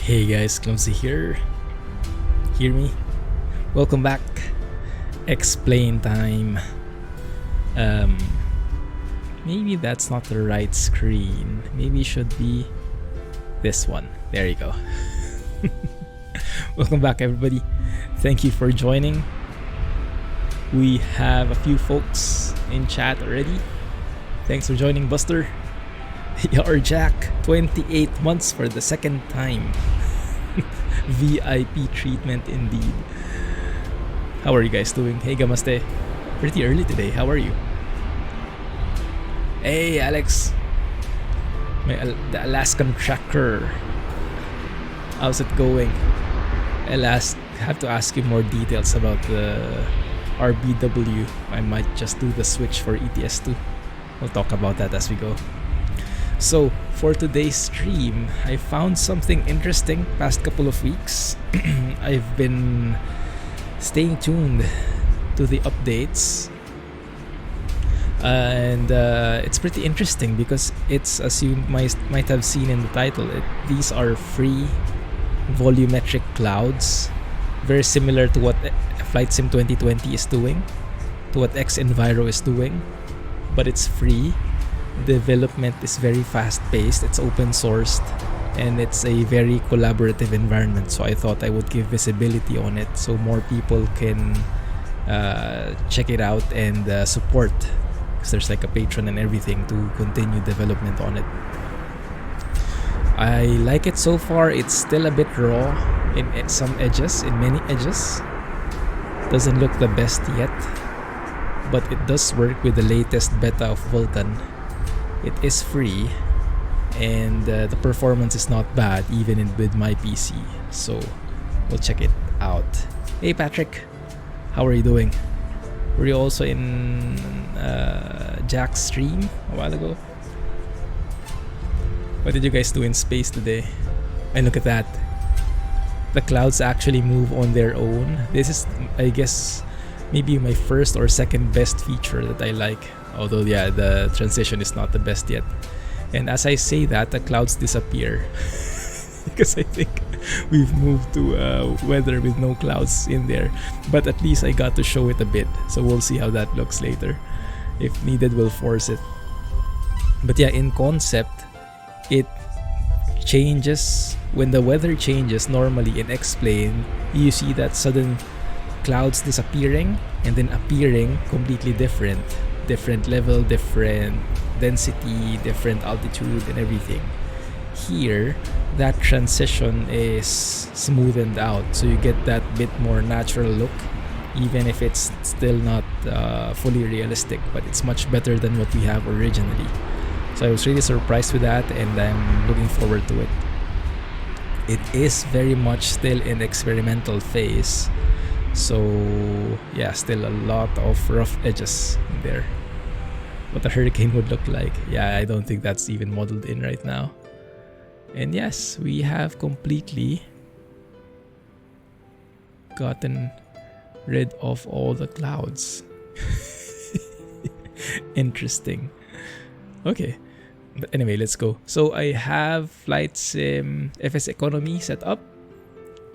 Hey guys, Clumsy here. Hear me? Welcome back. Explain time. Maybe that's not the right screen. Maybe it should be this one. There you go. Welcome back, everybody. Thank you for joining. We have a few folks in chat already. Thanks for joining, Buster. Your Jack, 28 months for the second time. VIP treatment indeed. How are you guys doing? Hey, Gamaste. Pretty early today. How are you? Hey, Alex. The Alaskan Tracker. How's it going? Have to ask you more details about the RBW. I might just do the switch for ETS2. We'll talk about that as we go. So, for today's stream, I found something interesting past couple of weeks. I've been staying tuned to the updates. And it's pretty interesting because it's, as you might have seen in the title, these are free volumetric clouds. Very similar to what Flight Sim 2020 is doing, to what X-Enviro is doing, but it's free. Development is very fast-paced, it's open-sourced, and it's a very collaborative environment. So I thought I would give visibility on it so more people can check it out and support, because there's like a Patron and everything to continue development on it. I like it so far. It's still a bit raw in some edges, in many edges. Doesn't look the best yet, but it does work with the latest beta of Vulkan. It is free, and the performance is not bad even with my PC. So we'll check it out. Hey Patrick, how are you doing? Were you also in Jack's stream a while ago? What did you guys do in space today? And look at that. The clouds actually move on their own. This is, I guess, maybe my first or second best feature that I like. Although, yeah, the transition is not the best yet. And as I say that, the clouds disappear. Because I think we've moved to weather with no clouds in there. But at least I got to show it a bit. So we'll see how that looks later. If needed, we'll force it. But yeah, in concept, it changes. When the weather changes, normally in Explain, you see that sudden clouds disappearing and then appearing completely different. Different level, different density, different altitude, and everything. Here, that transition is smoothened out, so you get that bit more natural look, even if it's still not fully realistic, but it's much better than what we have originally. So I was really surprised with that, and I'm looking forward to it. It is very much still in experimental phase. So yeah, still a lot of rough edges in there. What a hurricane would look like. Yeah, I don't think that's even modeled in right now. And yes, we have completely gotten rid of all the clouds. Interesting. Okay, but anyway, let's go. So I have Flight Sim FS Economy set up.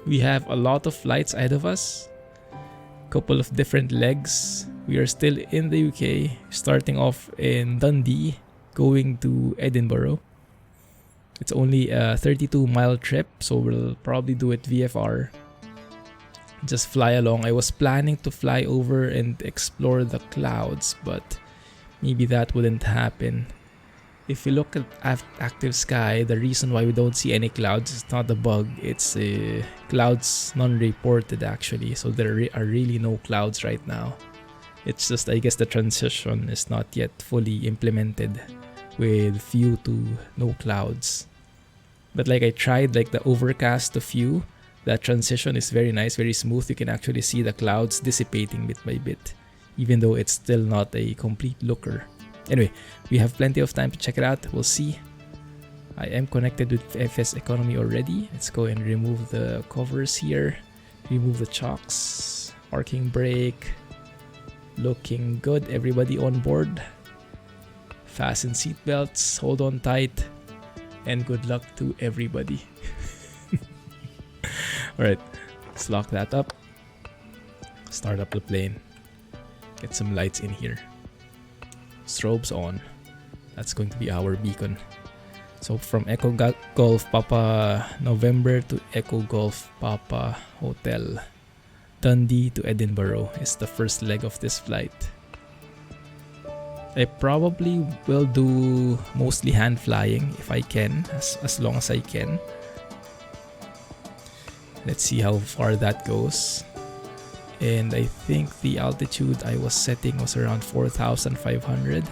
We have a lot of flights ahead of us. Couple of different legs. We are still in the UK, starting off in Dundee, going to Edinburgh. It's only a 32-mile trip, so we'll probably do it VFR. Just fly along. I was planning to fly over and explore the clouds, but maybe that wouldn't happen. If you look at Active Sky, the reason why we don't see any clouds is not a bug. It's clouds non-reported actually. So there are really no clouds right now. It's just, I guess, the transition is not yet fully implemented with few to no clouds. But like I tried like the overcast to few. That transition is very nice, very smooth. You can actually see the clouds dissipating bit by bit, even though it's still not a complete looker. Anyway, we have plenty of time to check it out. We'll see. I am connected with FS Economy already. Let's go and remove the covers here. Remove the chocks. Parking brake. Looking good. Everybody on board. Fasten seatbelts. Hold on tight. And good luck to everybody. Alright, let's lock that up. Start up the plane. Get some lights in here. Strobes on. That's going to be our beacon. So from Echo Golf Papa November to Echo Golf Papa Hotel Dundee to Edinburgh is the first leg of this flight. I probably will do mostly hand flying if I can, as long as I can. Let's see how far that goes. And I think the altitude I was setting was around 4,500.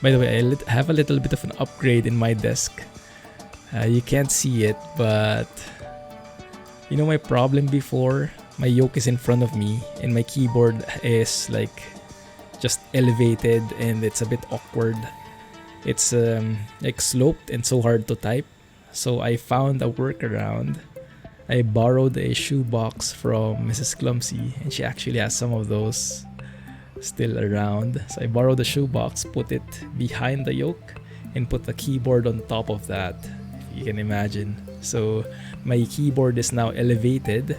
By the way, I have a little bit of an upgrade in my desk. You can't see it, but you know my problem before? My yoke is in front of me and my keyboard is like just elevated and it's a bit awkward. It's like sloped and so hard to type. So I found a workaround. I borrowed a shoebox from Mrs. Clumsy and she actually has some of those still around. So I borrowed the shoebox, put it behind the yoke and put the keyboard on top of that, if you can imagine. So my keyboard is now elevated,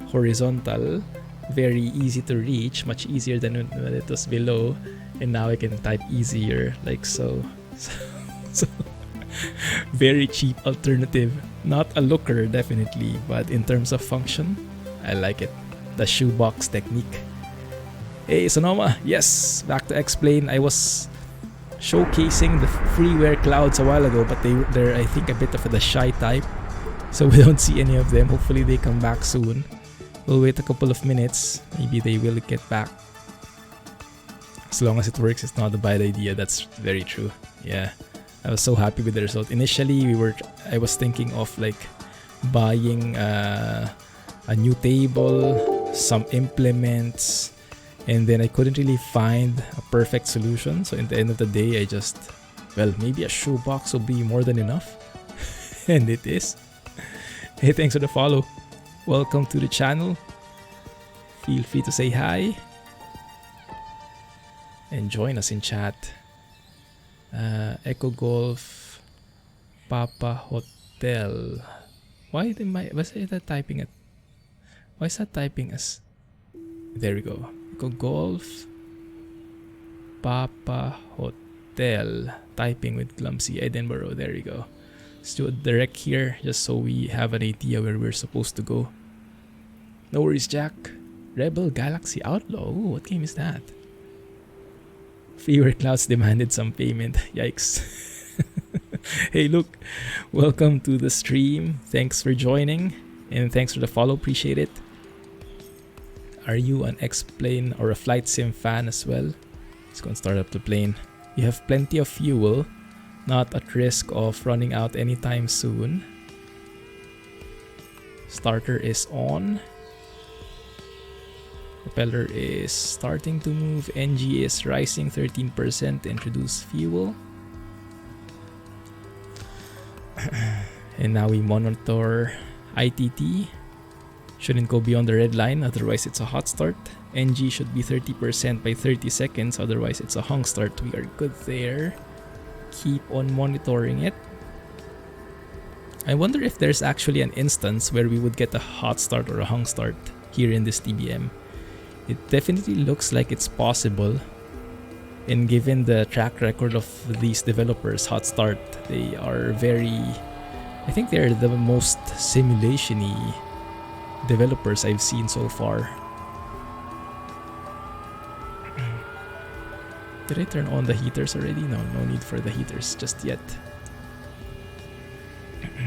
horizontal, very easy to reach, much easier than when it was below, and now I can type easier like so. So very cheap alternative. Not a looker definitely, but in terms of function, I like it. The shoebox technique. Hey Sonoma, yes, back to explain. I was showcasing the Freeware Clouds a while ago, but they're I think a bit of the shy type, so we don't see any of them. Hopefully they come back soon. We'll wait a couple of minutes. Maybe they will get back. As long as it works, it's not a bad idea. That's very true. Yeah, I was so happy with the result. Initially, I was thinking of like buying a new table, some implements, and then I couldn't really find a perfect solution. So in the end of the day, I just, well, maybe a shoebox will be more than enough. And it is. Hey, thanks for the follow. Welcome to the channel. Feel free to say hi and join us in chat. Echo Golf Papa Hotel. Why was that typing it? Why is that typing as? There we go. Echo Golf Papa Hotel. Typing with Clumsy Edinburgh. There we go. Let's do a direct here just so we have an idea where we're supposed to go. No worries, Jack. Rebel Galaxy Outlaw. Ooh, what game is that? Freeware Clouds demanded some payment. Yikes. Hey, look. Welcome to the stream. Thanks for joining. And thanks for the follow. Appreciate it. Are you an X-Plane or a Flight Sim fan as well? Let's go and start up the plane. You have plenty of fuel. Not at risk of running out anytime soon. Starter is on. Propeller is starting to move. NG is rising 13%. Introduce fuel. And now we monitor ITT. Shouldn't go beyond the red line, otherwise it's a hot start. NG should be 30% by 30 seconds, otherwise it's a hung start. We are good there. Keep on monitoring it. I wonder if there's actually an instance where we would get a hot start or a hung start here in this TBM. It definitely looks like it's possible. And given the track record of these developers, Hot Start, they are I think they're the most simulation-y developers I've seen so far. Did I turn on the heaters already? No need for the heaters just yet.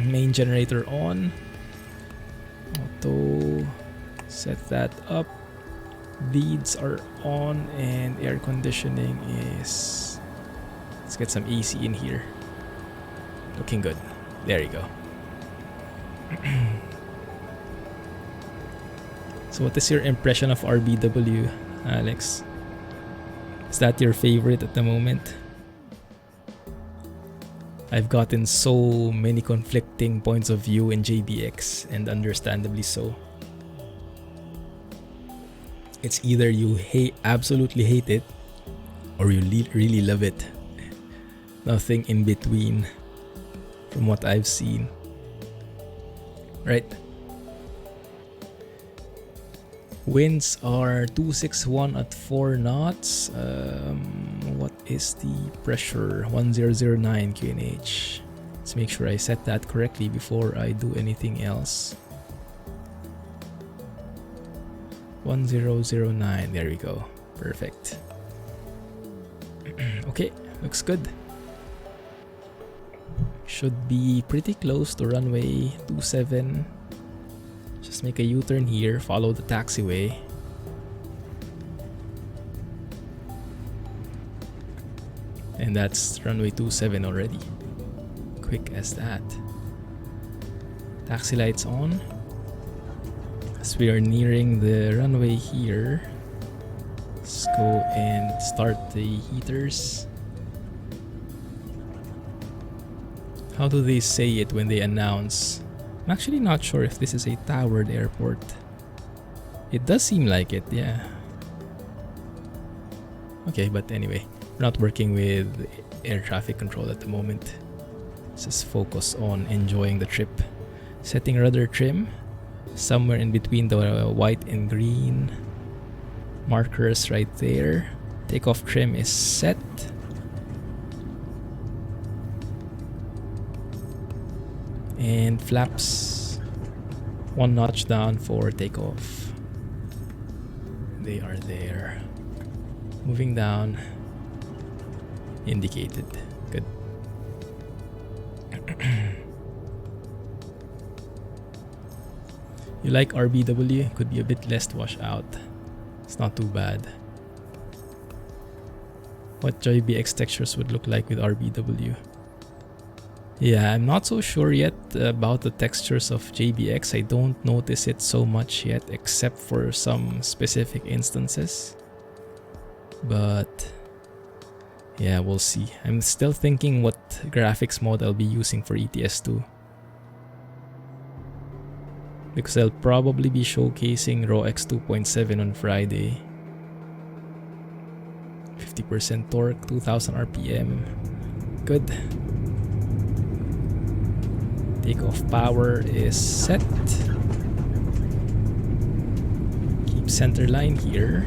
Main generator on. Auto. Set that up. Leads are on and air conditioning is... Let's get some AC in here. Looking good. There you go. So what is your impression of RBW, Alex? Is that your favorite at the moment? I've gotten so many conflicting points of view in JBX, and understandably so. It's either you absolutely hate it, or you really love it. Nothing in between, from what I've seen. Right. Winds are 261 at 4 knots. What is the pressure? 1009 QNH. Let's make sure I set that correctly before I do anything else. 1009. There we go. Perfect. Okay, looks good. Should be pretty close to runway 27. Just make a U-turn here, follow the taxiway. And that's runway 27 already. Quick as that. Taxi lights on. As we are nearing the runway here, let's go and start the heaters. How do they say it when they announce? I'm actually not sure if this is a towered airport. It does seem like it, yeah. Okay, but anyway, we're not working with air traffic control at the moment. Let's just focus on enjoying the trip. Setting rudder trim, somewhere in between the white and green markers right there. Takeoff trim is set. And flaps 1 notch down for takeoff. They are there. Moving down. Indicated. Good. You like RBW? Could be a bit less washed out. It's not too bad. What JBX textures would look like with RBW? Yeah, I'm not so sure yet about the textures of JBX. I don't notice it so much yet, except for some specific instances. But yeah, we'll see. I'm still thinking what graphics mode I'll be using for ETS2. Because I'll probably be showcasing RawX 2.7 on Friday. 50% torque, 2000 RPM. Good. Takeoff power is set. Keep center line here.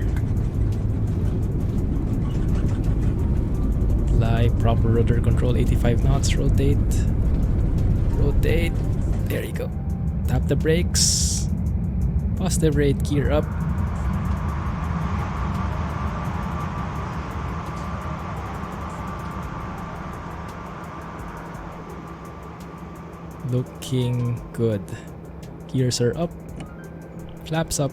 Apply proper rudder control, 85 knots, rotate. Rotate. There you go. Tap the brakes. Positive rate, gear up. Looking good. Gears are up. Flaps up.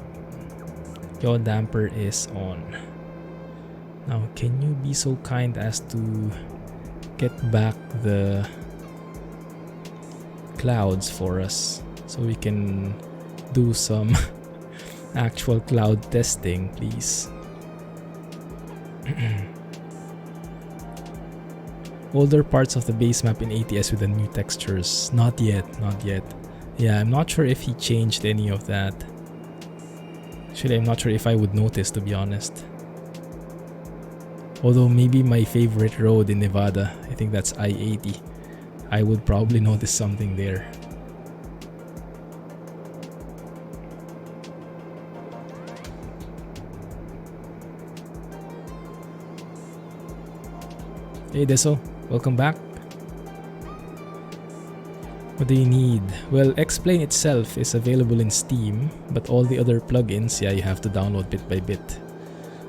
Yaw damper is on. Now, can you be so kind as to get back the clouds for us so we can do some actual cloud testing, please? Older parts of the base map in ATS with the new textures. Not yet, not yet. Yeah, I'm not sure if he changed any of that. Actually, I'm not sure if I would notice, to be honest. Although maybe my favorite road in Nevada, I think that's I-80. I would probably notice something there. Hey Deso, welcome back. What do you need? Well, Explain itself is available in Steam, but all the other plugins, yeah, you have to download bit by bit.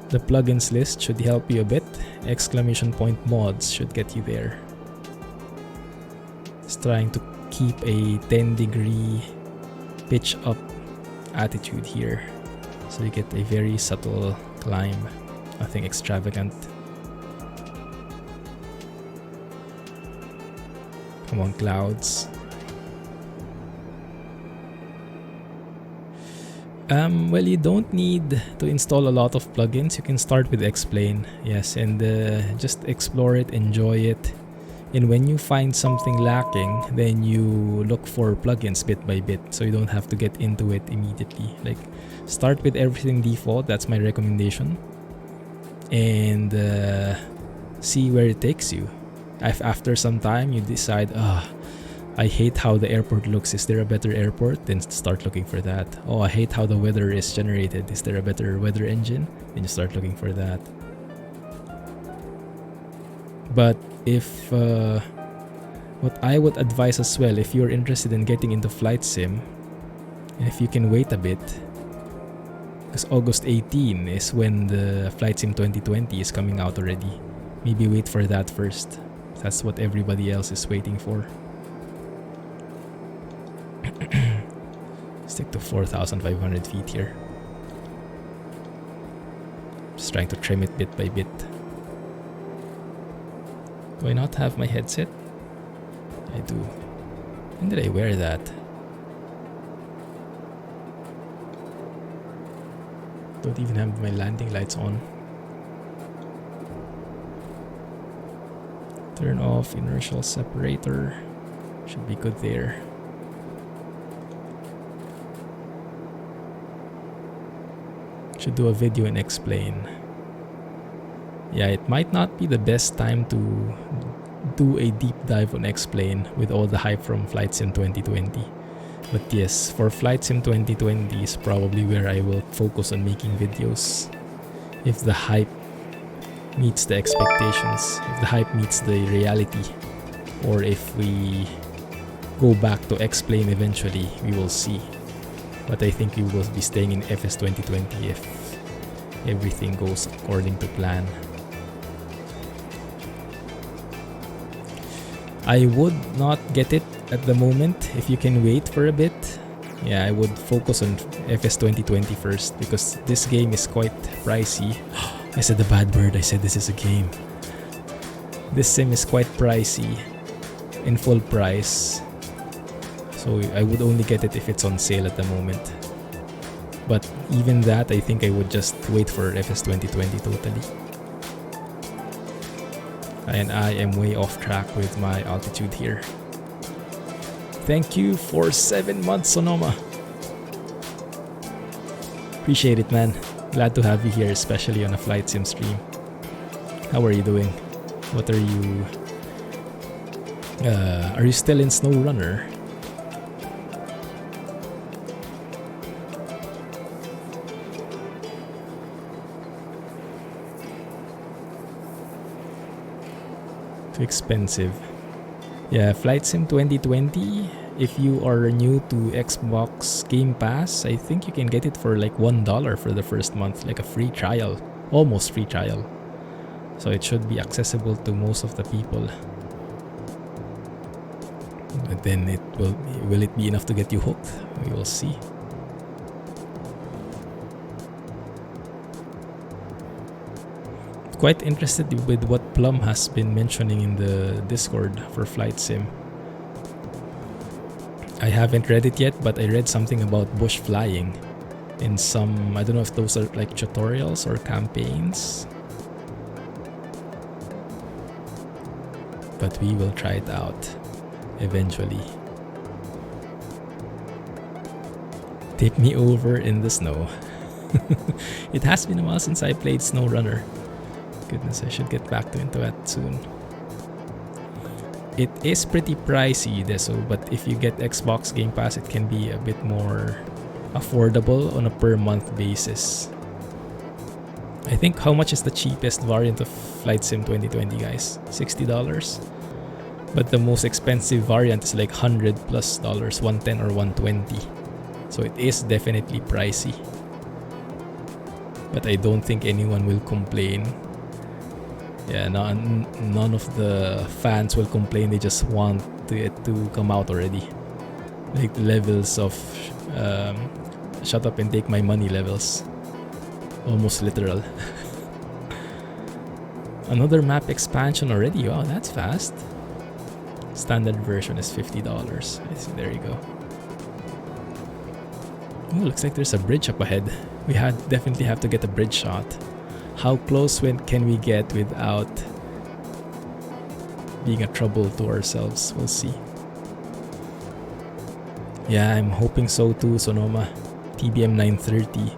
The plugins list should help you a bit. Exclamation point mods should get you there. Just trying to keep a 10-degree pitch up attitude here, so you get a very subtle climb, nothing extravagant. Come on, clouds. Well, you don't need to install a lot of plugins. You can start with Explain, yes, and just explore it, enjoy it. And when you find something lacking, then you look for plugins bit by bit, so you don't have to get into it immediately. Like, start with everything default, that's my recommendation. And see where it takes you. If after some time you decide, I hate how the airport looks. Is there a better airport? Then start looking for that. Oh, I hate how the weather is generated. Is there a better weather engine? Then you start looking for that. But if what I would advise as well, if you're interested in getting into flight sim, if you can wait a bit, because August 18 is when the Flight Sim 2020 is coming out already. Maybe wait for that first. That's what everybody else is waiting for. Stick to 4,500 feet here. Just trying to trim it bit by bit. Do I not have my headset? I do. When did I wear that? Don't even have my landing lights on. Turn off inertial separator. Should be good there. Should do a video and explain. Yeah, it might not be the best time to do a deep dive on explain with all the hype from Flight Sim 2020. But yes, for Flight Sim 2020 is probably where I will focus on making videos. If the hype meets the expectations, if the hype meets the reality, or if we go back to explain eventually, we will see. But I think we will be staying in FS 2020 if everything goes according to plan. I would not get it at the moment. If you can wait for a bit, yeah, I would focus on FS 2020 first, because this game is quite pricey. I said the bad word. I said this is a game. This sim is quite pricey in full price. So I would only get it if it's on sale at the moment. But even that, I think I would just wait for FS 2020 totally. And I am way off track with my altitude here. Thank you for 7 months, Sonoma. Appreciate it, man. Glad to have you here, especially on a flight sim stream. How are you doing? What are you... are you still in SnowRunner? Too expensive. Yeah, Flight Sim 2020, if you are new to Xbox Game Pass, I think you can get it for like $1 for the first month, like a free trial, almost free trial. So it should be accessible to most of the people. But then will it be enough to get you hooked? We will see. Quite interested with what Plum has been mentioning in the Discord for Flight Sim. I haven't read it yet, but I read something about bush flying in some, I don't know if those are like tutorials or campaigns. But we will try it out eventually. Take me over in the snow. It has been a while since I played SnowRunner. Goodness, I should get back into that soon. It is pretty pricey, Deso, but if you get Xbox Game Pass, it can be a bit more affordable on a per month basis. I think how much is the cheapest variant of Flight Sim 2020, guys? $60? But the most expensive variant is like $100 plus, $110 or $120. So it is definitely pricey. But I don't think anyone will complain. Yeah, none of the fans will complain. They just want it to come out already. Like the levels of shut up and take my money levels. Almost literal. Another map expansion already. Wow, that's fast. Standard version is $50. I see, there you go. Oh, looks like there's a bridge up ahead. We definitely have to get a bridge shot. How close can we get without being a trouble to ourselves? We'll see. Yeah, I'm hoping so too, Sonoma. TBM 930.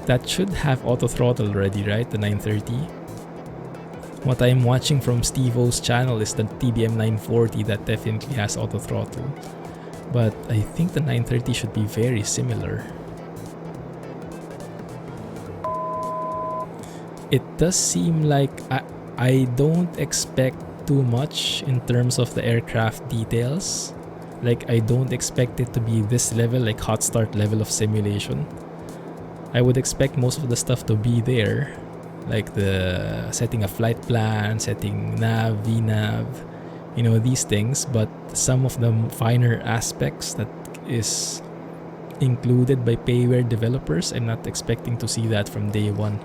That should have auto throttle already, right? The 930. What I'm watching from Steve-O's channel is the TBM 940 that definitely has auto throttle. But I think the 930 should be very similar. It does seem like I don't expect too much in terms of the aircraft details. Like, I don't expect it to be this level, like hot start level of simulation. I would expect most of the stuff to be there, like the setting a flight plan, setting nav, VNav, you know, these things. But some of the finer aspects that is included by payware developers, I'm not expecting to see that from day one.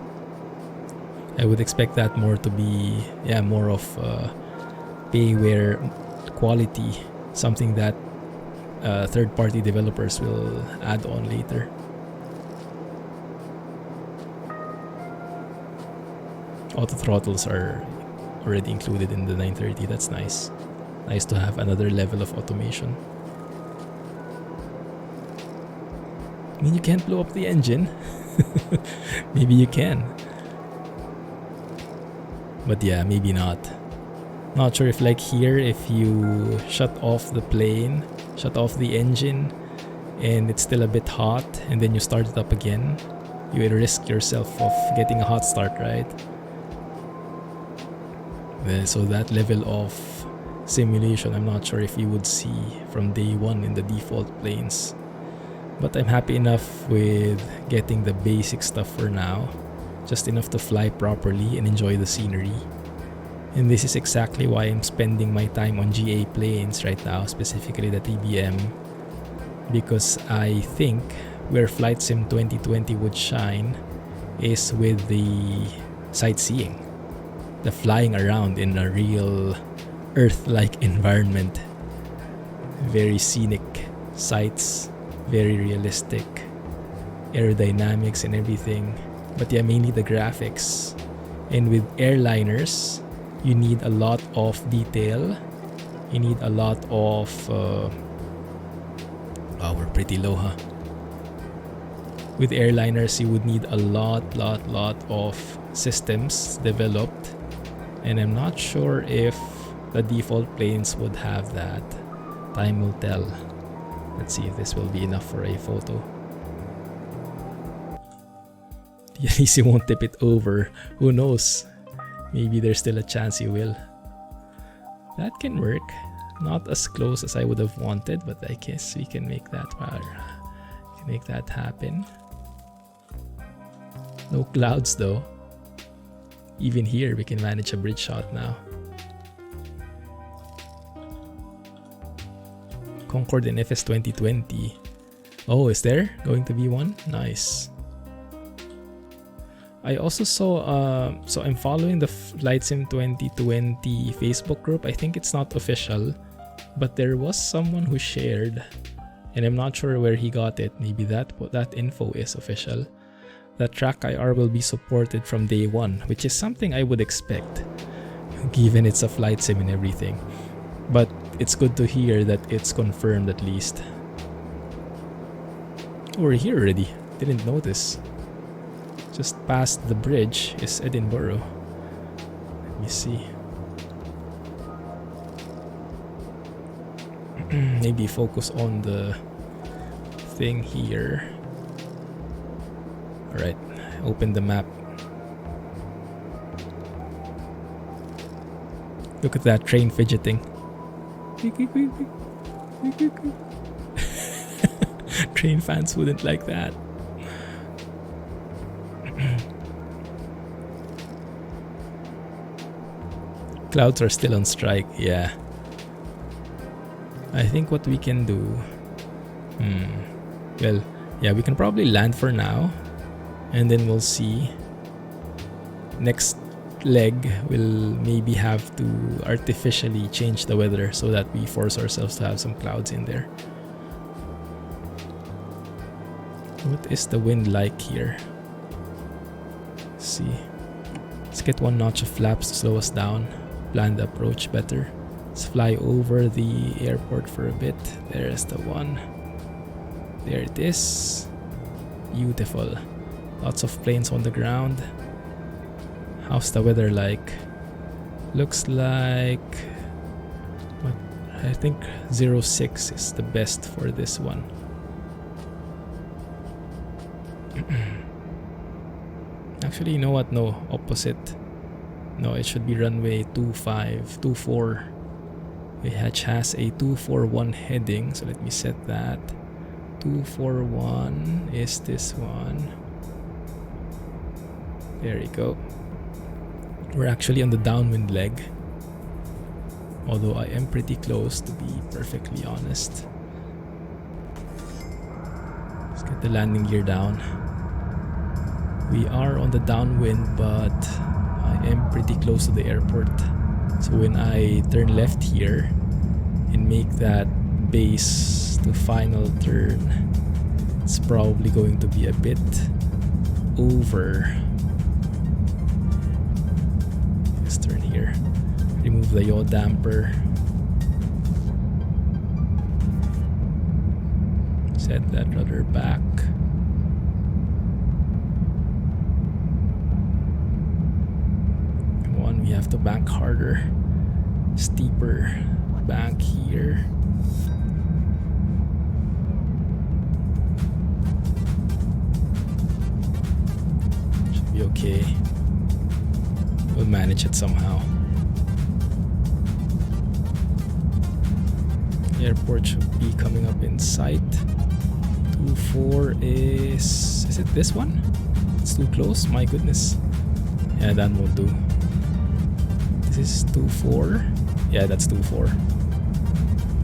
I would expect that more to be, yeah, more of payware quality, something that third-party developers will add on later. Auto throttles are already included in the 930. That's nice. Nice to have another level of automation. I mean, you can't blow up the engine. Maybe you can. But yeah, maybe not. Not sure if like here, if you shut off the plane, shut off the engine, and it's still a bit hot, and then you start it up again, you will risk yourself of getting a hot start, right? So that level of simulation, I'm not sure if you would see from day one in the default planes. But I'm happy enough with getting the basic stuff for now. Just enough to fly properly and enjoy the scenery. And this is exactly why I'm spending my time on GA planes right now, specifically the TBM. Because I think where Flight Sim 2020 would shine is with the sightseeing. The flying around in a real Earth-like environment. Very scenic sights, very realistic aerodynamics and everything. But yeah, mainly the graphics. And with airliners, you need a lot of detail. You need a lot of... oh, we're pretty low, huh? With airliners, you would need a lot of systems developed. And I'm not sure if the default planes would have that. Time will tell. Let's see if this will be enough for a photo. At least you won't tip it over. Who knows? Maybe there's still a chance you will. That can work. Not as close as I would have wanted, but I guess we can make that happen. No clouds though. Even here we can manage a bridge shot now. Concorde and FS 2020. Oh, is there going to be one? Nice. I also saw, so I'm following the Flight Sim 2020 Facebook group. I think it's not official, but there was someone who shared, and I'm not sure where he got it. Maybe that info is official. That Track IR will be supported from day one, which is something I would expect, given it's a flight sim and everything. But it's good to hear that it's confirmed at least. Oh, we're here already. Didn't notice. Just past the bridge is Edinburgh. Let me see. Maybe focus on the thing here. Alright, open the map. Look at that train fidgeting. Train fans wouldn't like that. Clouds are still on strike, yeah. I think what we can do... well, yeah, we can probably land for now. And then we'll see. Next leg, we'll maybe have to artificially change the weather so that we force ourselves to have some clouds in there. What is the wind like here? Let's see. Let's get one notch of flaps to slow us down. Plan the approach better. Let's fly over the airport for a bit. There's the one. There it is. Beautiful. Lots of planes on the ground. How's the weather like? Looks like what, I think 06 is the best for this one. Actually, you know what? No, opposite. No, it should be runway 25, 24. The hatch has a 241 heading, so let me set that. 241 is this one. There you go. We're actually on the downwind leg, although I am pretty close, to be perfectly honest. Let's get the landing gear down. We are on the downwind, but I am pretty close to the airport. So when I turn left here and make that base to final turn, it's probably going to be a bit over. Let's turn here. Remove the yaw damper. Set that rudder back. Come on, we have to bank harder. Steeper bank here. Should be okay. We'll manage it somehow. The airport should be coming up in sight. 24 is it this one? It's too close, my goodness. Yeah, that won't do. This is 24. Yeah, that's 24.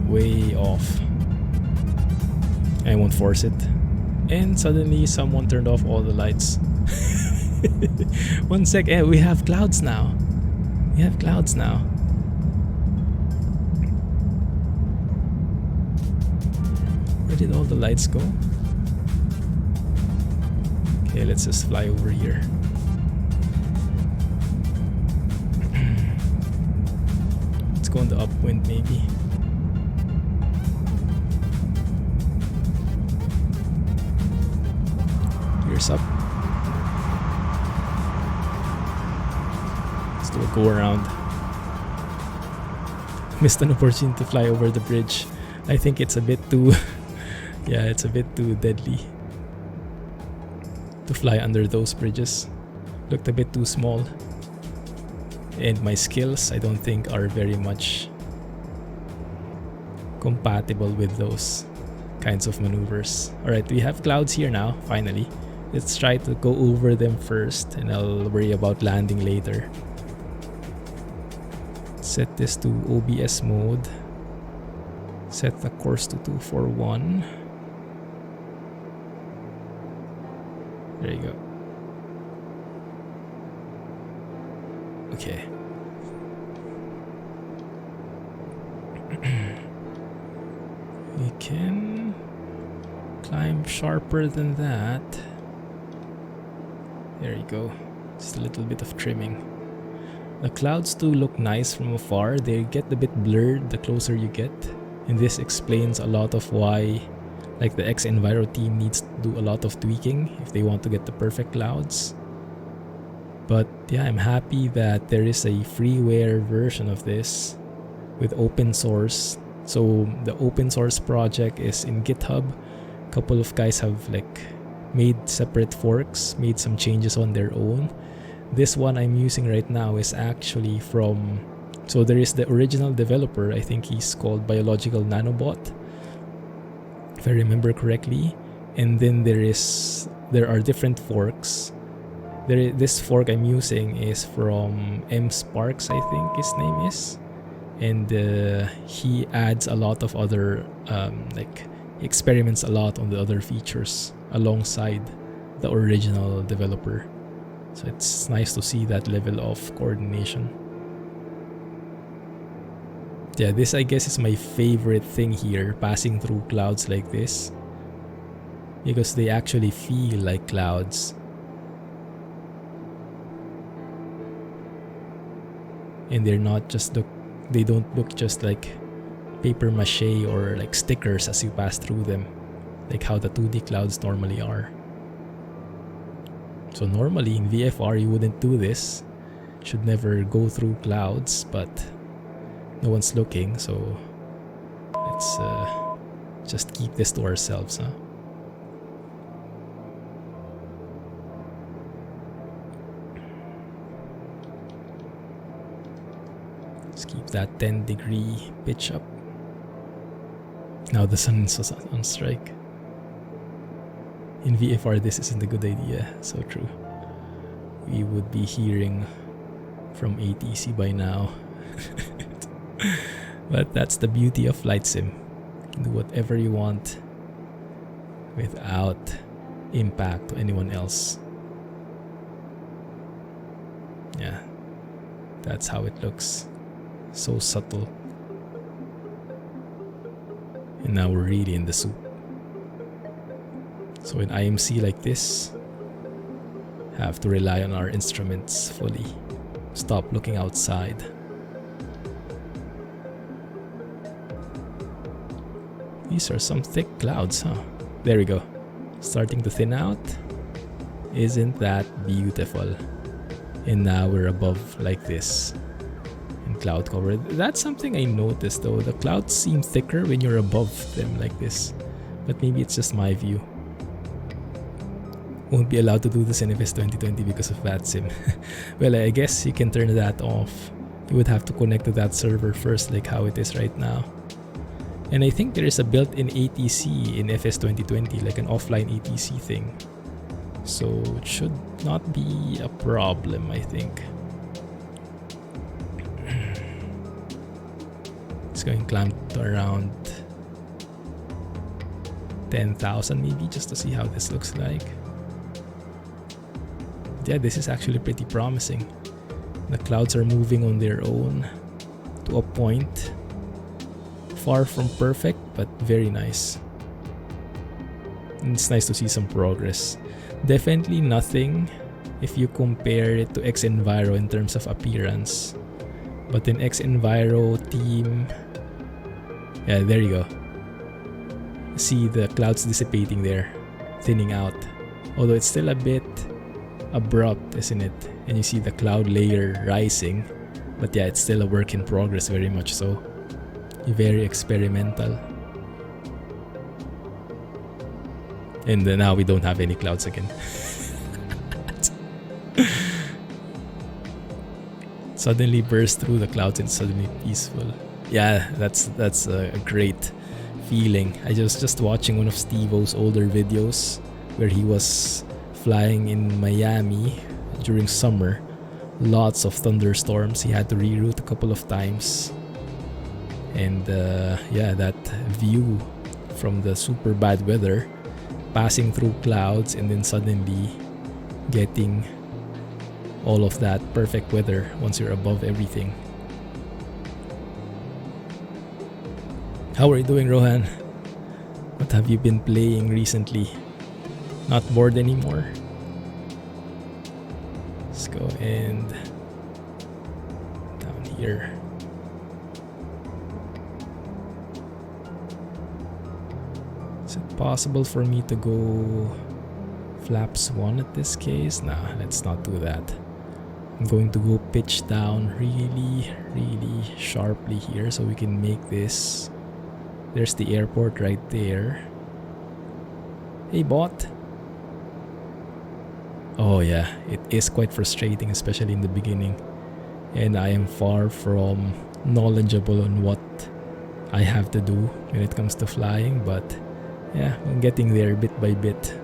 Way off. I won't force it. And suddenly someone turned off all the lights. 1 sec. Yeah, we have clouds now. We have clouds now. Where did all the lights go? Okay, let's just fly over here. Let's go on the upwind maybe. Gears up. Let's do a go around. Missed an opportunity to fly over the bridge. I think it's a bit too yeah, it's a bit too deadly to fly under those bridges. Looked a bit too small. And my skills, I don't think, are very much compatible with those kinds of maneuvers. Alright, we have clouds here now, finally. Let's try to go over them first, and I'll worry about landing later. Set this to OBS mode. Set the course to 241. There you go. Okay. We can climb sharper than that. There you go. Just a little bit of trimming. The clouds do look nice from afar. They get a bit blurred the closer you get. And this explains a lot of why like the X-Enviro team needs to do a lot of tweaking if they want to get the perfect clouds. But yeah, I'm happy that there is a freeware version of this with open source. So the open source project is in GitHub. A couple of guys have like made separate forks, made some changes on their own. This one I'm using right now is actually from, so there is the original developer, I think he's called BiologicalNanobot, if I remember correctly. And then there are different forks. This fork I'm using is from M. Sparks, I think his name is. And he adds a lot of other, he experiments a lot on the other features alongside the original developer. So it's nice to see that level of coordination. Yeah, this I guess is my favorite thing here, passing through clouds like this. Because they actually feel like clouds. And they're not just they don't look just like paper mache or like stickers as you pass through them, like how the 2D clouds normally are. So normally in VFR you wouldn't do this. Should never go through clouds, but no one's looking, so let's just keep this to ourselves, huh? Let's keep that 10-degree pitch up. Now the sun is on strike. In VFR, this isn't a good idea. So true. We would be hearing from ATC by now. But that's the beauty of flight sim. You can do whatever you want without impact to anyone else. Yeah, that's how it looks. So subtle. And now we're really in the soup. So in IMC like this, have to rely on our instruments fully. Stop looking outside. These are some thick clouds, huh? There we go. Starting to thin out. Isn't that beautiful? And now we're above like this. And cloud cover. That's something I noticed though. The clouds seem thicker when you're above them like this. But maybe it's just my view. Won't be allowed to do this in FS 2020 because of VATSIM. Well, I guess you can turn that off. You would have to connect to that server first, like how it is right now. And I think there is a built-in ATC in FS 2020, like an offline ATC thing. So it should not be a problem, I think. It's going to climb to around 10,000 maybe, just to see how this looks like. Yeah, this is actually pretty promising. The clouds are moving on their own to a point. Far from perfect, but very nice. And it's nice to see some progress. Definitely nothing if you compare it to X-Enviro in terms of appearance. But in X-Enviro team... Yeah, there you go. See the clouds dissipating there, thinning out. Although it's still a bit abrupt, isn't it? And you see the cloud layer rising. But yeah, it's still a work in progress, very much so. Very experimental. And now we don't have any clouds again. Suddenly burst through the clouds and suddenly peaceful. Yeah, that's a great feeling. I was just watching one of Steve-O's older videos where he was flying in Miami during summer. Lots of thunderstorms. He had to reroute a couple of times. And yeah, that view from the super bad weather, passing through clouds and then suddenly getting all of that perfect weather once you're above everything. How are you doing, Rohan? What have you been playing recently? Not bored anymore? Let's go and down here. Is it possible for me to go flaps 1 at this case? Nah, let's not do that. I'm going to go pitch down really sharply here so we can make this. There's the airport right there. Hey, bot. Oh yeah, it is quite frustrating, especially in the beginning. And I am far from knowledgeable on what I have to do when it comes to flying, but yeah, I'm getting there bit by bit.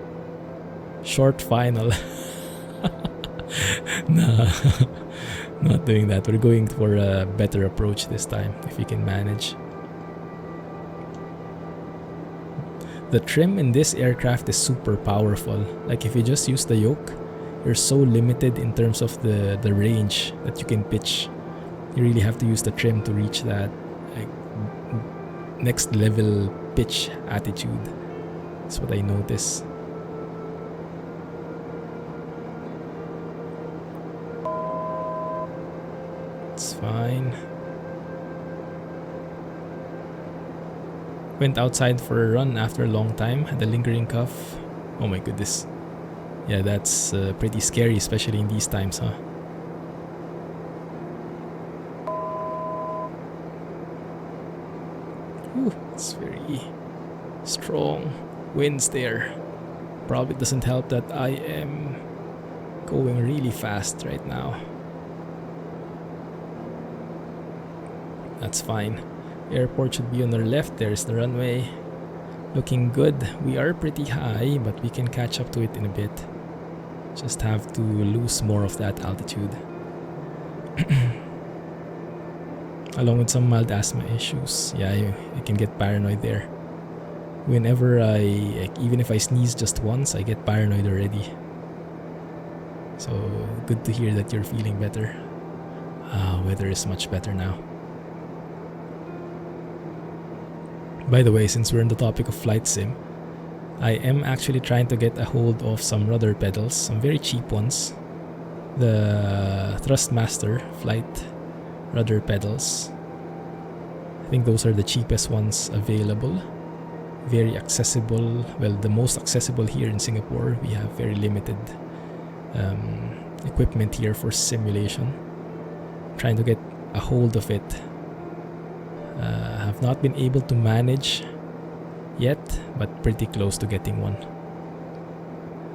Short final. Nah, not doing that. We're going for a better approach this time, if we can manage. The trim in this aircraft is super powerful. Like if you just use the yoke, you're so limited in terms of the range that you can pitch. You really have to use the trim to reach that like next level pitch attitude. That's what I notice. It's fine. Went outside for a run after a long time. Had a lingering cough. Oh my goodness. Yeah, that's pretty scary, especially in these times, huh? Whew, it's very strong winds there. Probably doesn't help that I am going really fast right now. That's fine. Airport should be on our left. There's the runway. Looking good. We are pretty high, but we can catch up to it in a bit. Just have to lose more of that altitude. Along with some mild asthma issues. Yeah, I can get paranoid there. Whenever even if I sneeze just once, I get paranoid already. So good to hear that you're feeling better. Weather is much better now. By the way, since we're on the topic of flight sim, I am actually trying to get a hold of some rudder pedals, some very cheap ones. The Thrustmaster flight rudder pedals. I think those are the cheapest ones available. Very accessible. Well, the most accessible here in Singapore. We have very limited equipment here for simulation. Trying to get a hold of it. Have not been able to manage yet, but pretty close to getting one.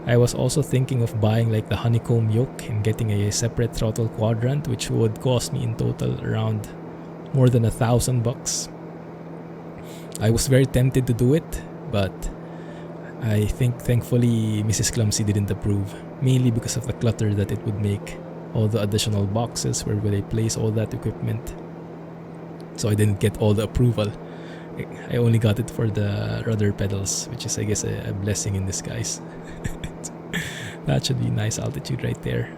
I was also thinking of buying like the honeycomb yoke and getting a separate throttle quadrant, which would cost me in total around more than $1,000. I was very tempted to do it, but I think thankfully Mrs. Clumsy didn't approve, mainly because of the clutter that it would make. All the additional boxes, where would I place all that equipment? So I didn't get all the approval. I only got it for the rudder pedals, which is I guess a blessing in disguise. That should be nice altitude right there.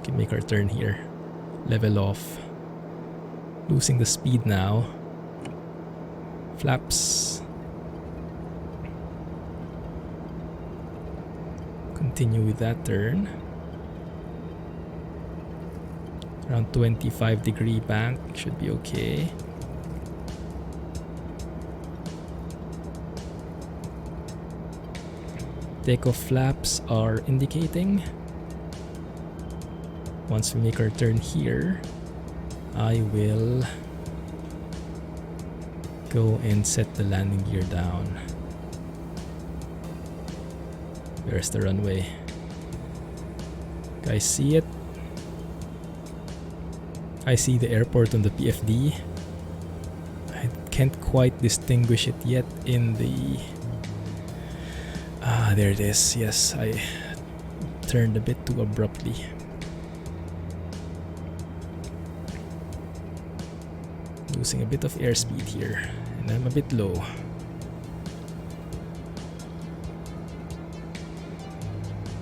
Can make our turn here. Level off. Losing the speed now. Flaps. Continue with that turn. Around 25-degree bank should be okay. Takeoff flaps are indicating. Once we make our turn here, I will go and set the landing gear down. There's the runway. Guys, see it? I see the airport on the PFD. I can't quite distinguish it yet in the... there it is. Yes, I turned a bit too abruptly. Losing a bit of airspeed here, and I'm a bit low.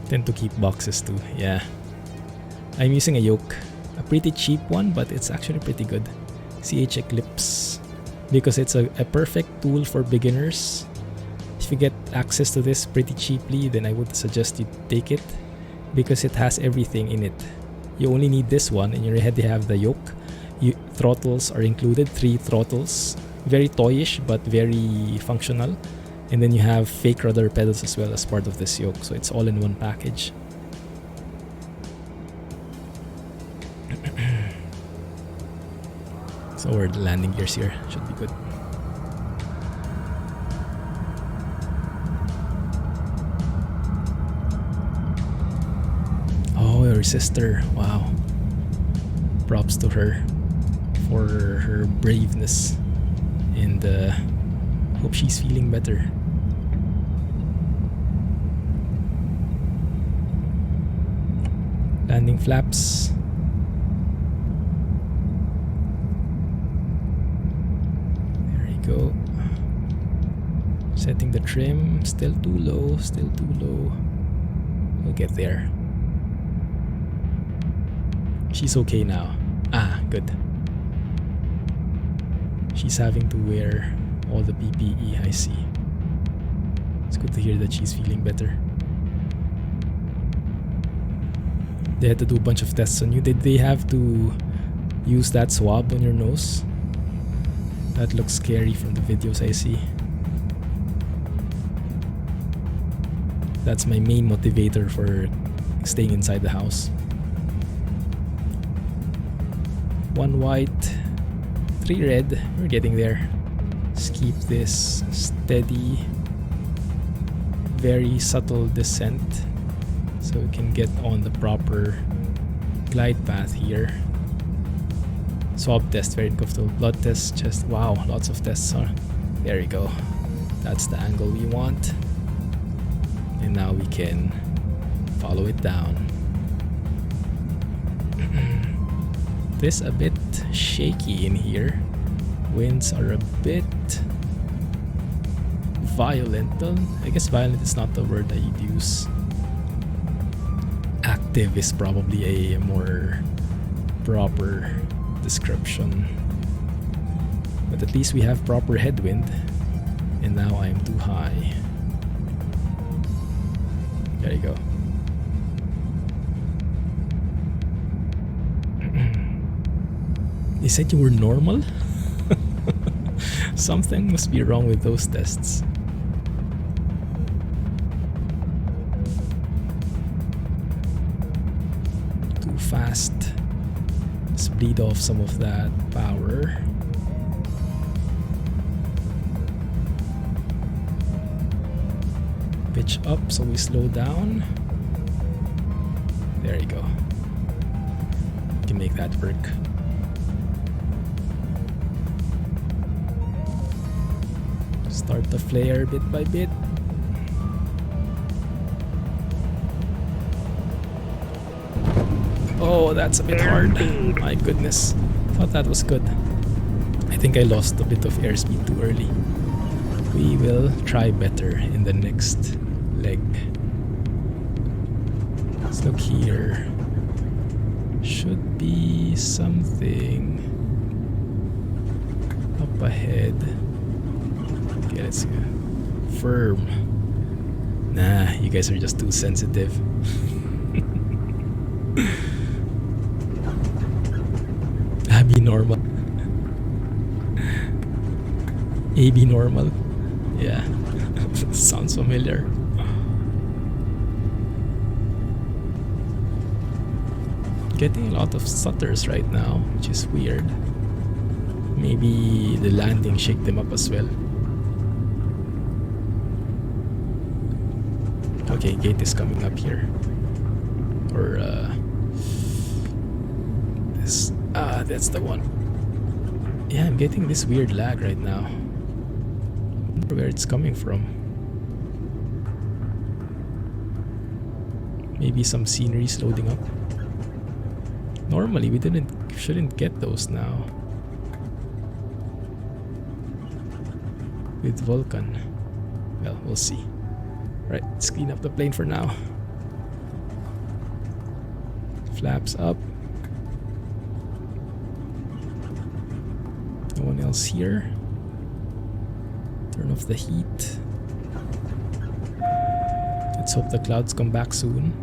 Tend to keep boxes too, yeah. I'm using a yoke. A pretty cheap one, but it's actually pretty good. CH Eclipse. Because it's a perfect tool for beginners. If you get access to this pretty cheaply, then I would suggest you take it. Because it has everything in it. You only need this one, and you already have the yoke. Throttles are included, 3 throttles. Very toyish, but very functional. And then you have fake rudder pedals as well as part of this yoke. So it's all in one package. So we're landing gears here. Should be good. Oh, her sister. Wow. Props to her for her braveness. And hope she's feeling better. Landing flaps. Go. Setting the trim. Still too low. Still too low. We'll get there. She's okay now. Ah, good. She's having to wear all the PPE, I see. It's good to hear that she's feeling better. They had to do a bunch of tests on you. Did they have to use that swab on your nose? That looks scary from the videos I see. That's my main motivator for staying inside the house. 1 white, 3 red. We're getting there. Just keep this steady, very subtle descent so we can get on the proper glide path here. Swab test, very uncomfortable. Blood test, chest. Wow, lots of tests. Huh? There we go. That's the angle we want. And now we can follow it down. This a bit shaky in here. Winds are a bit violent. I guess violent is not the word that you'd use. Active is probably a more proper description. But at least we have proper headwind. And now I'm too high. There you go. They said you were normal? Something must be wrong with those tests. Too fast. Let's bleed off some of that power. Pitch up so we slow down. There you go. We can make that work. Start the flare bit by bit. Oh, that's a bit hard. My goodness. Thought that was good. I think I lost a bit of airspeed too early. We will try better in the next leg. Let's look here. Should be something up ahead. Okay, let's see. Firm. Nah, you guys are just too sensitive. AB normal. AB normal. Yeah. Sounds familiar. Getting a lot of stutters right now, which is weird. Maybe the landing shake them up as well. Okay, gate is coming up here. Or this. Ah, that's the one. Yeah, I'm getting this weird lag right now. I wonder where it's coming from. Maybe some scenery's loading up. Normally we shouldn't get those now. With Vulkan. Well, we'll see. Right, let's clean up the plane for now. Flaps up. No one else here. Turn off the heat. Let's hope the clouds come back soon.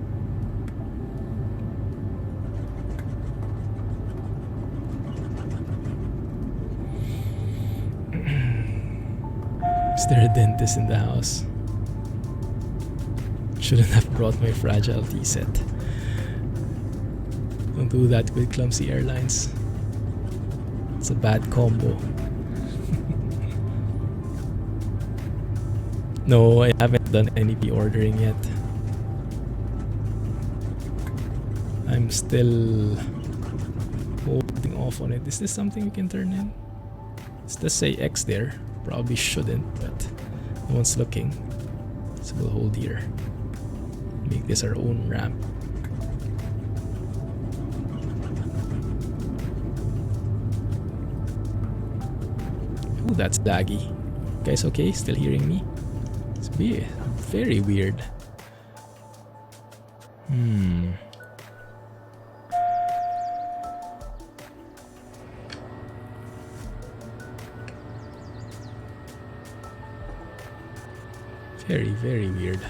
Is there a dentist in the house? Shouldn't have brought my fragile tea set. Don't do that with Clumsy Airlines. It's a bad combo. No, I haven't done any pre-ordering yet. I'm still holding off on it. Is this something we can turn in? It does say X there. Probably shouldn't, but no one's looking. So we'll hold here. Make this our own ramp. Oh, that's laggy. You guys okay? Still hearing me? It's very weird. Very weird.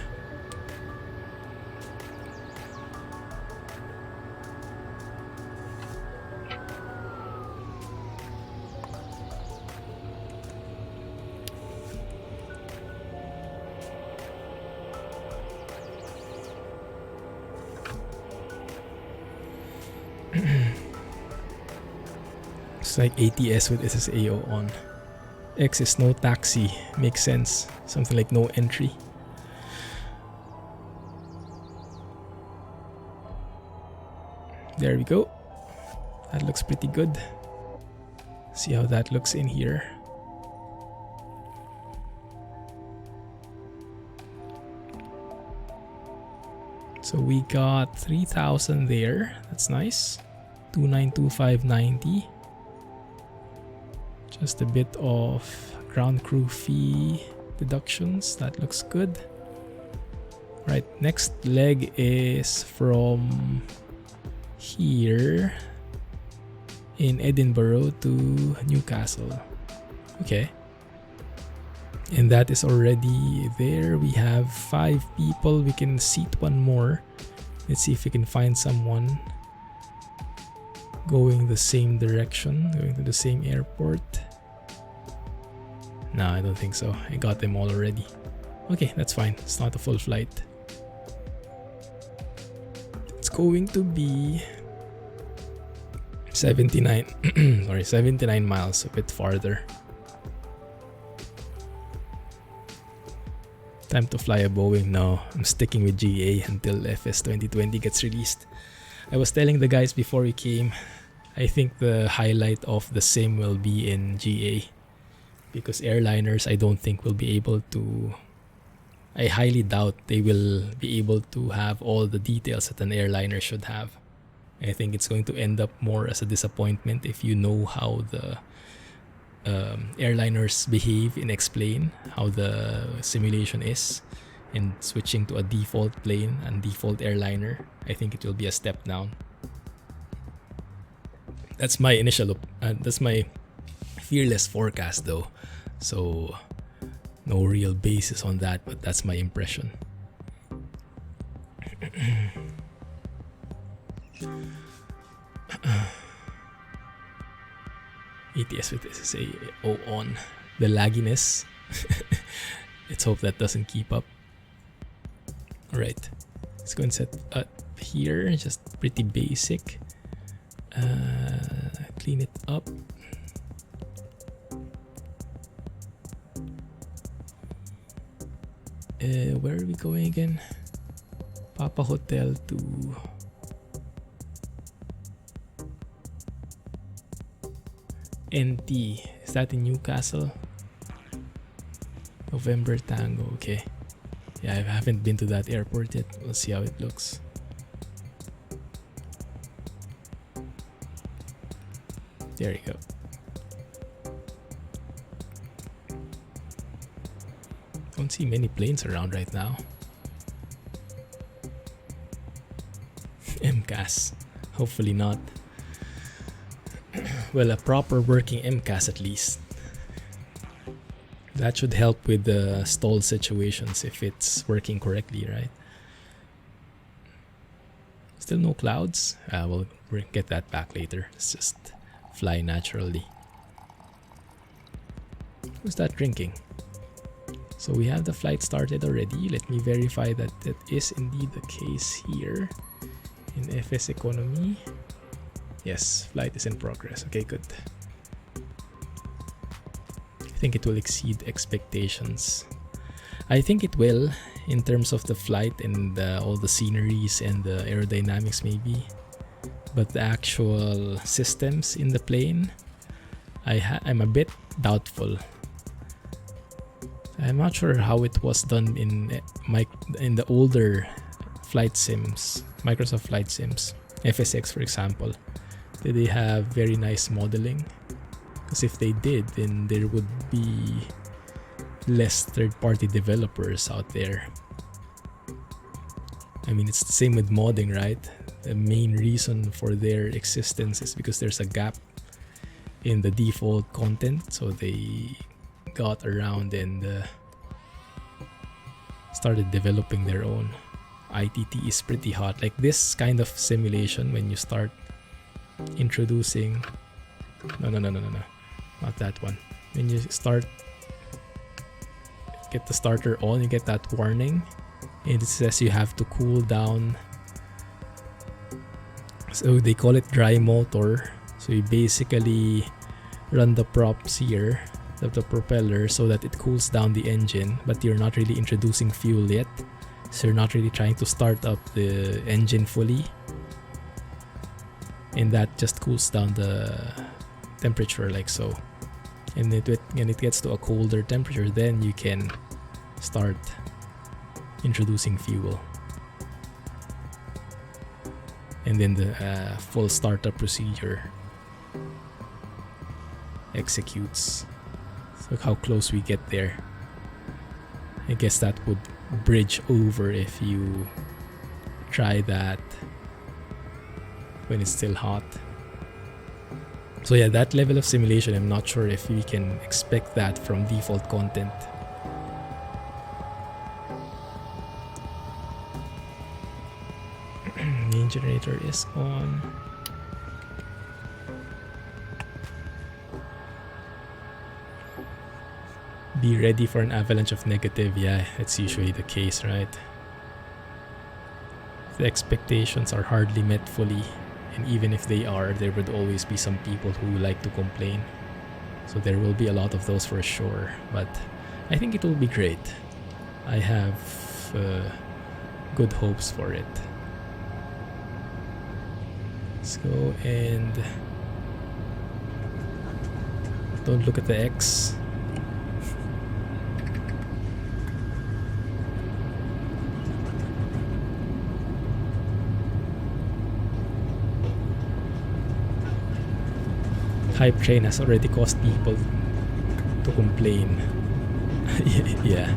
It's like ATS with SSAO on. X is no taxi. Makes sense. Something like no entry. There we go. That looks pretty good. See how that looks in here. So we got 3,000 there. That's nice. 292590. Just a bit of ground crew fee deductions. That looks good. Right, next leg is from here in Edinburgh to Newcastle. Okay. And that is already there. We have 5 people. We can seat one more. Let's see if we can find someone going the same direction, going to the same airport. No, I don't think so. I got them all already. Okay, that's fine. It's not a full flight. It's going to be 79 sorry, 79 miles, a bit farther. Time to fly a Boeing. No, I'm sticking with GA until FS 2020 gets released. I was telling the guys before we came, I think the highlight of the sim will be in GA, because airliners I don't think will be able to, I highly doubt they will be able to have all the details that an airliner should have. I think it's going to end up more as a disappointment if you know how the airliners behave and explain how the simulation is, and switching to a default plane and default airliner. I think it will be a step down. That's my initial that's my fearless forecast though, so no real basis on that, but that's my impression. ETS with SSAO on. The lagginess. Let's hope that doesn't keep up. Alright, let's go and set up here. Just pretty basic. Clean it up. Where are we going again? Papa Hotel to NT. Is that in Newcastle? November Tango. Okay. Yeah, I haven't been to that airport yet. We'll see how it looks. There you go. Don't see many planes around right now. MCAS. Hopefully not. Well, a proper working MCAS at least. That should help with the stall situations if it's working correctly, right? Still no clouds? We'll get that back later. Let's just fly naturally. Who's that drinking? So we have the flight started already. Let me verify that that is indeed the case here in FS Economy. Yes, flight is in progress. Okay, good. I think it will exceed expectations. I think it will, in terms of the flight and all the sceneries and the aerodynamics maybe. But the actual systems in the plane, I'm a bit doubtful. I'm not sure how it was done in the older flight sims, Microsoft flight sims, FSX for example. Did they have very nice modeling? Because if they did, then there would be less third-party developers out there. I mean, it's the same with modding, right? The main reason for their existence is because there's a gap in the default content, so they got around and started developing their own. ITT is pretty hot. Like this kind of simulation, when you start introducing no, not that one. When you start, get the starter on, you get that warning and it says you have to cool down. So they call it dry motor. So you basically run the props here of the propeller so that it cools down the engine, but you're not really introducing fuel yet, so you're not really trying to start up the engine fully, and that just cools down the temperature like so. And when it gets to a colder temperature, then you can start introducing fuel, and then the full startup procedure executes. Look how close we get there. I guess that would bridge over if you try that when it's still hot. So yeah, that level of simulation, I'm not sure if we can expect that from default content. Main generator is on. Be ready for an avalanche of negative. Yeah, it's usually the case, right? The expectations are hardly met fully, and even if they are, there would always be some people who like to complain. So there will be a lot of those for sure, but I think it will be great. I have good hopes for it. Let's go, and don't look at the X. Hype train has already caused people to complain. Yeah,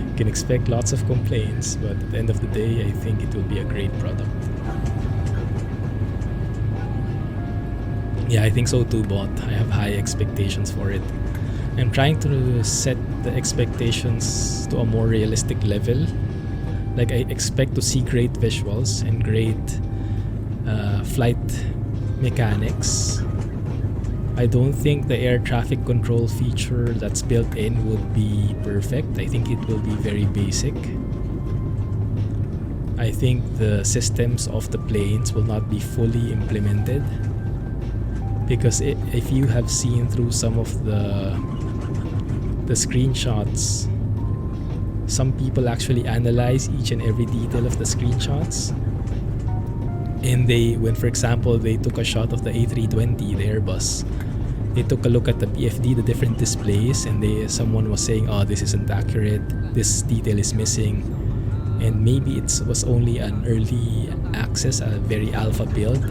you can expect lots of complaints, but at the end of the day, I think it will be a great product. Yeah, I think so too, Bot. I have high expectations for it. I'm trying to set the expectations to a more realistic level. Like, I expect to see great visuals and great flight mechanics. I don't think the air traffic control feature that's built in would be perfect. I think it will be very basic. I think the systems of the planes will not be fully implemented, because if you have seen through some of the screenshots, some people actually analyze each and every detail of the screenshots. And when, for example, they took a shot of the A320, the Airbus, they took a look at the PFD, the different displays, and someone was saying, oh, this isn't accurate, this detail is missing. And maybe it was only an early access, a very alpha build,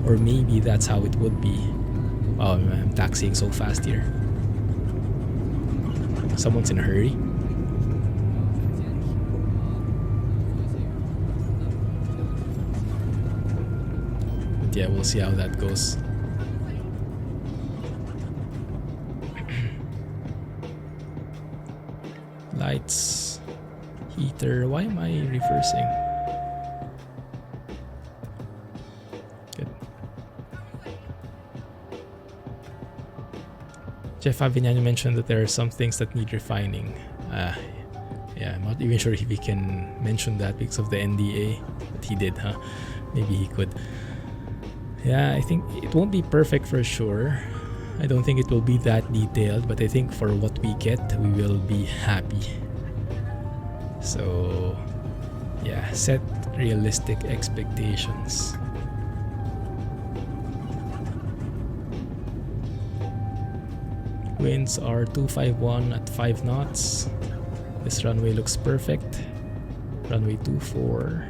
or maybe that's how it would be. Oh, I'm taxiing so fast here. Someone's in a hurry. Yeah, we'll see how that goes. Lights, heater. Why am I reversing? Good. Jeff Avignano mentioned that there are some things that need refining. Yeah, I'm not even sure if he can mention that because of the NDA. But he did, huh? Maybe he could. Yeah, I think it won't be perfect for sure. I don't think it will be that detailed, but I think for what we get, we will be happy. So, yeah, set realistic expectations. Winds are 251 at 5 knots. This runway looks perfect. Runway 24.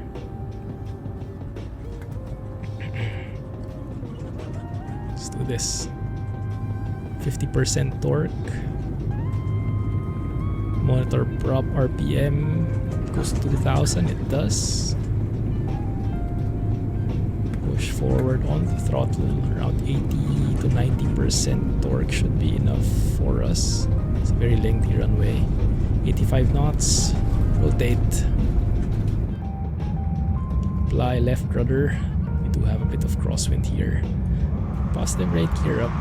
Let's do this. 50% torque. Monitor prop RPM goes to 2000. It does. Push forward on the throttle. Around 80 to 90% torque should be enough for us. It's a very lengthy runway. 85 knots. Rotate. Apply left rudder. We do have a bit of crosswind here. Positive right gear up.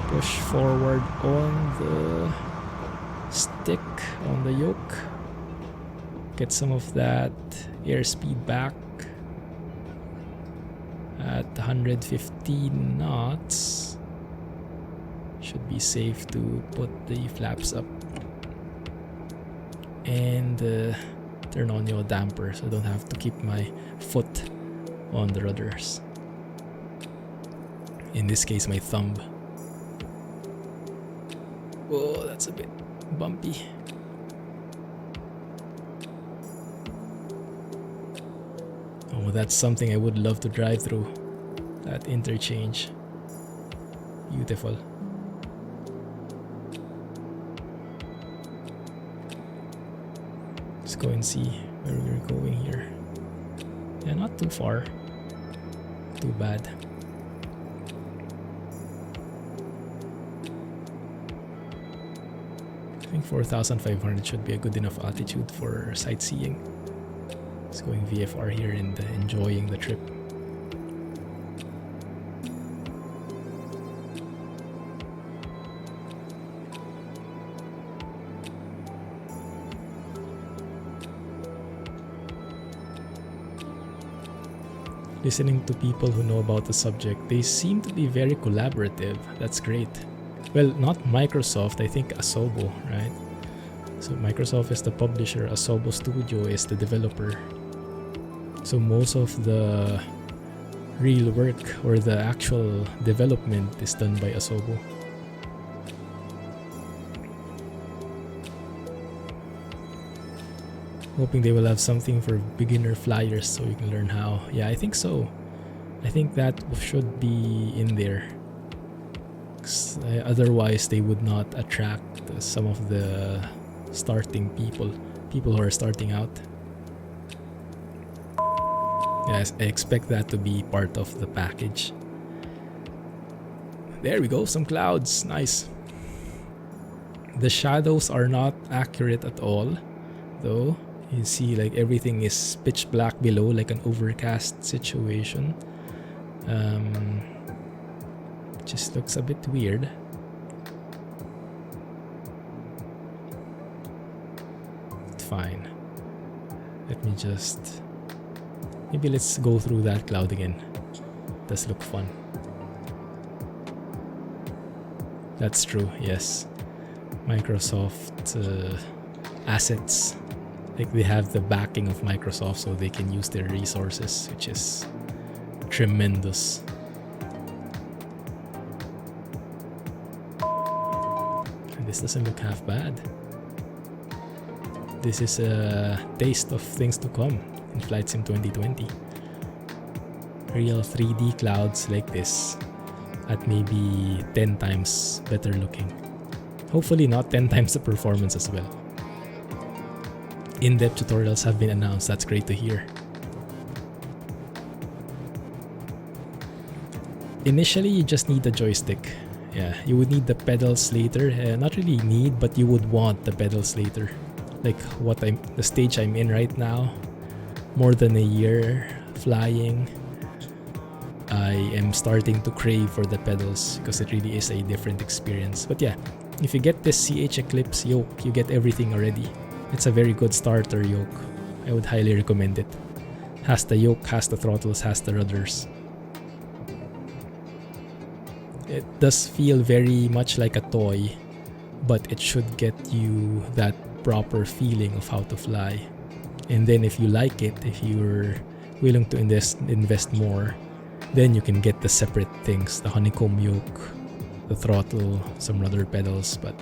Push forward on the stick, on the yoke. Get some of that airspeed back at 115 knots. Should be safe to put the flaps up. And turn on your damper so I don't have to keep my foot on the rudders. In this case, my thumb. Oh, that's a bit bumpy. Oh, that's something I would love to drive through. That interchange. Beautiful. Let's go and see where we're going here. Yeah, not too far. Too bad. I think 4,500 should be a good enough altitude for sightseeing. Just going VFR here and enjoying the trip. Listening to people who know about the subject, they seem to be very collaborative. That's great. Well, not Microsoft, I think Asobo, right? So Microsoft is the publisher, Asobo Studio is the developer. So most of the real work or the actual development is done by Asobo. Hoping they will have something for beginner flyers so you can learn how. Yeah, I think so. I think that should be in there. Otherwise, they would not attract some of the starting people who are starting out. Yes, I expect that to be part of the package. There we go, some clouds. Nice. The shadows are not accurate at all, though. You see, like, everything is pitch black below, like an overcast situation. Just looks a bit weird. Fine. Let me just... Maybe let's go through that cloud again. Does look fun. That's true, yes. Microsoft assets. Like, they have the backing of Microsoft so they can use their resources, which is tremendous. And this doesn't look half bad. This is a taste of things to come in Flight Sim 2020. Real 3D clouds like this at maybe 10 times better looking. Hopefully not 10 times the performance as well. In-depth tutorials have been announced. That's great to hear. Initially, you just need the joystick. Yeah, you would need the pedals later. Not really need, but you would want the pedals later. Like the stage I'm in right now, more than a year flying, I am starting to crave for the pedals because it really is a different experience. But yeah, if you get this CH Eclipse yoke, you get everything already. It's a very good starter yoke. I would highly recommend it. Has the yoke, has the throttles, has the rudders. It does feel very much like a toy, but it should get you that proper feeling of how to fly. And then if you like it, if you're willing to invest more, then you can get the separate things, the honeycomb yoke, the throttle, some rudder pedals, but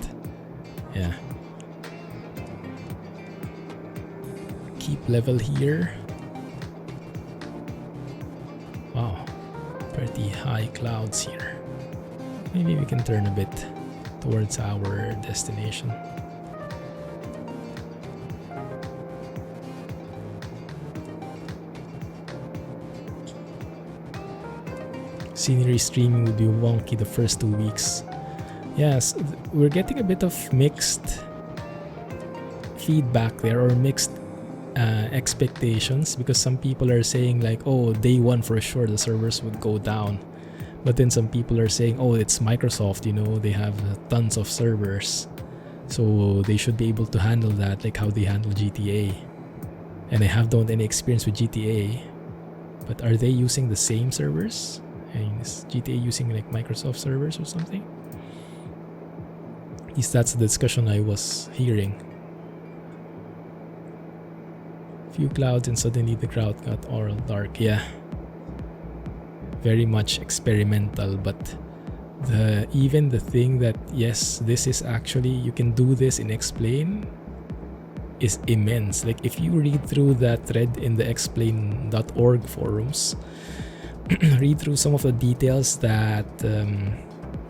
yeah. Keep level here. Wow, pretty high clouds here. Maybe we can turn a bit towards our destination. Scenery streaming would be wonky the first 2 weeks. Yes, we're getting a bit of mixed feedback there, or mixed expectations, because some people are saying like, oh, day one for sure the servers would go down, but then some people are saying, oh, it's Microsoft, you know, they have tons of servers, so they should be able to handle that, like how they handle GTA. And I don't have any experience with GTA, but are they using the same servers? And is GTA using like Microsoft servers or something? At least that's the discussion I was hearing. Few clouds and suddenly the crowd got all dark. Yeah. Very much experimental, but even the thing that yes, this is actually, you can do this in Explain is immense. Like if you read through that thread in the explain.org forums, read through some of the details that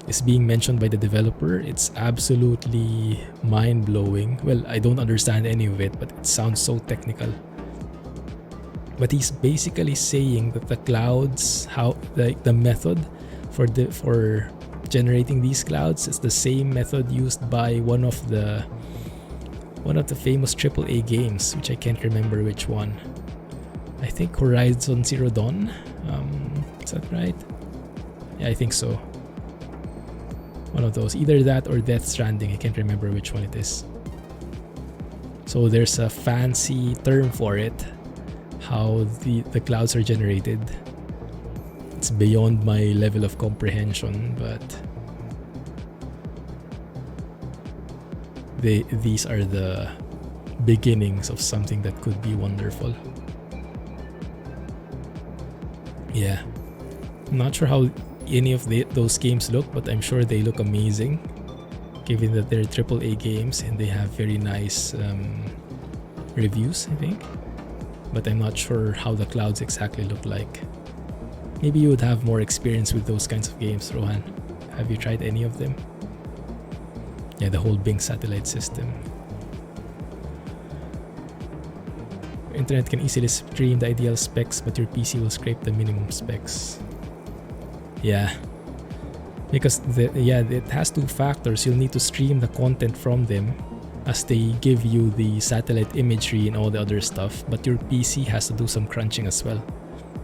is being mentioned by the developer, it's absolutely mind-blowing. Well, I don't understand any of it, but it sounds so technical. But he's basically saying that the clouds, how the method for generating these clouds is the same method used by one of the famous AAA games, which I can't remember which one. I think Horizon Zero Dawn. Is that right? Yeah, I think so. One of those, either that or Death Stranding. I can't remember which one it is. So there's a fancy term for it, how the clouds are generated. It's beyond my level of comprehension, but these are the beginnings of something that could be wonderful. Yeah, I'm not sure how any of those games look, but I'm sure they look amazing, given that they're AAA games and they have very nice reviews, I think. But I'm not sure how the clouds exactly look like. Maybe you would have more experience with those kinds of games, Rohan. Have you tried any of them? Yeah, the whole Bing satellite system. Your internet can easily stream the ideal specs, but your PC will scrape the minimum specs. Yeah, because it has two factors. You'll need to stream the content from them as they give you the satellite imagery and all the other stuff, but your PC has to do some crunching as well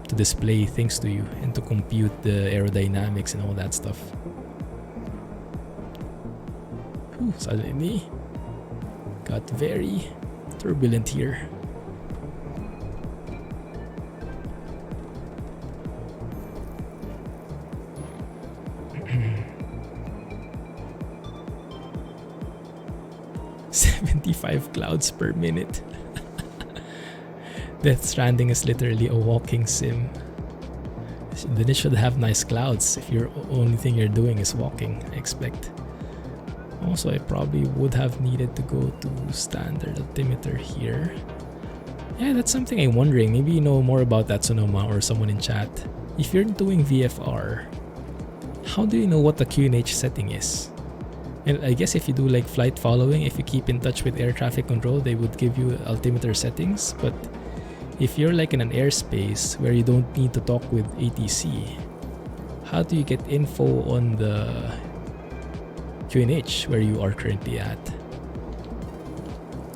to display things to you and to compute the aerodynamics and all that stuff. Ooh, suddenly got very turbulent here. "75 clouds per minute." Death Stranding is literally a walking sim. Then it should have nice clouds if your only thing you're doing is walking, I expect. Also, I probably would have needed to go to standard altimeter here. Yeah, that's something I'm wondering. Maybe you know more about that, Sonoma, or someone in chat. If you're doing VFR, how do you know what the QNH setting is? And I guess if you do like flight following, if you keep in touch with air traffic control, they would give you altimeter settings. But if you're like in an airspace where you don't need to talk with ATC, how do you get info on the QNH where you are currently at?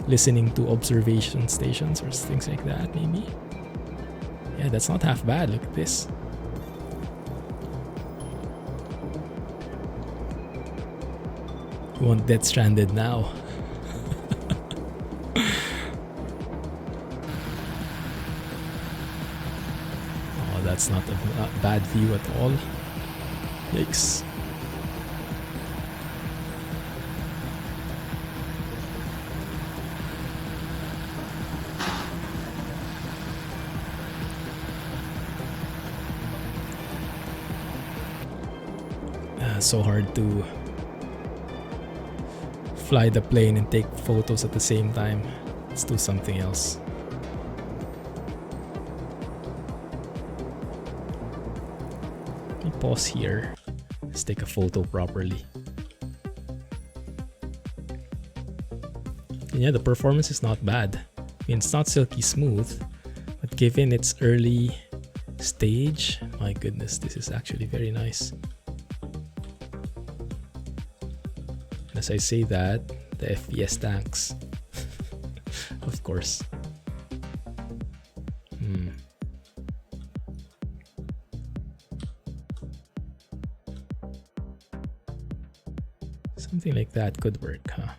Listening to observation stations or things like that, maybe? Yeah, that's not half bad. Look at this. You want Death Stranded now. Oh, that's not a bad view at all. Yikes. So hard to fly the plane and take photos at the same time. Let's do something else. Let me pause here. Let's take a photo properly. And yeah, the performance is not bad. I mean, it's not silky smooth, but given its early stage, my goodness, this is actually very nice. As I say that, the FPS tanks. Of course. Something like that could work, huh?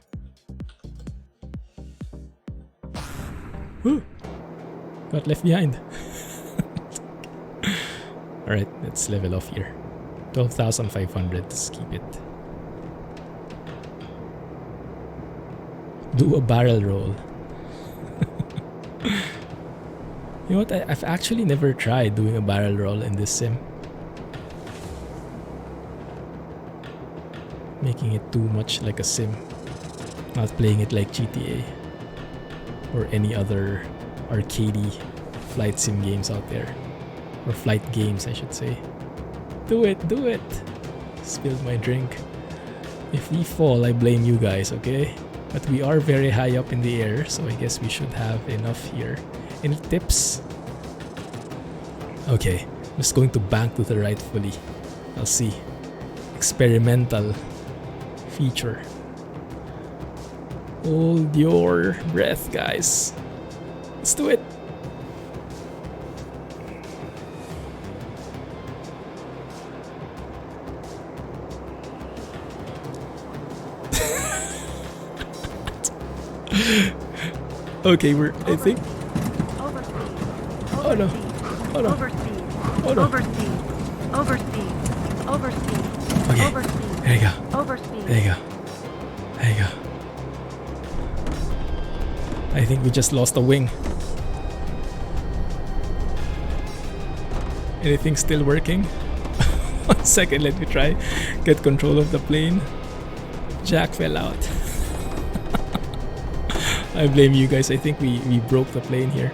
Woo! Got left behind. Alright, let's level off here. 12,500, let's keep it. Do a barrel roll. You know what? I've actually never tried doing a barrel roll in this sim. Making it too much like a sim. Not playing it like GTA. Or any other arcadey flight sim games out there. Or flight games, I should say. Do it, do it! Spilled my drink. If we fall, I blame you guys, okay? But we are very high up in the air, so I guess we should have enough here. Any tips? Okay, I'm just going to bank to the right fully. I'll see. Experimental feature. Hold your breath, guys. Let's do it. Okay, I think. Oh no. Oh no. Oh no. Okay. There you go. There you go. There you go. I think we just lost a wing. Anything still working? 1 second, let me try. Get control of the plane. Jack fell out. I blame you guys. I think we broke the plane here.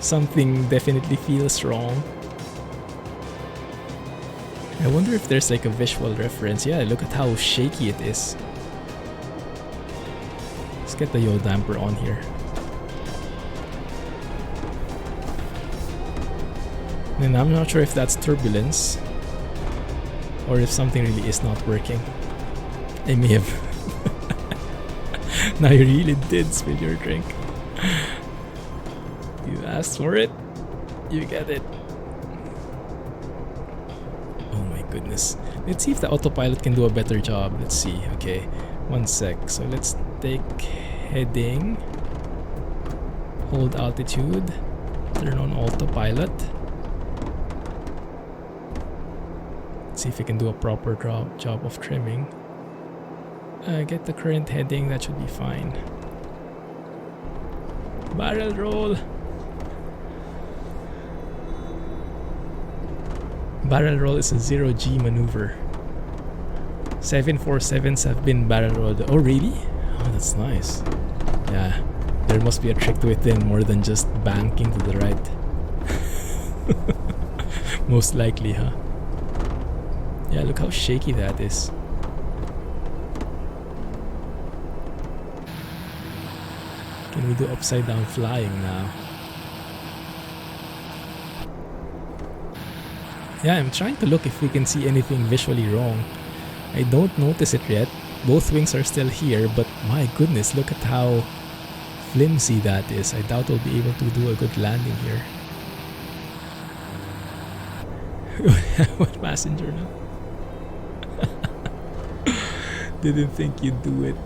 Something definitely feels wrong. I wonder if there's like a visual reference. Yeah, look at how shaky it is. Let's get the yaw damper on here. And I'm not sure if that's turbulence or if something really is not working. I may have. Now you really did spill your drink. You asked for it, you get it. Oh my goodness. Let's see if the autopilot can do a better job. Let's see. Okay, 1 sec. So let's take heading, hold altitude, turn on autopilot. Let's see if we can do a proper job of trimming. Get the current heading, that should be fine. Barrel roll. Barrel roll is a 0G maneuver. 747s have been barrel rolled. Oh really? Oh, that's nice. Yeah, there must be a trick to it then, more than just banking to the right. Most likely, huh? Yeah, look how shaky that is. Can we do upside down flying now? Yeah, I'm trying to look if we can see anything visually wrong. I don't notice it yet. Both wings are still here, but my goodness, look at how flimsy that is. I doubt we'll be able to do a good landing here. What passenger now? Didn't think you'd do it.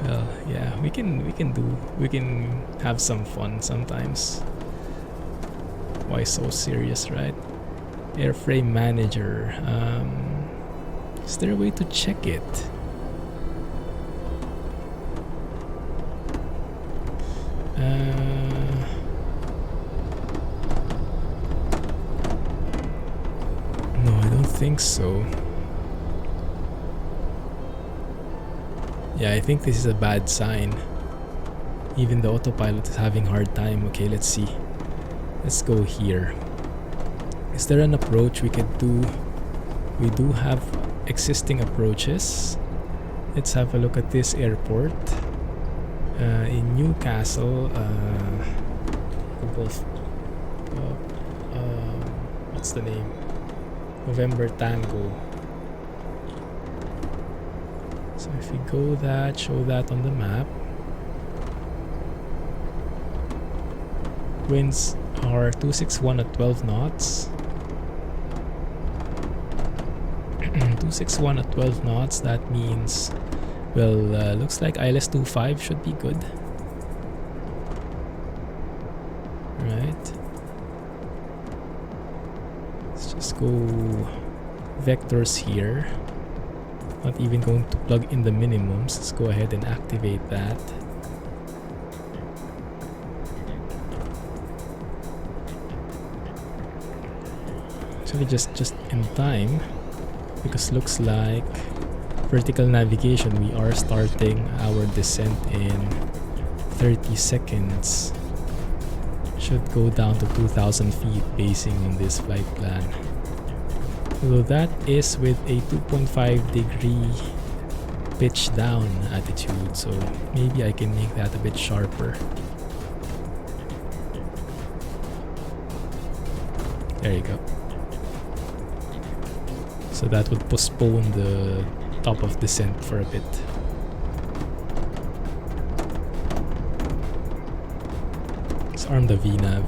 Well, yeah, we can have some fun sometimes. Why so serious, right? Airframe manager. Is there a way to check it? No, I don't think so. Yeah, I think this is a bad sign. Even the autopilot is having a hard time. Okay, let's see. Let's go here. Is there an approach we could do? We do have existing approaches. Let's have a look at this airport. In Newcastle, what's the name? November Tango. So if we go that, show that on the map. Winds are 261 at 12 knots. 261 at 12 knots, that means, well, looks like ILS 25 should be good. Right. Let's just go vectors here. Not even going to plug in the minimums. Let's go ahead and activate that. Actually just in time, because looks like vertical navigation, we are starting our descent in 30 seconds. Should go down to 2,000 feet basing on this flight plan. Although that is with a 2.5 degree pitch down attitude, so maybe I can make that a bit sharper. There you go. So that would postpone the top of descent for a bit. Let's arm the VNav.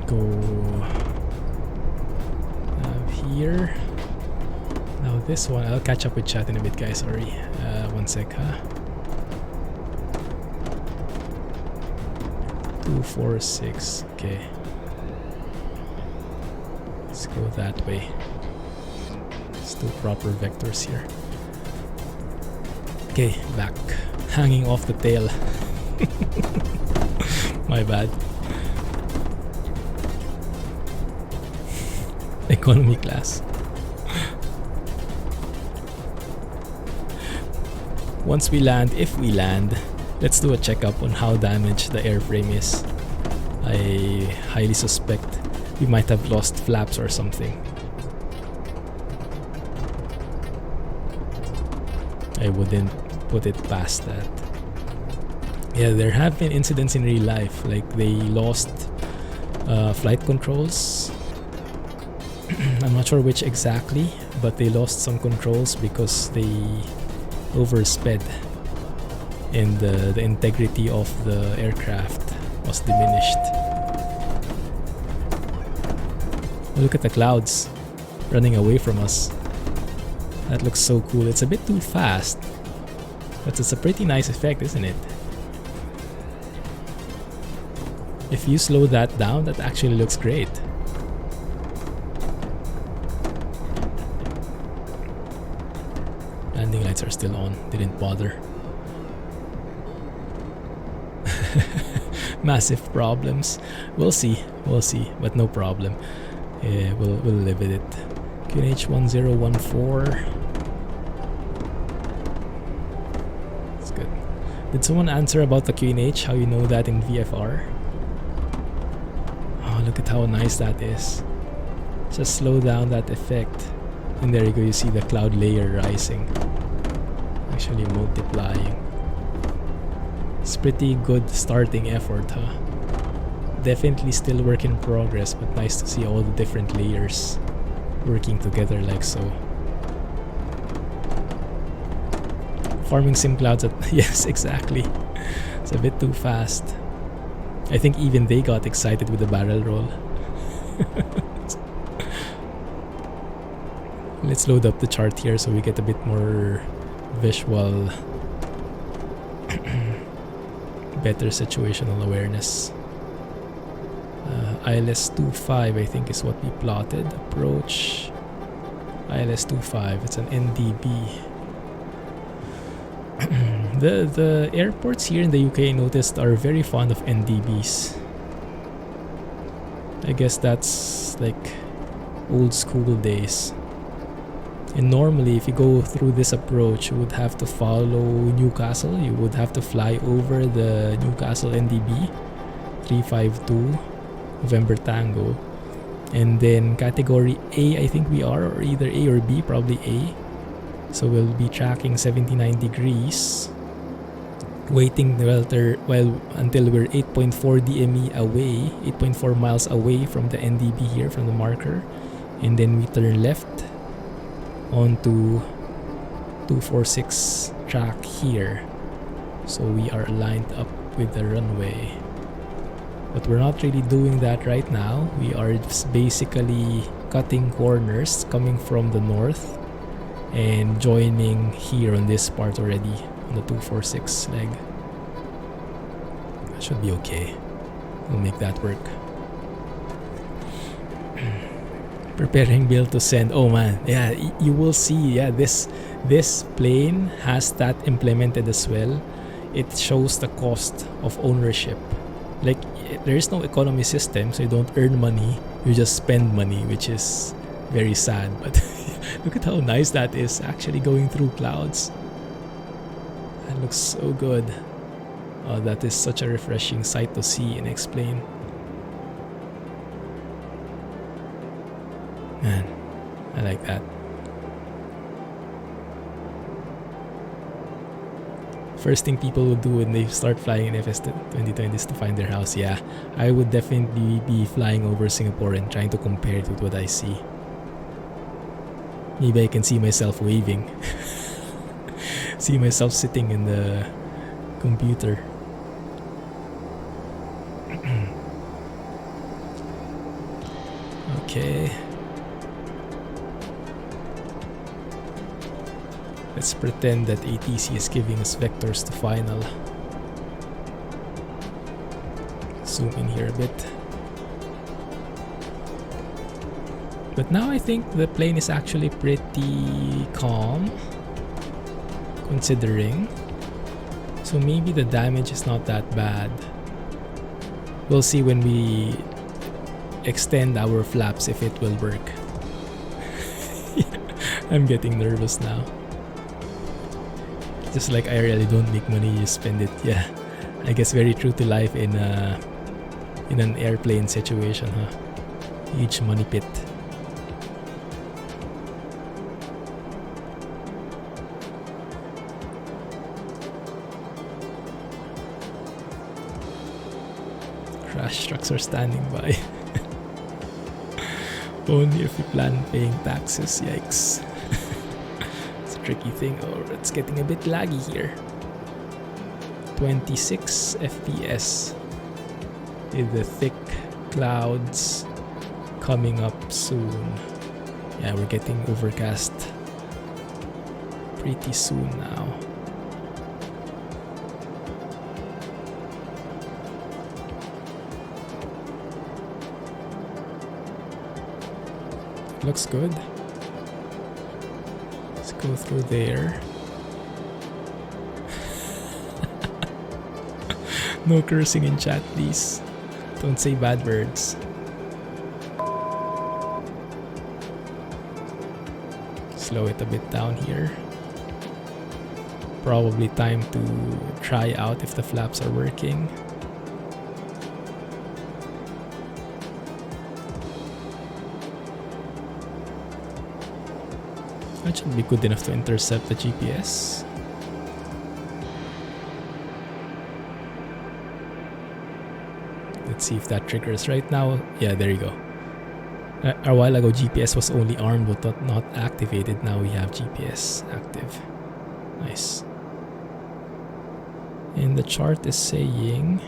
Go nav here. Now this one, I'll catch up with chat in a bit, guys. Sorry. 1 sec, huh? 246. Okay. Let's go that way. Let's do proper vectors here. Okay, back. Hanging off the tail. My bad. Economy class. Once we land, if we land, let's do a checkup on how damaged the airframe is. I highly suspect we might have lost flaps or something. I wouldn't put it past that. Yeah, there have been incidents in real life, like they lost flight controls. I'm not sure which exactly, but they lost some controls because they oversped and the integrity of the aircraft was diminished. Look at the clouds running away from us. That looks so cool. It's a bit too fast, but it's a pretty nice effect, isn't it? If you slow that down, that actually looks great. Landing lights are still on, didn't bother. Massive problems. We'll see, but no problem. Yeah, we'll live with it. QNH 1014. That's good. Did someone answer about the QNH? How you know that in VFR? Oh, look at how nice that is. Just slow down that effect. And there you go, you see the cloud layer rising. Actually multiplying. It's pretty good starting effort, huh? Definitely still work in progress, but nice to see all the different layers working together like so. Farming sim clouds at yes, exactly. It's a bit too fast. I think even they got excited with the barrel roll. Let's load up the chart here so we get a bit more visual, better situational awareness. ILS 25 I think is what we plotted. Approach ILS 25. It's an NDB. The airports here in the UK, I noticed, are very fond of NDBs. I guess that's like old school days. And normally if you go through this approach, you would have to follow Newcastle. You would have to fly over the Newcastle NDB 352 November Tango, and then category A I think we are, or either A or B, probably A. So we'll be tracking 79 degrees, waiting until we're 8.4 DME away, 8.4 miles away from the NDB here, from the marker, and then we turn left onto 246 track here. So we are lined up with the runway. But we're not really doing that right now. We are just basically cutting corners coming from the north and joining here on this part already on the 246 leg. That should be okay. We'll make that work. Preparing build to send. Oh man, yeah, you will see. Yeah, this plane has that implemented as well. It shows the cost of ownership. Like there is no economy system, so you don't earn money, you just spend money, which is very sad. But look at how nice that is, actually going through clouds. That looks so good. Oh, that is such a refreshing sight to see and explain. Man, I like that. First thing people will do when they start flying in FS 2020 is to find their house. Yeah, I would definitely be flying over Singapore and trying to compare it with what I see. Maybe I can see myself waving. See myself sitting in the computer. Okay. Let's pretend that ATC is giving us vectors to final. Zoom in here a bit. But now I think the plane is actually pretty calm, considering. So maybe the damage is not that bad. We'll see when we extend our flaps if it will work. I'm getting nervous now. Just like I really don't make money, you spend it. Yeah, I guess very true to life in an airplane situation, huh? Huge money pit. Crash trucks are standing by. Only if you plan on paying taxes. Yikes. It's a tricky thing. Oh, it's getting a bit laggy here. 26 FPS with the thick clouds coming up soon. Yeah, we're getting overcast pretty soon now. Looks good. Let's go through there. No cursing in chat, please. Don't say bad words. Slow it a bit down here. Probably time to try out if the flaps are working. That should be good enough to intercept the GPS. Let's see if that triggers right now. Yeah, there you go. A while ago GPS was only armed but not activated. Now we have GPS active. Nice. And the chart is saying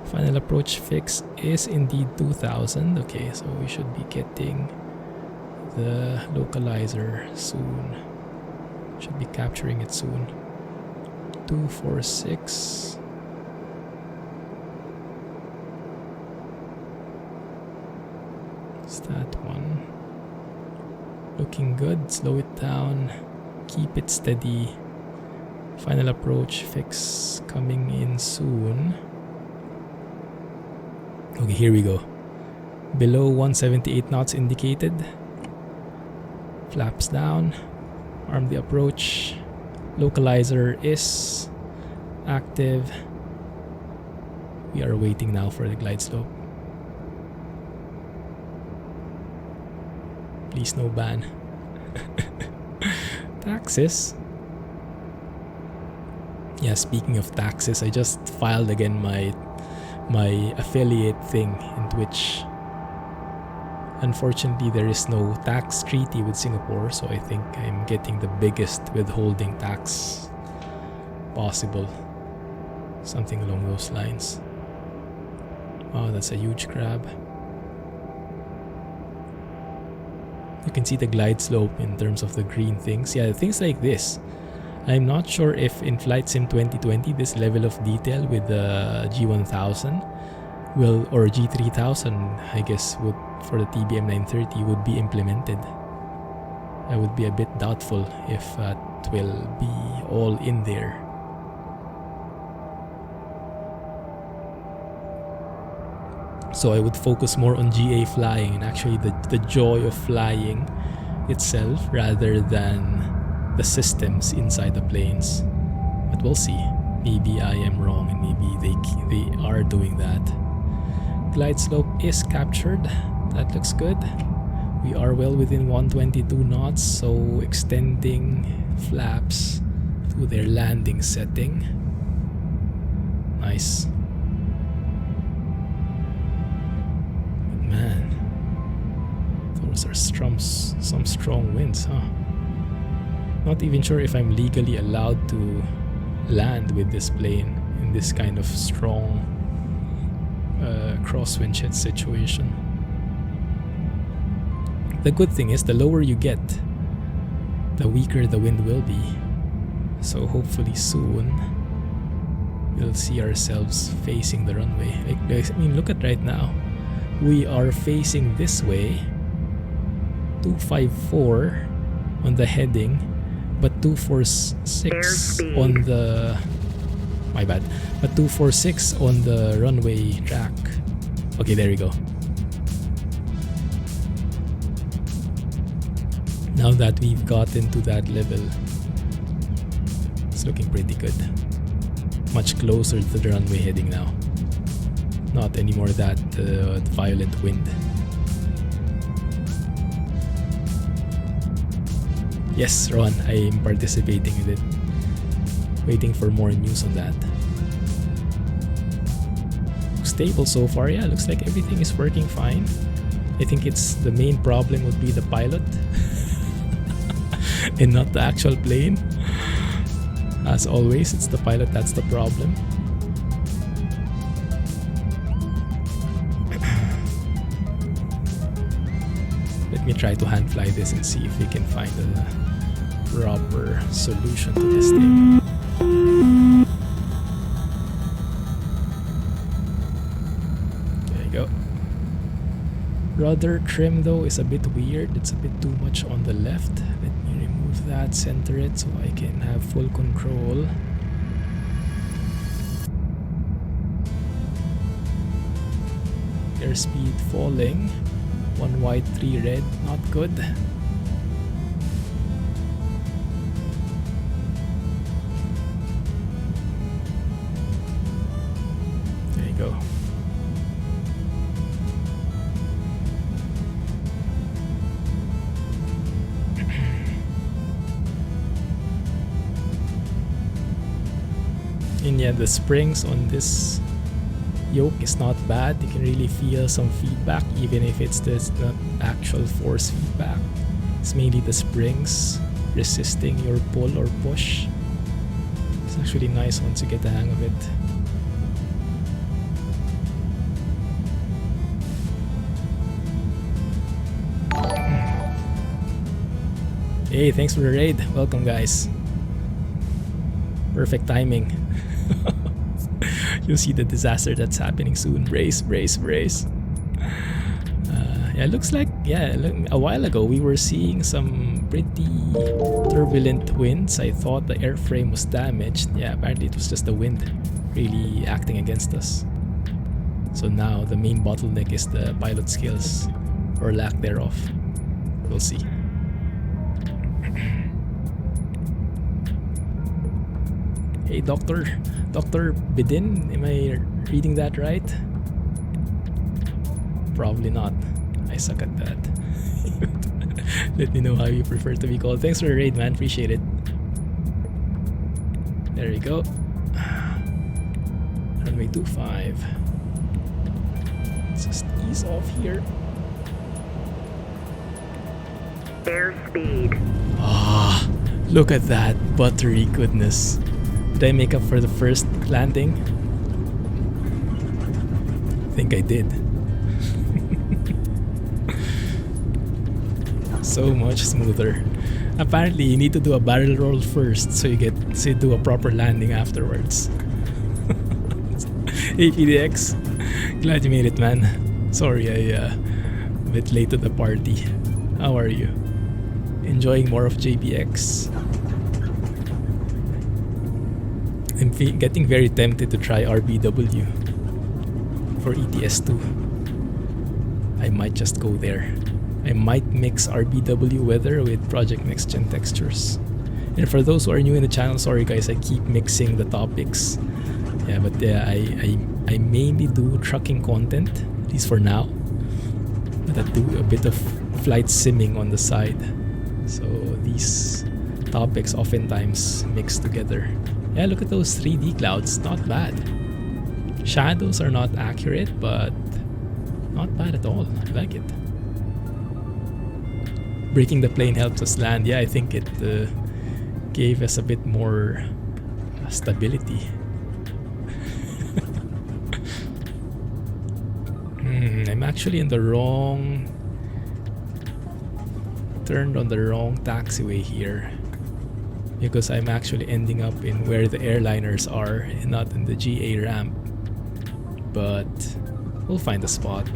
final approach fix is indeed 2000. Okay, so we should be getting the localizer soon. Should be capturing it soon. 246. It's that one. Looking good. Slow it down. Keep it steady. Final approach fix coming in soon. Okay, here we go. Below 178 knots indicated. Flaps down. Arm the approach. Localizer is active. We are waiting now for the glide slope. Please no ban. Taxes. Yeah, speaking of taxes, I just filed again my affiliate thing in Twitch. Unfortunately, there is no tax treaty with Singapore, so I think I'm getting the biggest withholding tax possible. Something along those lines. Oh, that's a huge crab. You can see the glide slope in terms of the green things. Yeah, things like this. I'm not sure if in Flight Sim 2020 this level of detail with the G1000 will, or G3000, I guess, would, for the TBM 930 would be implemented. I would be a bit doubtful if that will be all in there. So I would focus more on GA flying and actually the joy of flying itself rather than the systems inside the planes. But we'll see. Maybe I am wrong and maybe they are doing that. Glide slope is captured. That looks good. We are well within 122 knots, so extending flaps to their landing setting. Nice. But man, those are some strong winds, huh? Not even sure if I'm legally allowed to land with this plane in this kind of strong crosswind situation. The good thing is the lower you get, the weaker the wind will be. So hopefully soon we'll see ourselves facing the runway. I mean, look at right now. We are facing this way. 254 on the heading, but 246 on the... My bad. But 246 on the runway track. Okay, there we go. Now that we've gotten to that level, it's looking pretty good. Much closer to the runway heading now. Not anymore that violent wind. Yes, Ron, I am participating in it. Waiting for more news on that. Stable so far, yeah, looks like everything is working fine. I think it's the main problem would be the pilot and not the actual plane. As always, it's the pilot that's the problem. Let me try to hand fly this and see if we can find a proper solution to this thing. There you go. Rudder trim though is a bit weird. It's a bit too much on the left. Let me remove that, center it so I can have full control. Airspeed falling. 1 white, 3 red, not good. There you go. And yeah, the springs on this yoke is not bad. You can really feel some feedback even if it's not actual force feedback. It's mainly the springs resisting your pull or push. It's actually nice once you get the hang of it. Hey, thanks for the raid. Welcome, guys. Perfect timing. You'll see the disaster that's happening soon. Brace, brace, brace. Yeah, it looks like, yeah, a while ago we were seeing some pretty turbulent winds. I thought the airframe was damaged. Yeah, apparently it was just the wind really acting against us. So now the main bottleneck is the pilot skills, or lack thereof. We'll see. Hey, Dr. Bidin, am I reading that right? Probably not. I suck at that. Let me know how you prefer to be called. Thanks for the raid, man. Appreciate it. There you go. Runway 25. Let's just ease off here. Airspeed. Ah, look at that buttery goodness. Did I make up for the first landing? I think I did. So much smoother. Apparently you need to do a barrel roll first so you do a proper landing afterwards. Hey PDX, glad you made it, man. Sorry, a bit late to the party. How are you? Enjoying more of JPX? I'm getting very tempted to try RBW for ETS2. I might just go there. I might mix RBW weather with Project Next Gen textures. And for those who are new in the channel, sorry guys, I keep mixing the topics. Yeah, but I mainly do trucking content, at least for now. But I do a bit of flight simming on the side. So these topics oftentimes mix together. Yeah, look at those 3D clouds, not bad. Shadows are not accurate, but not bad at all. I like it. Breaking the plane helps us land. Yeah, I think it gave us a bit more stability. I'm actually in the wrong... turned on the wrong taxiway here. Because I'm actually ending up in where the airliners are and not in the GA ramp. But we'll find a spot.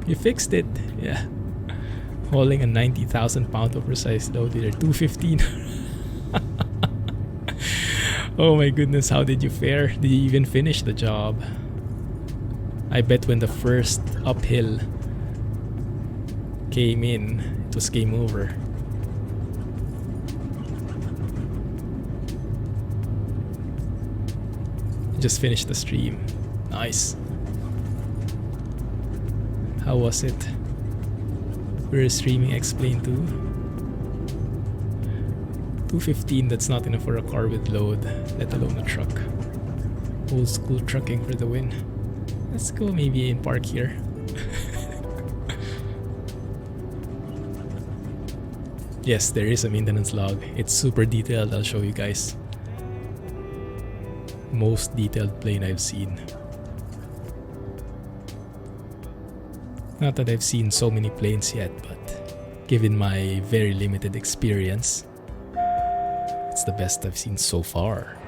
You fixed it, yeah. Hauling a 90,000 pound oversized load with a 215. Oh my goodness, how did you fare? Did you even finish the job? I bet when the first uphill came in, it was game over. Just finished the stream. Nice. How was it? We're streaming Explain 2. 215, that's not enough for a car with load, let alone a truck. Old school trucking for the win. Let's go maybe in park here. Yes, there is a maintenance log. It's super detailed, I'll show you guys. Most detailed plane I've seen. Not that I've seen so many planes yet, but given my very limited experience, it's the best I've seen so far.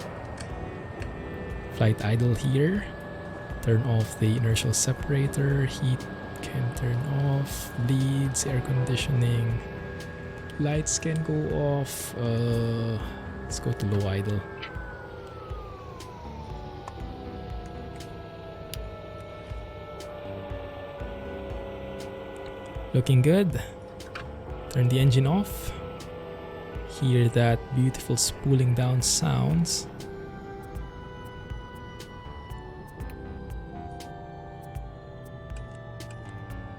Flight idle here. Turn off the inertial separator. Heat can turn off. Leeds, air conditioning. Lights can go off. Let's go to low idle. Looking good. Turn the engine off. Hear that beautiful spooling down sounds.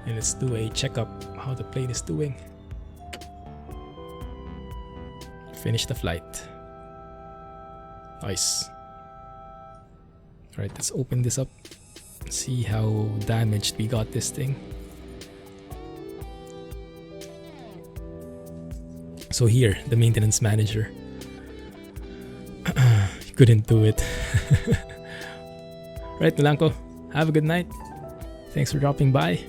And let's do a checkup how the plane is doing. Finish the flight. Nice. Alright, let's open this up. See how damaged we got this thing. So here, the maintenance manager. He couldn't do it. Right, Milanko, have a good night. Thanks for dropping by.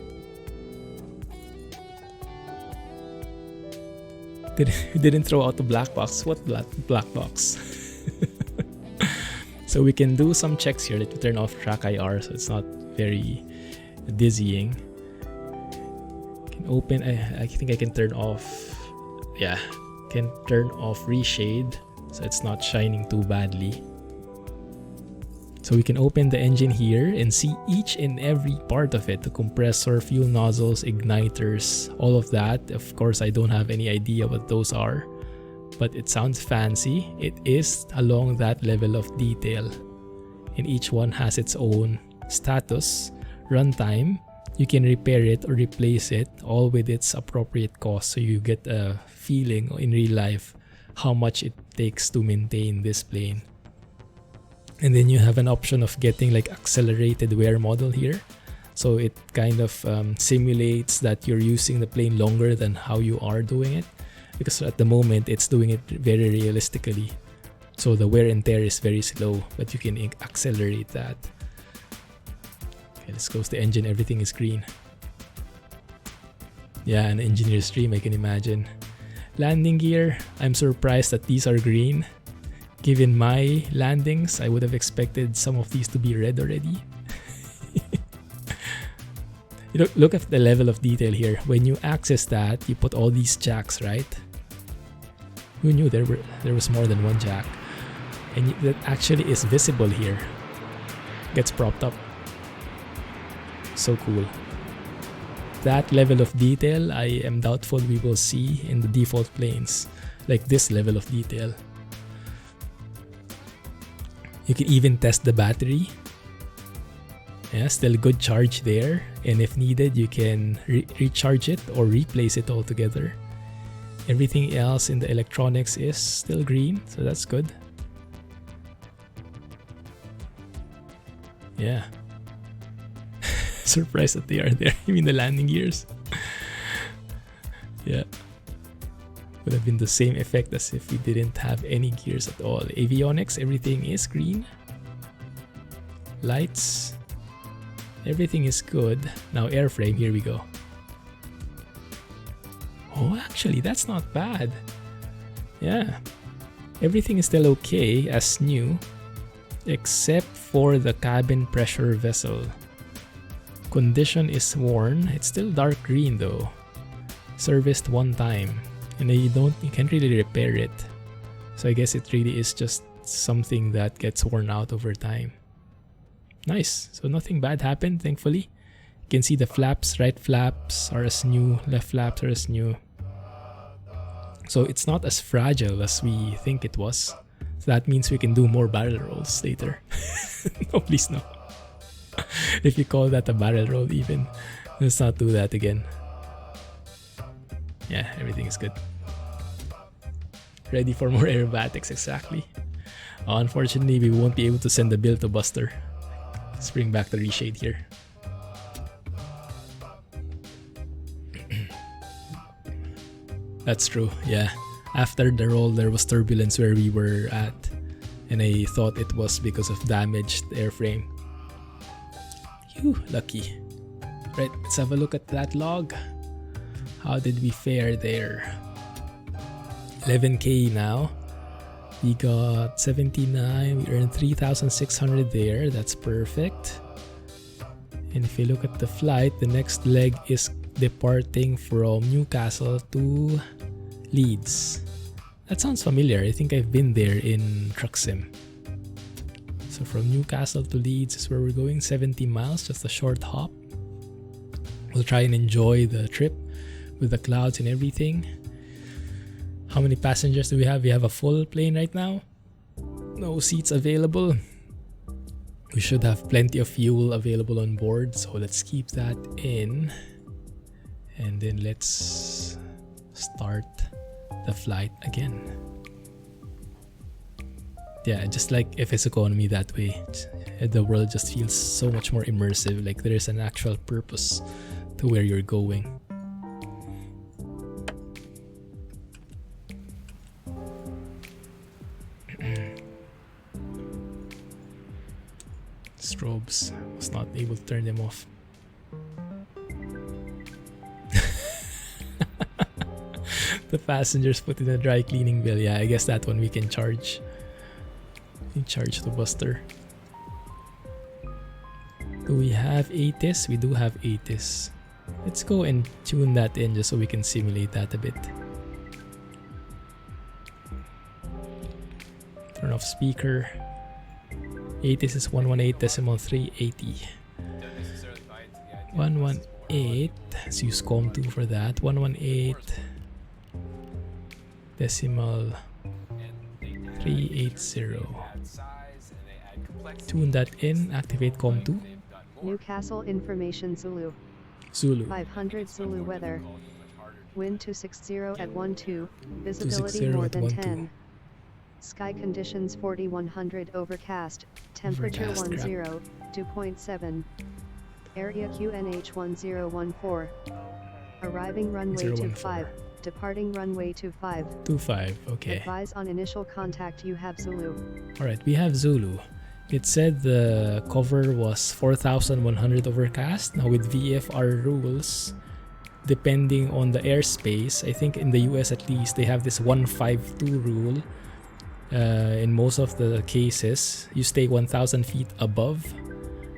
Didn't throw out the black box. What black box? So we can do some checks here. Let me turn off track IR so it's not very dizzying. Can open. I think I can turn off. Yeah, can turn off reshade so it's not shining too badly. So we can open the engine here and see each and every part of it, the compressor, fuel nozzles, igniters, all of that. Of course, I don't have any idea what those are, but it sounds fancy. It is along that level of detail, and each one has its own status, runtime. You can repair it or replace it, all with its appropriate cost, so you get a feeling in real life how much it takes to maintain this plane. And then you have an option of getting like accelerated wear model here. So it kind of simulates that you're using the plane longer than how you are doing it, because at the moment it's doing it very realistically. So the wear and tear is very slow, but you can accelerate that. Okay, let's close the engine. Everything is green. Yeah, an engineer's dream, I can imagine. Landing gear, I'm surprised that these are green, Given my landings, I would have expected some of these to be red already. Look at the level of detail here. When you access that, you put all these jacks, right? Who knew there was more than one jack? And that actually is visible here. Gets propped up. So cool. That level of detail, I am doubtful we will see in the default planes. Like this level of detail. You can even test the battery. Yeah, still a good charge there. And if needed, you can recharge it or replace it altogether. Everything else in the electronics is still green, so that's good. Yeah. Surprised that they are there. You mean the landing gears? Yeah. Would have been the same effect as if we didn't have any gears at all. Avionics, everything is green. Lights, everything is good. Now airframe, here we go. Oh, actually, that's not bad. Yeah. Everything is still okay as new, except for the cabin pressure vessel. Condition is worn. It's still dark green though. Serviced one time. And you can't really repair it. So I guess it really is just something that gets worn out over time. Nice. So nothing bad happened, thankfully. You can see the flaps, right flaps are as new, left flaps are as new. So it's not as fragile as we think it was. So that means we can do more barrel rolls later. No, please no. If you call that a barrel roll even, let's not do that again. Yeah, everything is good. Ready for more aerobatics, exactly. Unfortunately, we won't be able to send the bill to Buster. Let's bring back the reshade here. That's true, yeah. After the roll, there was turbulence where we were at. And I thought it was because of damaged airframe. Phew, lucky. Right, let's have a look at that log. How did we fare there? 11k now. We got 79. We earned 3,600 there. That's perfect. And if you look at the flight, the next leg is departing from Newcastle to Leeds. That sounds familiar. I think I've been there in Truck Sim. So from Newcastle to Leeds is where we're going. 70 miles, just a short hop. We'll try and enjoy the trip with the clouds and everything. How many passengers do we have? We have a full plane right now. No seats available. We should have plenty of fuel available on board, so let's keep that in. And then let's start the flight again. Yeah, just like FS economy that way. The world just feels so much more immersive, like there is an actual purpose to where you're going. Strobes, was not able to turn them off. The passengers put in a dry cleaning bill. Yeah, I guess that one we can charge. We charge the Buster. Do we have ATIS? We do have ATIS. Let's go and tune that in just so we can simulate that a bit. Turn off speaker. ATIS is 118.380. 118. Let's use COM2 for that. 118 decimal 380. Tune that in. Activate COM2. Newcastle information Zulu. 500 Zulu weather. Wind 260 at 12. Visibility more than 10. Sky conditions 4100 overcast. Temperature 10. 2.7. Area QNH 1014. Arriving runway 25. Departing runway 25. 25, okay. Advise on initial contact. You have Zulu. Alright, we have Zulu. It said the cover was 4,100 overcast. Now with VFR rules, depending on the airspace, I think in the US at least, they have this 152 rule In most of the cases, you stay 1,000 feet above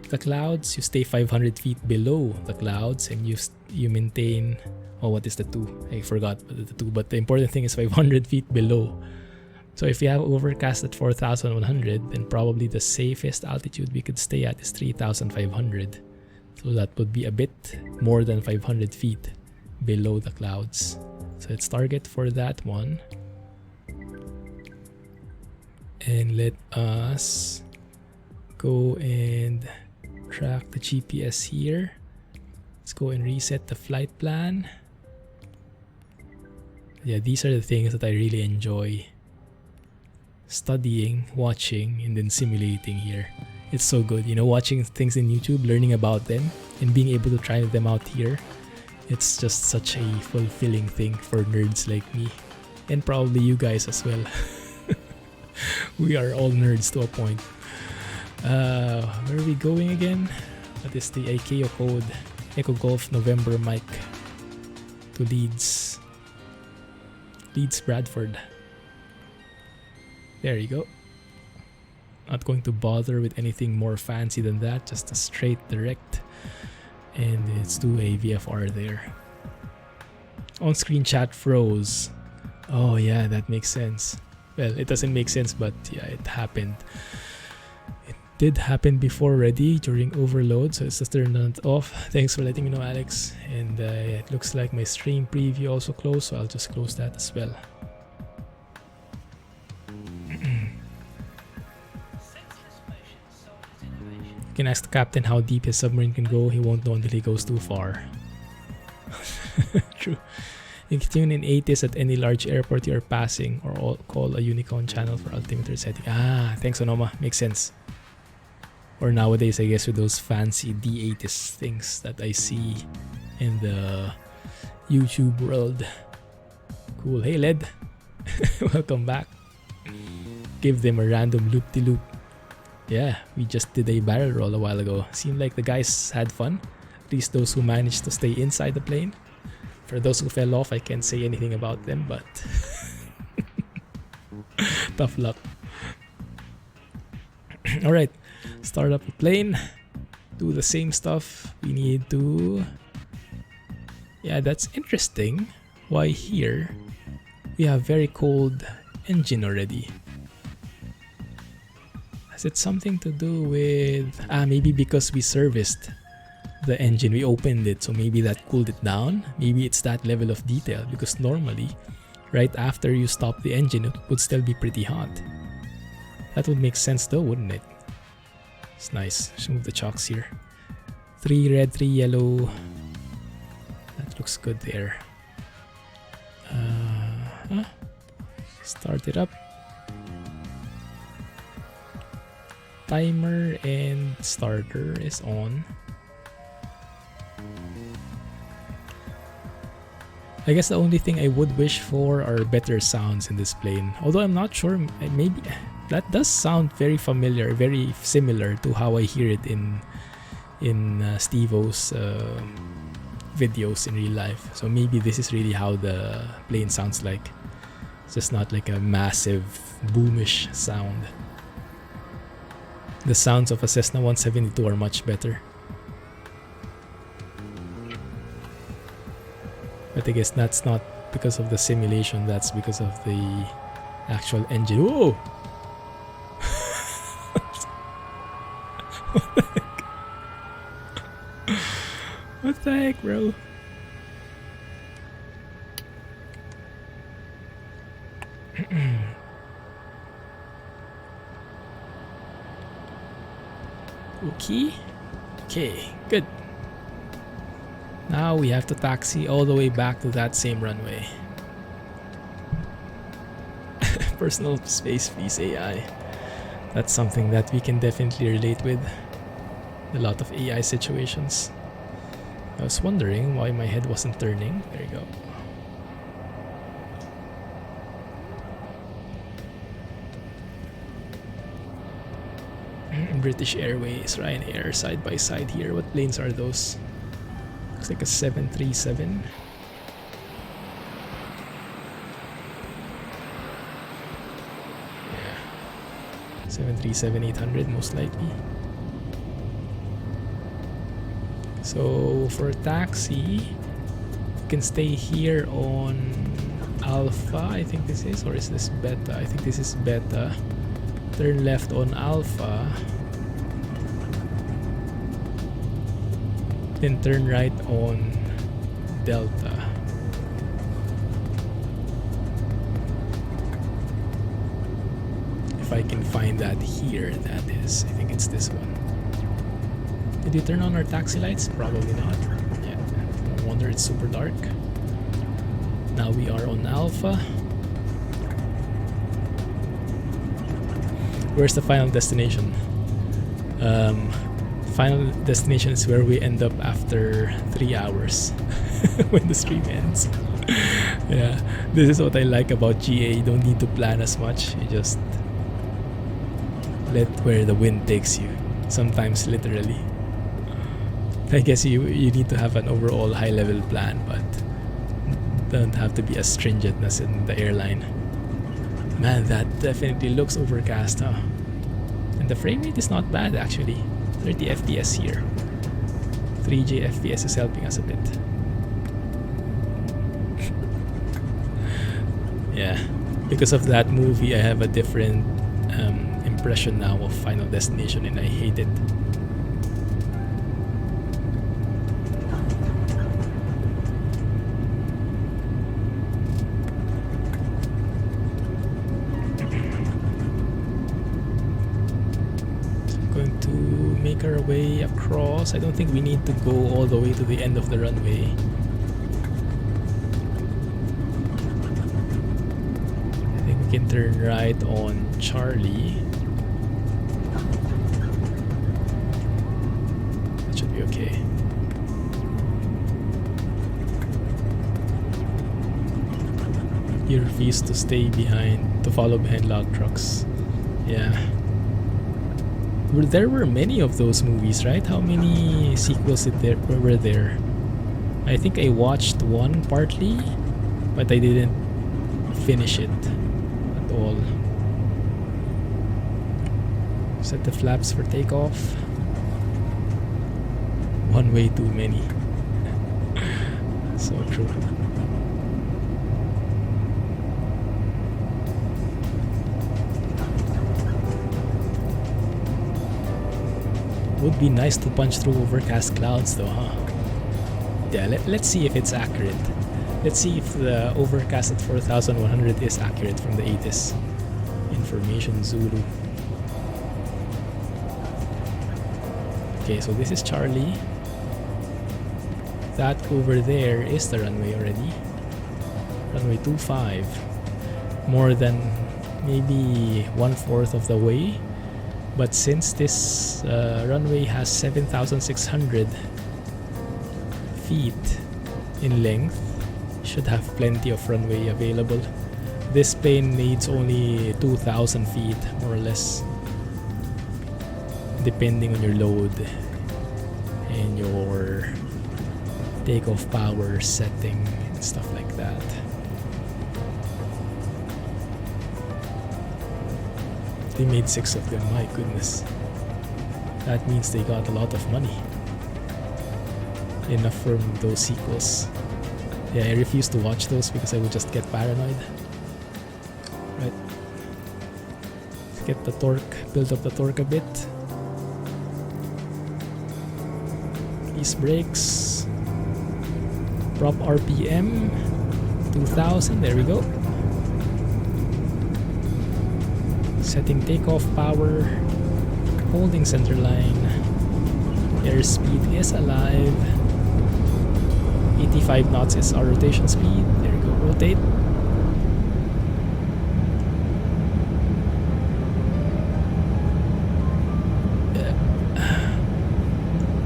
the clouds, you stay 500 feet below the clouds, and you maintain. Oh, what is the 2? I forgot the 2, but the important thing is 500 feet below. So if you have overcast at 4,100, then probably the safest altitude we could stay at is 3,500. So that would be a bit more than 500 feet below the clouds. So let's target for that one. And let us go and track the GPS here. Let's go and reset the flight plan. Yeah, these are the things that I really enjoy studying, watching, and then simulating here. It's so good, you know, watching things in YouTube, learning about them, and being able to try them out here. It's just such a fulfilling thing for nerds like me, and probably you guys as well. We are all nerds to a point. Where are we going again? That is the ICAO code. Echo Golf November Mike to Leeds. Leeds Bradford. There you go. Not going to bother with anything more fancy than that, just a straight direct. And let's do a VFR there. On-screen chat froze. Oh yeah, that makes sense. Well, it doesn't make sense, but yeah, it happened. It did happen before already during overload, so let's just turn it off. Thanks for letting me know, Alex. And it looks like my stream preview also closed, so I'll just close that as well. You can ask the captain how deep his submarine can go. He won't know until he goes too far. True. You can tune in 80s at any large airport you're passing, or call a Unicorn channel for altimeter setting. Ah, thanks Onoma. Makes sense. Or nowadays, I guess, with those fancy D80s things that I see in the YouTube world. Cool. Hey, Led. Welcome back. Give them a random loop-de-loop. Yeah, we just did a barrel roll a while ago. Seemed like the guys had fun. At least those who managed to stay inside the plane. For those who fell off, I can't say anything about them, but tough luck. Alright, start up the plane. Do the same stuff. We need to... Yeah, that's interesting. Why here we have very cold engine already. Has it something to do with... maybe because we serviced the engine, we opened it, so maybe that cooled it down. Maybe it's that level of detail, because normally right after you stop the engine it would still be pretty hot. That would make sense though, wouldn't it? It's nice. Just move the chocks here. 3 red, 3 yellow. That looks good there. Start it up. Timer and starter is on. I guess the only thing I would wish for are better sounds in this plane. Although I'm not sure, maybe that does sound very familiar, very similar to how I hear it in Steve-O's videos in real life. So maybe this is really how the plane sounds like. It's just not like a massive boomish sound. The sounds of a Cessna 172 are much better. But I guess that's not because of the simulation, that's because of the actual engine. Whoa! What the heck? What the heck, bro? Okay, good. Now we have to taxi all the way back to that same runway. Personal space please, AI. That's something that we can definitely relate with. A lot of AI situations. I was wondering why my head wasn't turning. There you go. British Airways, Ryanair, side by side here. What planes are those? Looks like a 737. 737-800 most likely. So for taxi, you can stay here on Alpha, I think this is, or is this Beta? I think this is Beta. Turn left on Alpha, then turn right on Delta. If I can find that here, that is, I think it's this one. Did you turn on our taxi lights? Probably not. Yeah, no wonder it's super dark. Now we are on Alpha. Where's the final destination? Final destination is where we end up after 3 hours when the stream ends. Yeah, this is what I like about GA. You don't need to plan as much. You just let where the wind takes you. Sometimes literally. I guess you need to have an overall high level plan, but don't have to be as stringent as in the airline. Man, that definitely looks overcast, huh? And the frame rate is not bad actually. 30 FPS here. 3J FPS is helping us a bit. Yeah, because of that movie I have a different impression now of Final Destination and I hate it. Make our way across. I don't think we need to go all the way to the end of the runway. I think we can turn right on Charlie. That should be okay. You refuse to stay behind, to follow behind log trucks. Yeah. There were many of those movies, right? How many sequels were there? I think I watched one partly, but I didn't finish it at all. Set the flaps for takeoff. One way too many. So true. Would be nice to punch through overcast clouds though, huh? Yeah, let's see if it's accurate. Let's see if the overcast at 4100 is accurate from the ATIS. Information Zulu. Okay, so this is Charlie. That over there is the runway already. Runway 25. More than maybe 1/4 of the way. But since this runway has 7,600 feet in length, should have plenty of runway available. This plane needs only 2,000 feet, more or less, depending on your load and your takeoff power setting and stuff like that. They made 6 of them, my goodness. That means they got a lot of money. Enough from those sequels. Yeah, I refuse to watch those because I would just get paranoid. Right. Get the torque, build up the torque a bit. These brakes. Prop RPM 2000, there we go. Setting takeoff power, holding center line, airspeed is alive, 85 knots is our rotation speed, there we go, rotate.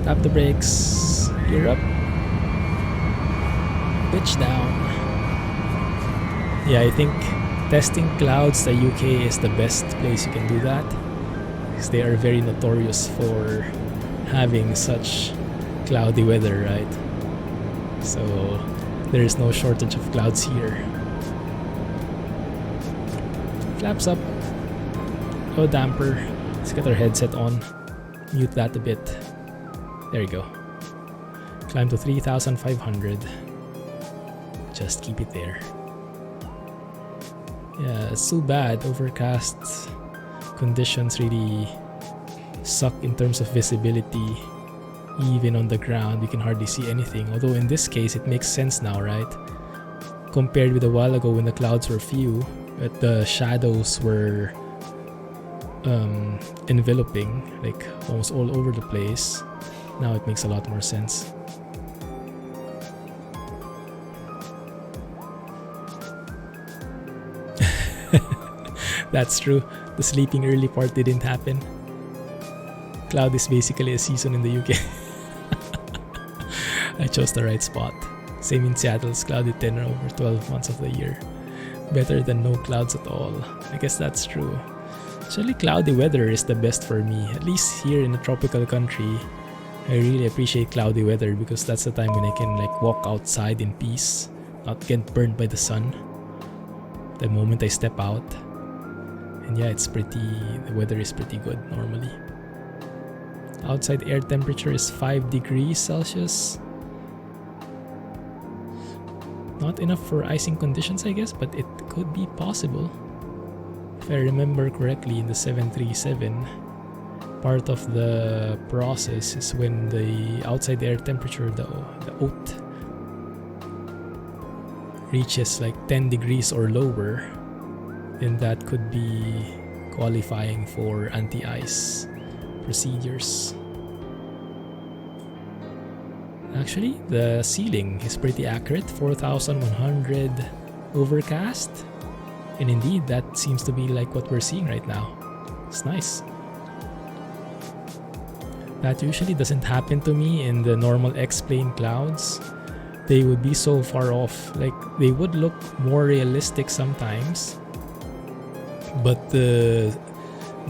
Tap the brakes, gear up, pitch down. Yeah, I think testing clouds, the UK is the best place you can do that because they are very notorious for having such cloudy weather, right? So there is no shortage of clouds here. Flaps up. Oh, damper. Let's get our headset on. Mute that a bit. There you go. Climb to 3,500. Just keep it there. Yeah, it's so bad. Overcast conditions really suck in terms of visibility. Even on the ground, we can hardly see anything. Although in this case, it makes sense now, right? Compared with a while ago when the clouds were few, but the shadows were enveloping, like almost all over the place. Now it makes a lot more sense. That's true. The sleeping early part didn't happen. Cloud is basically a season in the UK. I chose the right spot. Same in Seattle's cloudy tenor over 12 months of the year. Better than no clouds at all. I guess that's true. Actually, cloudy weather is the best for me. At least here in a tropical country, I really appreciate cloudy weather because that's the time when I can like walk outside in peace, not get burned by the sun the moment I step out. And yeah, the weather is pretty good normally. Outside air temperature is 5 degrees Celsius. Not enough for icing conditions, I guess, but it could be possible. If I remember correctly, in the 737, part of the process is when the outside air temperature, the OAT, reaches like 10 degrees or lower, then that could be qualifying for anti-ice procedures. Actually, the ceiling is pretty accurate, 4,100 overcast. And indeed, that seems to be like what we're seeing right now. It's nice. That usually doesn't happen to me in the normal X-plane clouds. They would be so far off. Like, they would look more realistic sometimes, but the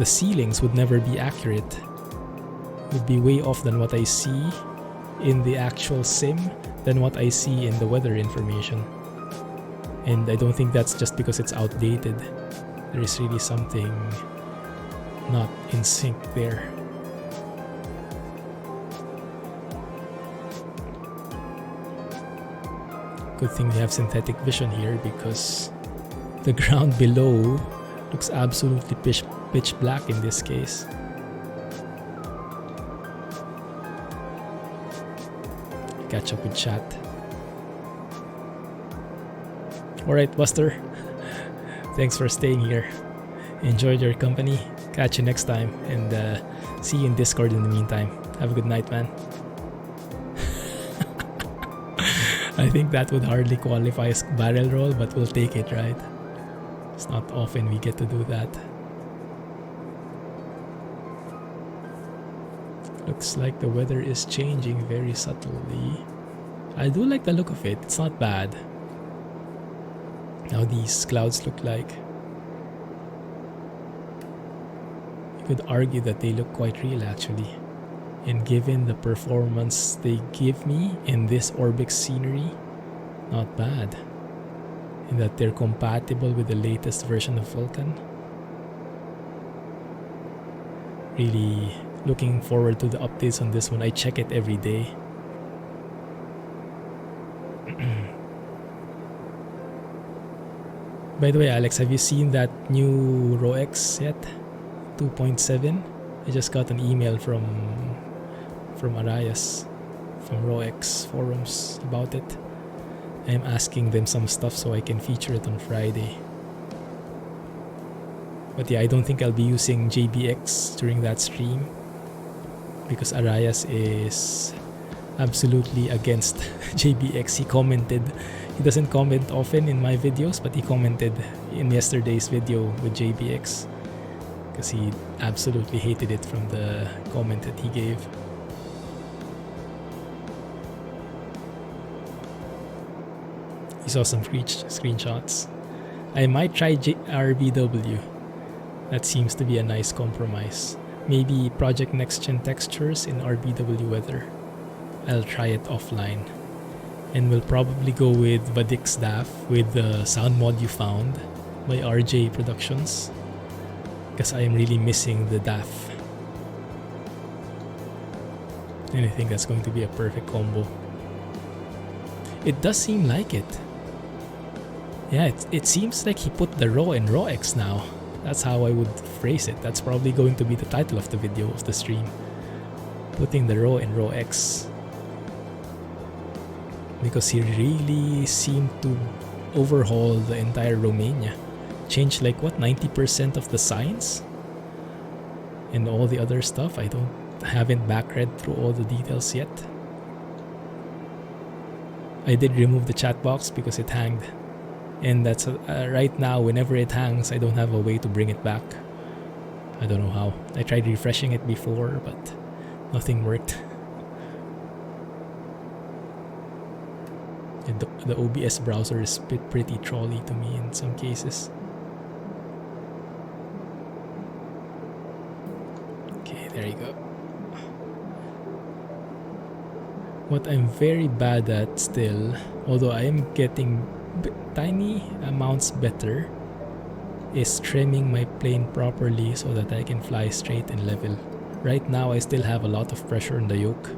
ceilings would never be accurate. It would be way off than what I see in the actual sim than what I see in the weather information. And I don't think that's just because it's outdated. There is really something not in sync there. Good thing we have synthetic vision here because the ground below looks absolutely pitch black in this case. Catch up with chat. Alright, Buster. Thanks for staying here. Enjoyed your company. Catch you next time. And see you in Discord in the meantime. Have a good night, man. I think that would hardly qualify as barrel roll, but we'll take it, right? It's not often we get to do that. Looks like the weather is changing very subtly. I do like the look of it. It's not bad. How these clouds look like. You could argue that they look quite real actually. And given the performance they give me in this Orbx scenery, not bad. And that they're compatible with the latest version of Vulkan. Really looking forward to the updates on this one. I check it every day. By the way, Alex, have you seen that new ROX yet? 2.7? I just got an email from Arias, from ROX forums about it. I'm asking them some stuff so I can feature it on Friday. But yeah, I don't think I'll be using JBX during that stream because Arias is absolutely against JBX. He commented. He doesn't comment often in my videos, but he commented in yesterday's video with JBX because he absolutely hated it from the comment that he gave. He saw some screenshots. I might try RBW. That seems to be a nice compromise. Maybe Project Next Gen textures in RBW weather. I'll try it offline. And we'll probably go with Vadix DAF with the sound mod you found by RJ Productions. because I am really missing the DAF. And I think that's going to be a perfect combo. It does seem like it. Yeah, it seems like he put the raw in RawX now. That's how I would phrase it. That's probably going to be the title of the video of the stream. Putting the raw in RawX. Because he really seemed to overhaul the entire Romania. Changed like what, 90% of the signs? And all the other stuff. I haven't backread through all the details yet. I did remove the chat box because it hanged. And that's right now, whenever it hangs, I don't have a way to bring it back. I don't know how. I tried refreshing it before, but nothing worked. The OBS browser is pretty trolly to me in some cases. Okay, there you go. What I'm very bad at still, although I am getting tiny amounts better, is trimming my plane properly so that I can fly straight and level. Right now I still have a lot of pressure on the yoke.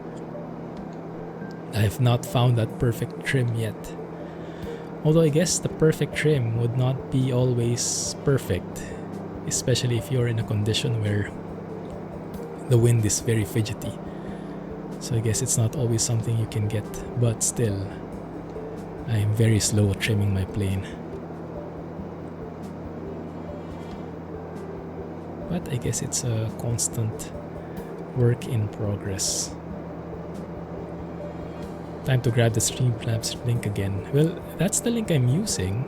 I have not found that perfect trim yet. Although I guess the perfect trim would not be always perfect, especially if you're in a condition where the wind is very fidgety. So I guess it's not always something you can get, but still, I am very slow at trimming my plane. But I guess it's a constant work in progress. Time to grab the Streamlabs link again. Well, that's the link I'm using,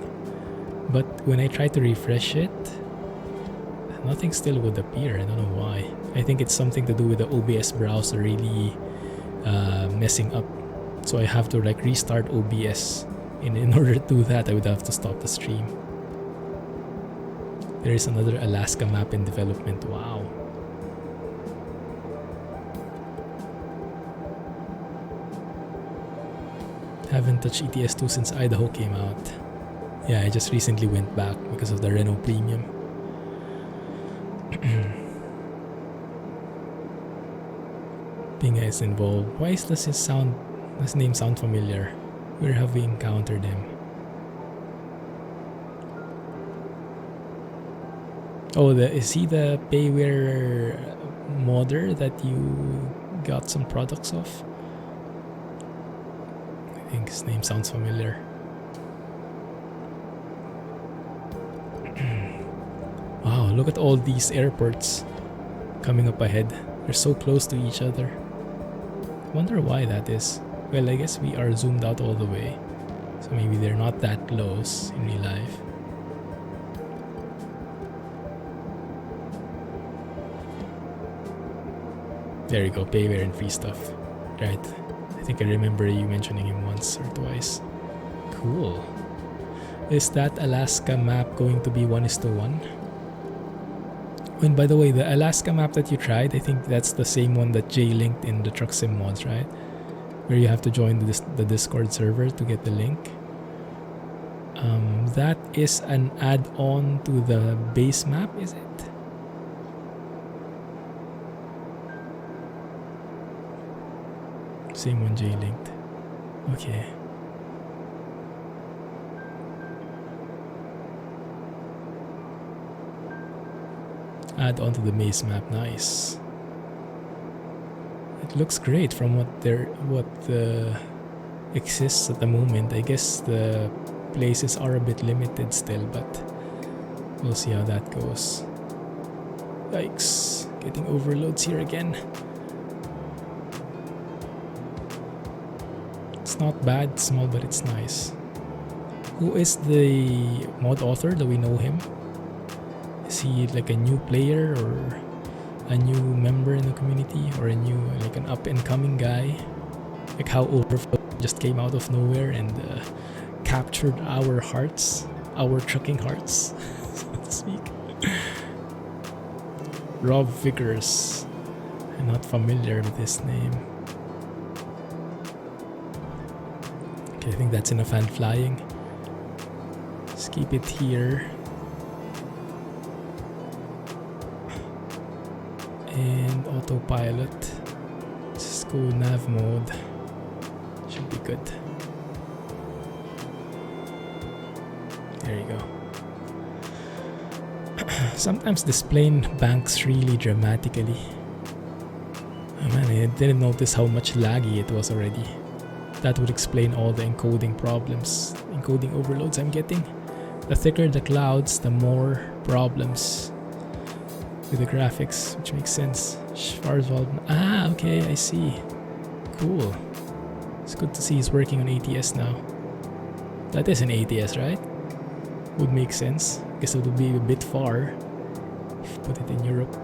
but when I try to refresh it, nothing still would appear. I don't know why. I think it's something to do with the OBS browser really messing up. So I have to like restart OBS. In order to do that, I would have to stop the stream. There is another Alaska map in development. Wow. Haven't touched ETS2 since Idaho came out. Yeah, I just recently went back because of the Renault Premium. Pinga is involved. Why does his name sound familiar? Where have we encountered him? Oh, is he the payware modder that you got some products of? I think his name sounds familiar. Wow, look at all these airports coming up ahead. They're so close to each other. Wonder why that is. Well, I guess we are zoomed out all the way, so maybe they're not that close in real life. There you go, payware and free stuff. Right, I think I remember you mentioning him once or twice. Cool. Is that Alaska map going to be 1:1? And by the way, the Alaska map that you tried, I think that's the same one that Jay linked in the Truck Sim mods, right? Where you have to join the Discord server to get the link. That is an add-on to the base map, is it? Same one Jay linked. Okay. Add on to the maze map. Nice. It looks great from what exists at the moment. I guess the places are a bit limited still, but we'll see how that goes. Yikes, getting overloads here again. It's not bad, small, but it's nice. Who is the mod author? Do we know him? Is he like a new player or a new member in the community, or a new, like an up and coming guy? Like how Overflow just came out of nowhere and captured our hearts, our trucking hearts, so to speak. Rob Vickers. I'm not familiar with his name. Okay, I think that's enough hand flying. Let's keep it here. And autopilot. Let's go nav mode. Should be good. There you go. Sometimes this plane banks really dramatically. Oh man, I didn't notice how much laggy it was already. That would explain all the encoding problems, encoding overloads I'm getting. The thicker the clouds, the more problems with the graphics, which makes sense. Ah, okay, I see. Cool. It's good to see he's working on ATS now. That is an ATS, right? Would make sense. Guess it would be a bit far if you put it in Europe.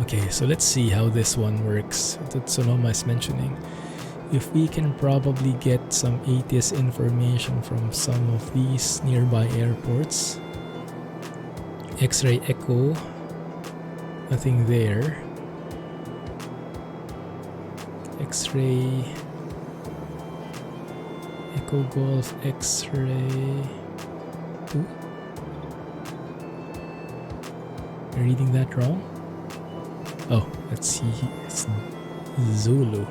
Okay, so let's see how this one works. That Sonoma is mentioning. If we can probably get some ATS information from some of these nearby airports. X-ray Echo, nothing there. X-ray Echo Golf, X-ray 2. Am I reading that wrong? Oh, let's see. It's Zulu.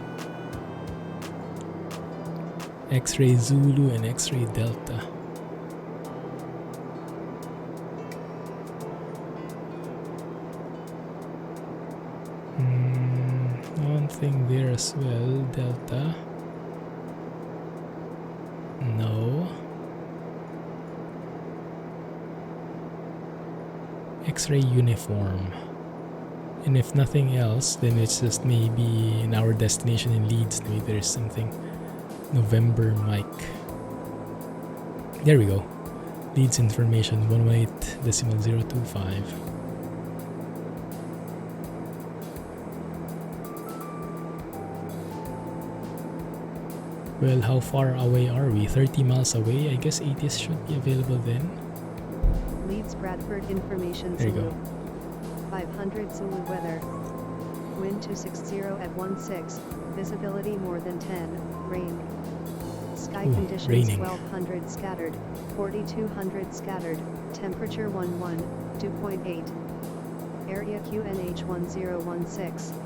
X-ray Zulu and X-ray Delta. One thing there as well. Delta. No. X-ray Uniform. And if nothing else, then it's just maybe in our destination in Leeds, maybe there's something. November Mike. There we go. Leeds information 118.025. Well, how far away are we? 30 miles away? I guess ATS should be available then. Leeds Bradford information there you Zulu. go. 500 Zulu weather. Wind 260 at 16. Visibility more than 10. Rain. Sky conditions raining. 1200 scattered. 4200 scattered. Temperature 2.8. Area QNH 1016.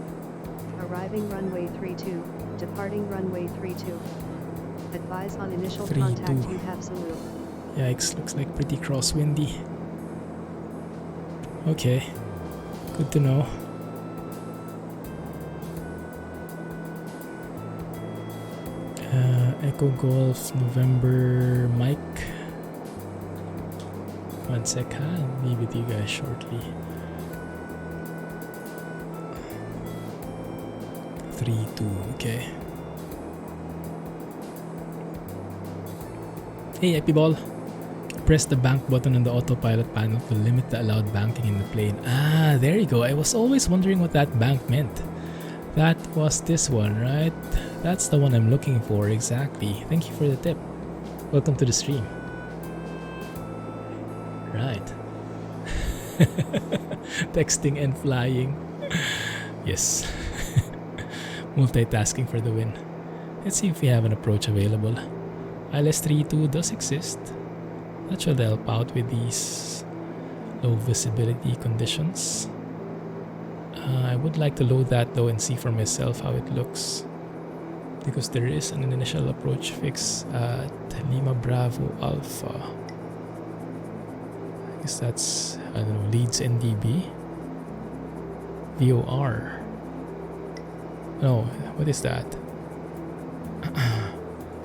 Arriving runway 32. Departing runway 32. Advise on initial 32. contact you have Zulu. Yikes, looks like pretty crosswindy. Okay, good to know. Echo Golf November Mike. One sec, I'll be with you guys shortly. 3-2, okay. Hey, Epi Ball. Press the bank button on the autopilot panel to limit the allowed banking in the plane. Ah, there you go. I was always wondering what that bank meant. That was this one, right? That's the one I'm looking for, exactly. Thank you for the tip. Welcome to the stream. Right. Texting and flying. Yes. Multitasking for the win. Let's see if we have an approach available. ILS-32 does exist. That should help out with these low visibility conditions. I would like to load that though and see for myself how it looks, because there is an initial approach fix at Lima Bravo Alpha. I guess that's, I don't know, Leeds NDB. VOR. No, what is that?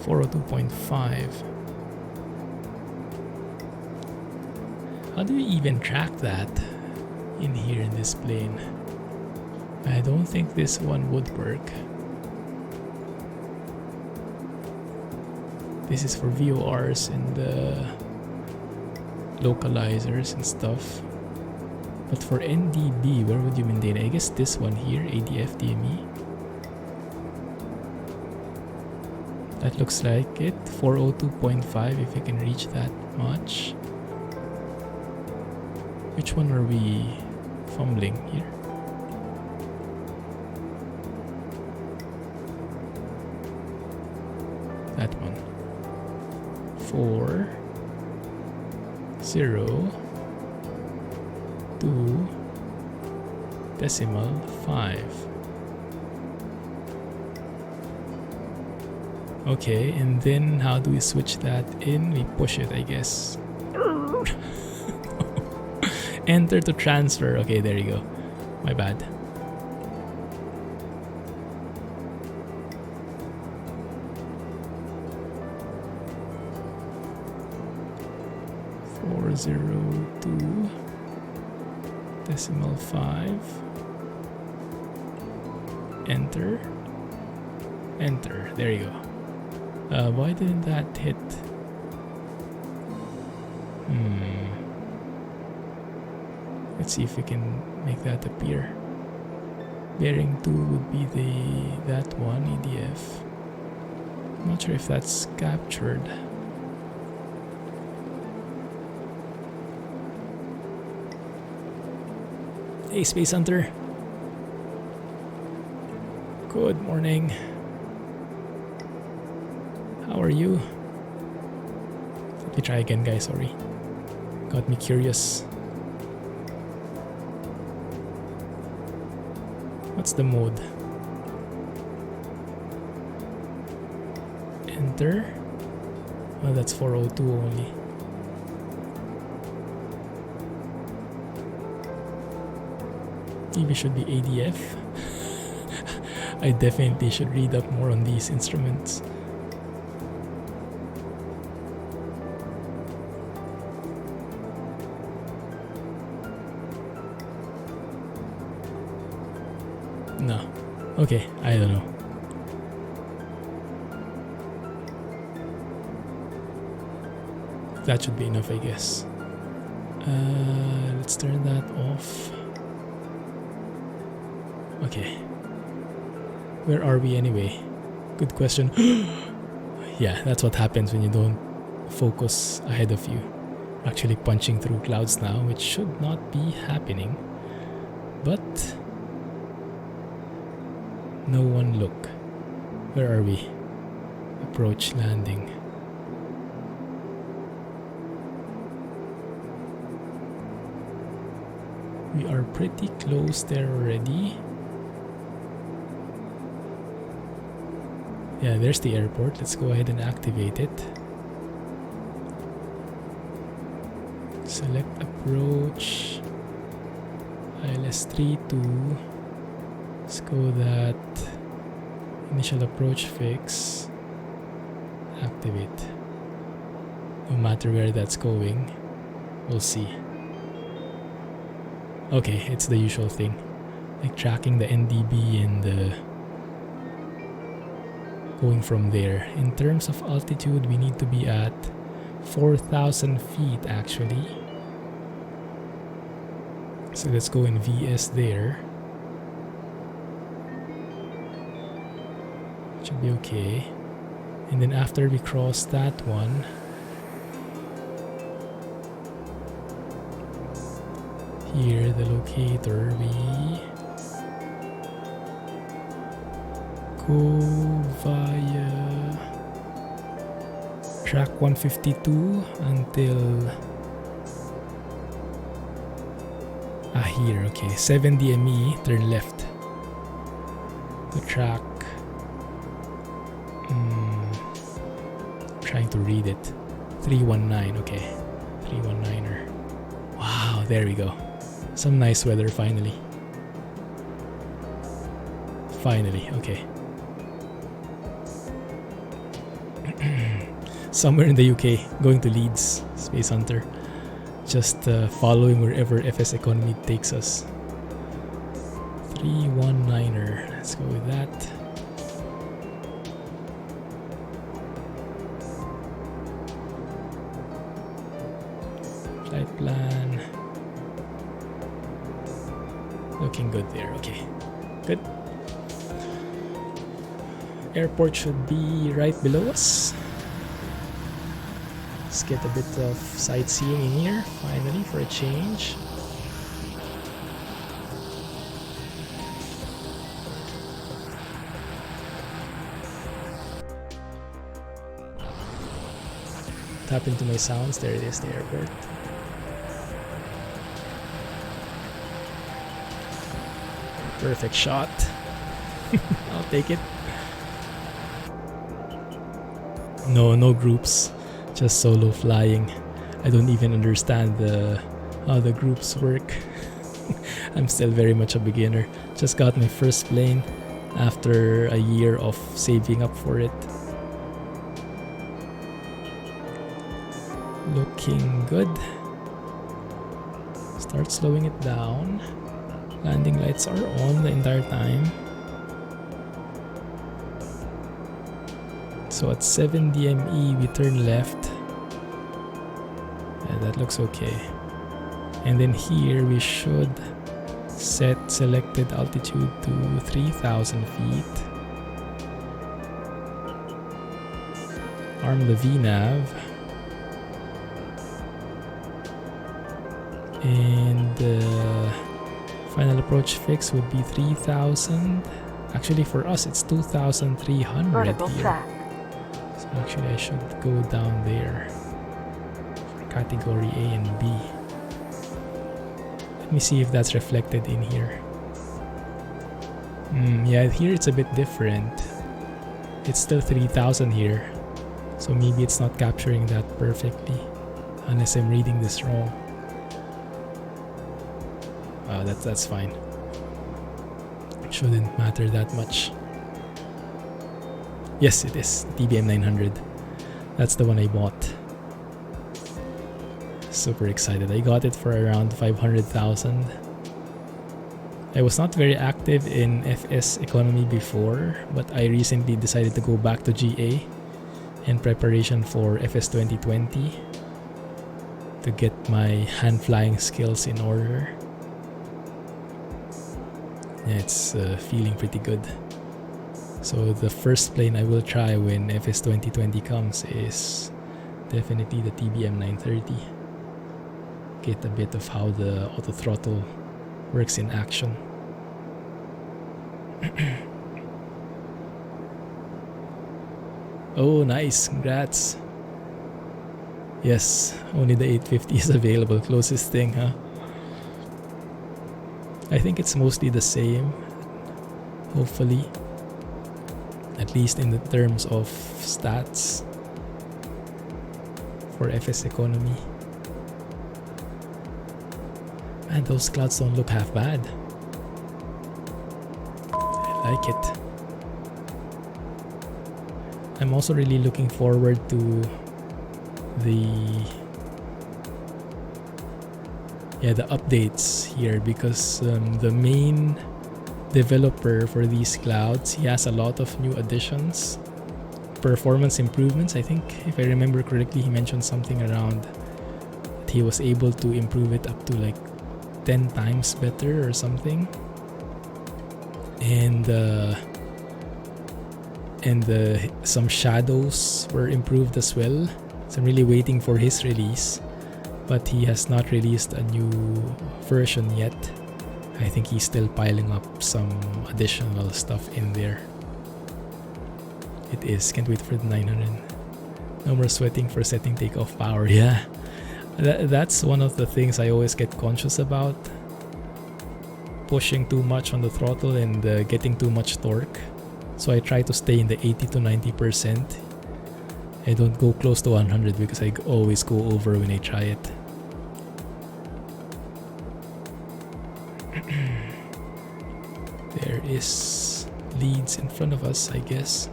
402.5. How do we even track that in here in this plane? I don't think this one would work. This is for VORs and the localizers and stuff. But for NDB, where would you maintain? I guess this one here, ADF DME. That looks like it. 402.5 if we can reach that much. Which one are we fumbling here? That one. 4 0 2 decimal 5. Okay, and then how do we switch that in? We push it, I guess. Enter to transfer. Okay, there you go. My bad. Four zero two decimal 5. Enter. Enter. There you go. Why didn't that hit? Let's see if we can make that appear. Bearing 2 would be that one, EDF. I'm not sure if that's captured. Hey, Space Hunter. Good morning. How are you? Let me try again, guys. Sorry. Got me curious. What's the mode? Enter. Oh, that's 402 only. Maybe should be ADF. I definitely should read up more on these instruments. No. Okay, I don't know. That should be enough, I guess. Let's turn that off. Okay. Where are we anyway? Good question. Yeah, that's what happens when you don't focus ahead of you. Actually punching through clouds now, which should not be happening. But no one look. Where are we? Approach landing. We are pretty close there already. Yeah, there's the airport. Let's go ahead and activate it. Select approach. ILS32. Let's go that initial approach fix. Activate. No matter where that's going, we'll see. Okay, it's the usual thing. Like tracking the NDB and going from there. In terms of altitude, we need to be at 4,000 feet actually. So let's go in VS there. Should be okay. And then after we cross that one, here the locator, we go via track 152 until here. Okay, 7 DME, turn left. The track, trying to read it, 319. Okay, 319er. Wow, there we go. Some nice weather finally. Finally, okay. Somewhere in the UK, going to Leeds, Space Hunter. Just following wherever FS Economy takes us. 319er, let's go with that. Flight plan. Looking good there, okay. Good. Airport should be right below us. Let's get a bit of sightseeing in here, finally, for a change. tap into my sounds. There it is, the airport. Perfect shot. I'll take it. No groups, just solo flying. I don't even understand how the groups work. I'm still very much a beginner. Just got my first plane after a year of saving up for it. Looking good. Start slowing it down. Landing lights are on the entire time. So at 7 DME we turn left. That looks okay. And then here we should set selected altitude to 3,000 feet. Arm the VNav. And the final approach fix would be 3,000. Actually for us it's 2,300 here. So actually I should go down there for category A and B. Let me see if that's reflected in here. Yeah, here it's a bit different. It's still 3,000 here. So maybe it's not capturing that perfectly. Unless I'm reading this wrong. That's fine. It shouldn't matter that much. Yes, it is. TBM 900. That's the one I bought. Super excited. I got it for around 500,000. I was not very active in FS economy before, but I recently decided to go back to GA in preparation for FS 2020 to get my hand flying skills in order. Yeah, it's feeling pretty good. So the first plane I will try when FS 2020 comes is definitely the TBM 930. Get a bit of how the auto throttle works in action. Oh, nice. Congrats. Yes, only the 850 is available. Closest thing, huh? I think it's mostly the same. Hopefully. At least in the terms of stats for FS economy. And those clouds don't look half bad. I like it. I'm also really looking forward to the updates here, because the main developer for these clouds, he has a lot of new additions, performance improvements. I think if I remember correctly, he mentioned something around that he was able to improve it up to like 10 times better or something, and some shadows were improved as well. So I'm really waiting for his release, but he has not released a new version yet. I think he's still piling up some additional stuff in there. It is. Can't wait for the 900. No more sweating for setting takeoff power. Yeah, that's one of the things I always get conscious about. Pushing too much on the throttle and getting too much torque. So I try to stay in the 80 to 90%. I don't go close to 100 because I always go over when I try it. There is Leeds in front of us, I guess.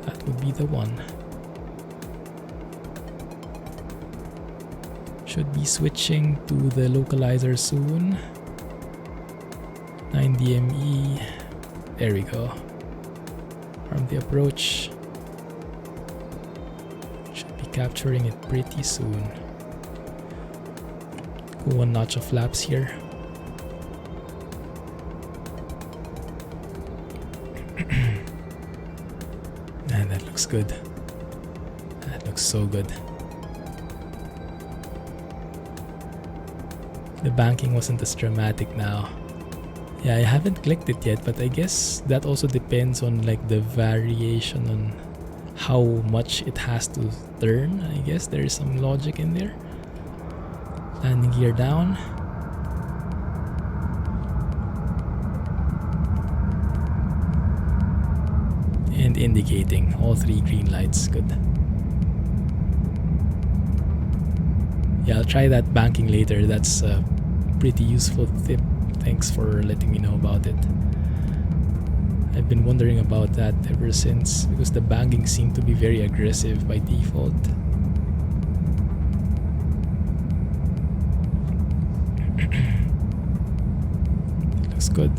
That would be the one. Should be switching to the localizer soon. 9 DME. There we go. From the approach. Should be capturing it pretty soon. Go one notch of flaps here. Man, that looks good. That looks so good. The banking wasn't as dramatic now. Yeah, I haven't clicked it yet, but I guess that also depends on like the variation on how much it has to turn. I guess there is some logic in there. Landing gear down. And indicating all 3 green lights. Good. Yeah, I'll try that banking later. That's a pretty useful tip. Thanks for letting me know about it. I've been wondering about that ever since, because the banking seemed to be very aggressive by default. Looks good.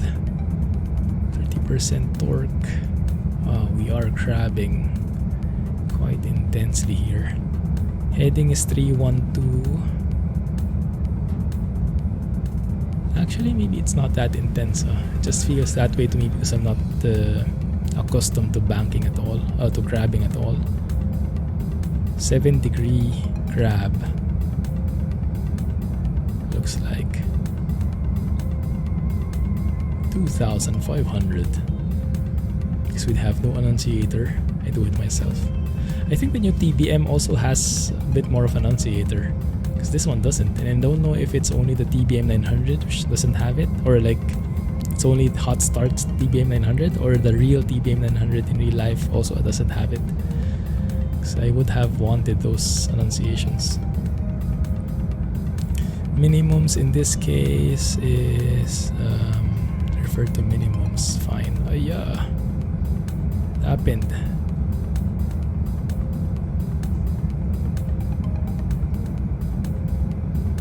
30% torque. Wow, we are crabbing quite intensely here. Heading is 312. Actually, maybe it's not that intense. It just feels that way to me because I'm not accustomed to banking at all, to crabbing at all. 7-degree crab. Looks like 2,500. Because we'd have no annunciator. I do it myself. I think the new TBM also has a bit more of annunciator, because this one doesn't, and I don't know if it's only the TBM 900 which doesn't have it, or like it's only hot starts TBM 900, or the real TBM 900 in real life also doesn't have it. Because I would have wanted those annunciations. Minimums in this case is refer to minimums. Fine. Yeah, happened.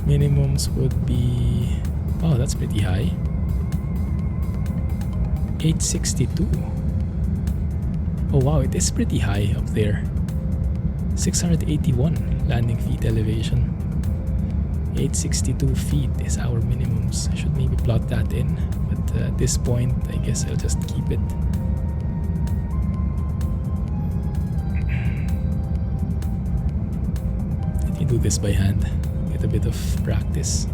Minimums would be, oh, that's pretty high. 862. Oh wow, it is pretty high up there. 681 landing feet elevation. 862 feet is our minimums. I should maybe plot that in, but at this point I guess I'll just keep it. Let me do this by hand. Get a bit of practice.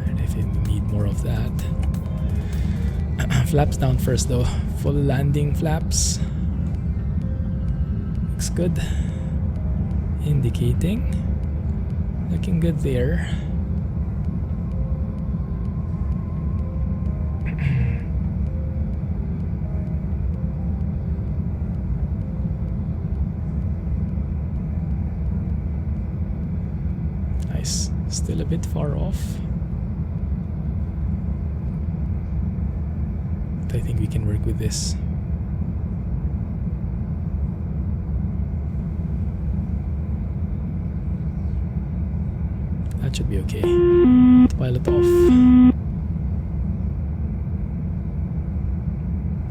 And if I need more of that. Flaps down first though. Full landing flaps. Looks good. Indicating. Looking good there. Nice. Still a bit far off. But I think we can work with this. That should be okay. Pilot off.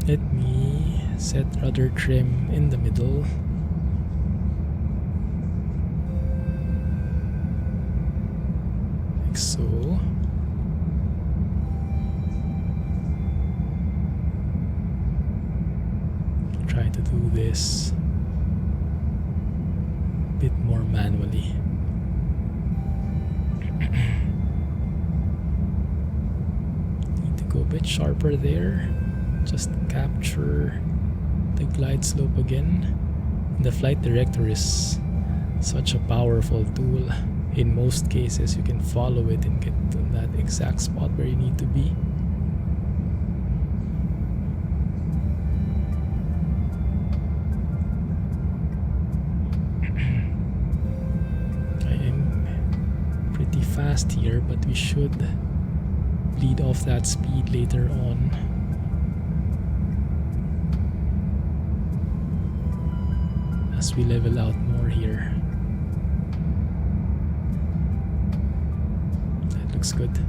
Let me set rudder trim in the middle. Like so. Try to do this a bit more manually. Need to go a bit sharper there. Just capture the glide slope again. And the flight director is such a powerful tool. In most cases, you can follow it and get to that exact spot where you need to be. Fast here, but we should bleed off that speed later on. As we level out more here. That looks good.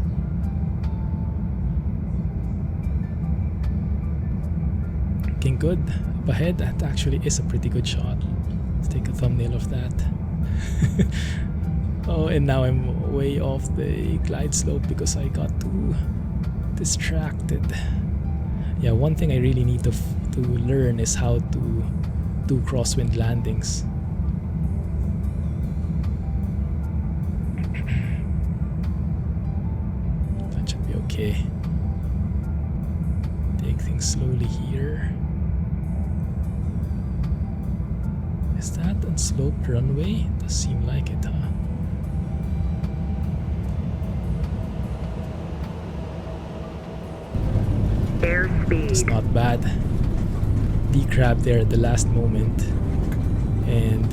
Looking good. Up ahead, that actually is a pretty good shot. Let's take a thumbnail of that. Oh, and now I'm way off the glide slope because I got too distracted. Yeah, one thing I really need to learn is how to do crosswind landings. That should be okay. Take things slowly here. Is that unsloped runway? Does seem like it, huh? Airspeed. It's not bad. D-crab there at the last moment. And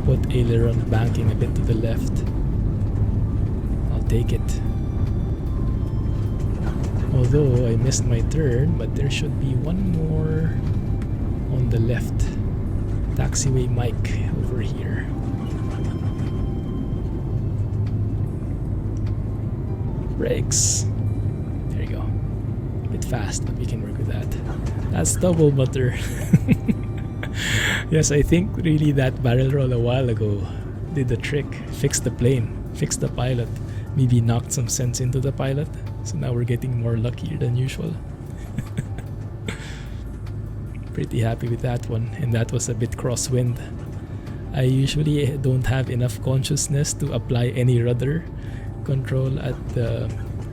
put aileron banking a bit to the left. I'll take it. Although I missed my turn, but there should be one more on the left. Taxiway Mike over here. Brakes. There you go. A bit fast, but we can work with that. That's double butter. Yes, I think really that barrel roll a while ago did the trick. Fixed the plane, fixed the pilot, maybe knocked some sense into the pilot. So now we're getting more luckier than usual. Pretty happy with that one, and that was a bit crosswind. I usually don't have enough consciousness to apply any rudder control at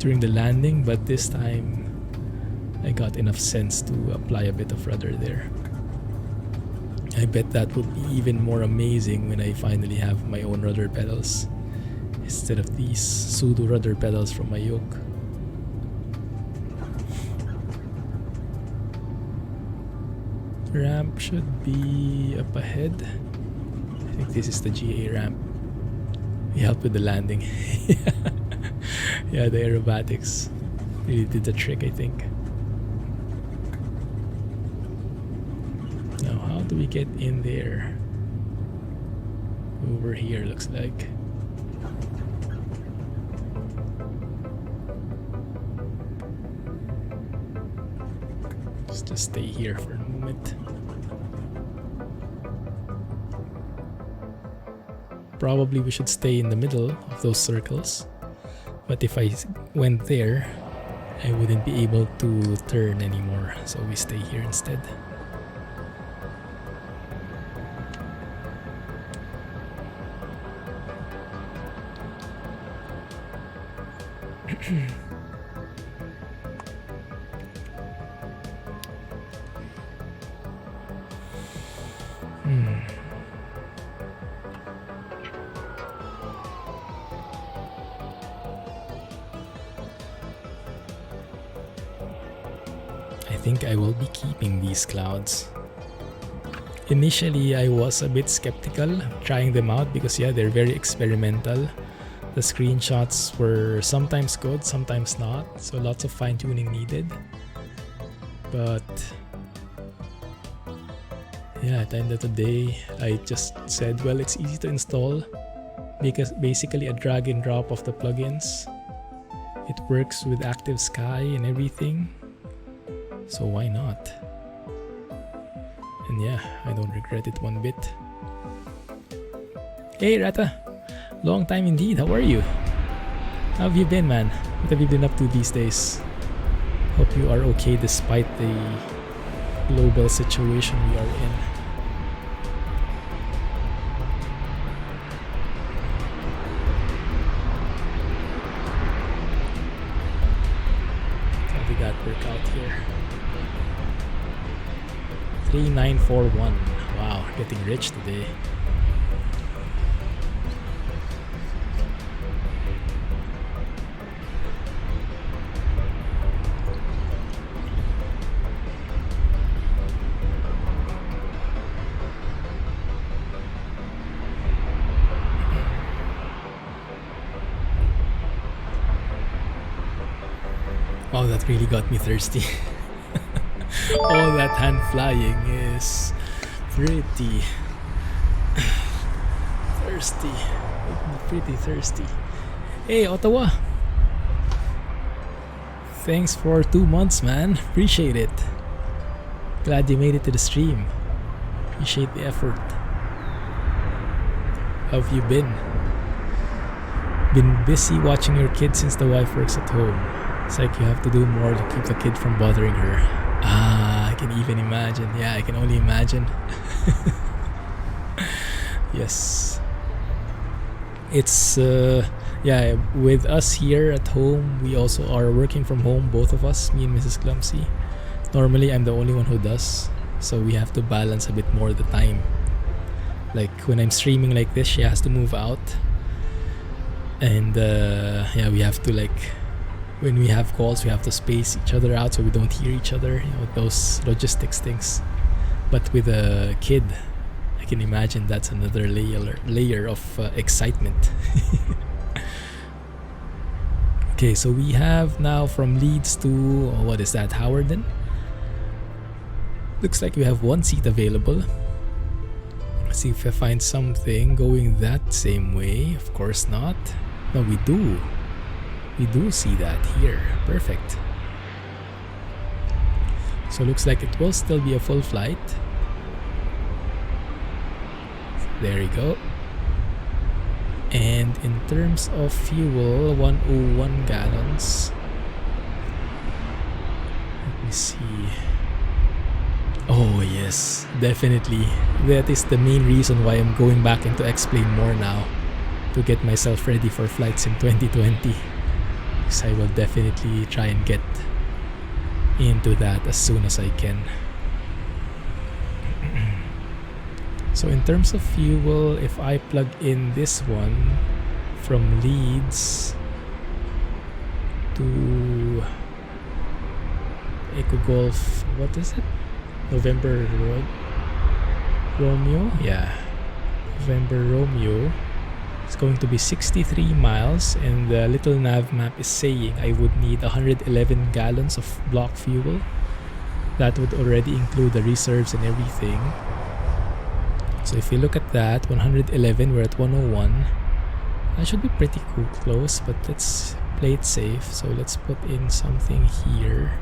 during the landing, but this time I got enough sense to apply a bit of rudder there. I bet that would be even more amazing when I finally have my own rudder pedals instead of these pseudo rudder pedals from my yoke. Ramp should be up ahead. I think this is the GA ramp. We helped with the landing. Yeah, the aerobatics really did the trick, I think. Now, how do we get in there? Over here, looks like. Just stay here for a moment. Probably we should stay in the middle of those circles, but if I went there I wouldn't be able to turn anymore, so we stay here instead. I think I will be keeping these clouds. Initially I was a bit skeptical trying them out because yeah, they're very experimental. The screenshots were sometimes good, sometimes not, so lots of fine-tuning needed. But yeah, at the end of the day I just said, well, it's easy to install because basically a drag and drop of the plugins. It works with ActiveSky and everything. So why not? And yeah, I don't regret it one bit. Hey Rata! Long time indeed, how are you? How have you been, man? What have you been up to these days? Hope you are okay despite the global situation we are in. How did that work out here? 3941. Wow, getting rich today. Wow, that really got me thirsty. All that hand flying is pretty thirsty. Pretty thirsty. Hey, Ottawa! Thanks for 2 months, man. Appreciate it. Glad you made it to the stream. Appreciate the effort. How have you been? Been busy watching your kid since the wife works at home. It's like you have to do more to keep the kid from bothering her. Ah, I can even imagine. Yeah, I can only imagine. Yes. It's, yeah, with us here at home, we also are working from home, both of us, me and Mrs. Clumsy. Normally, I'm the only one who does, so we have to balance a bit more the time. Like when I'm streaming like this, she has to move out. And yeah, we have to, like, when we have calls, we have to space each other out so we don't hear each other, you know, those logistics things. But with a kid, I can imagine that's another layer of excitement. Okay, so we have now from Leeds to, what is that, Hawarden? Looks like we have one seat available. Let's see if I find something going that same way. Of course not. No, we do. We do see that here. Perfect. So looks like it will still be a full flight. There you go. And in terms of fuel, 101 gallons. Let me see. Oh yes, definitely. That is the main reason why I'm going back into X-Plane more now, to get myself ready for flights in 2020. Because I will definitely try and get into that as soon as I can. So in terms of fuel, if I plug in this one from Leeds to Echo Golf, what is it? November Romeo? Yeah. November Romeo. It's going to be 63 miles, and the little nav map is saying I would need 111 gallons of block fuel. That would already include the reserves and everything. So if you look at that, 111, we're at 101. That should be pretty close, but let's play it safe. So let's put in something here.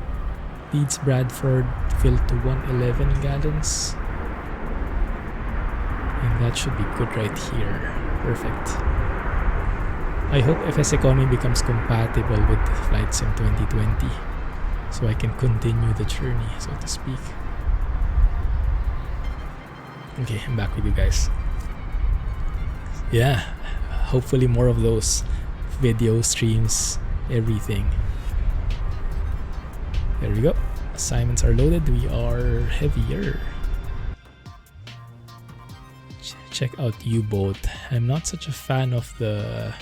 Leeds Bradford filled to 111 gallons. And that should be good right here. Perfect. I hope FS Economy becomes compatible with the flights in 2020, so I can continue the journey, so to speak. Okay, I'm back with you guys. Yeah, hopefully more of those video streams, everything. There we go. Assignments are loaded. We are heavier. Check out U-boat. I'm not such a fan of the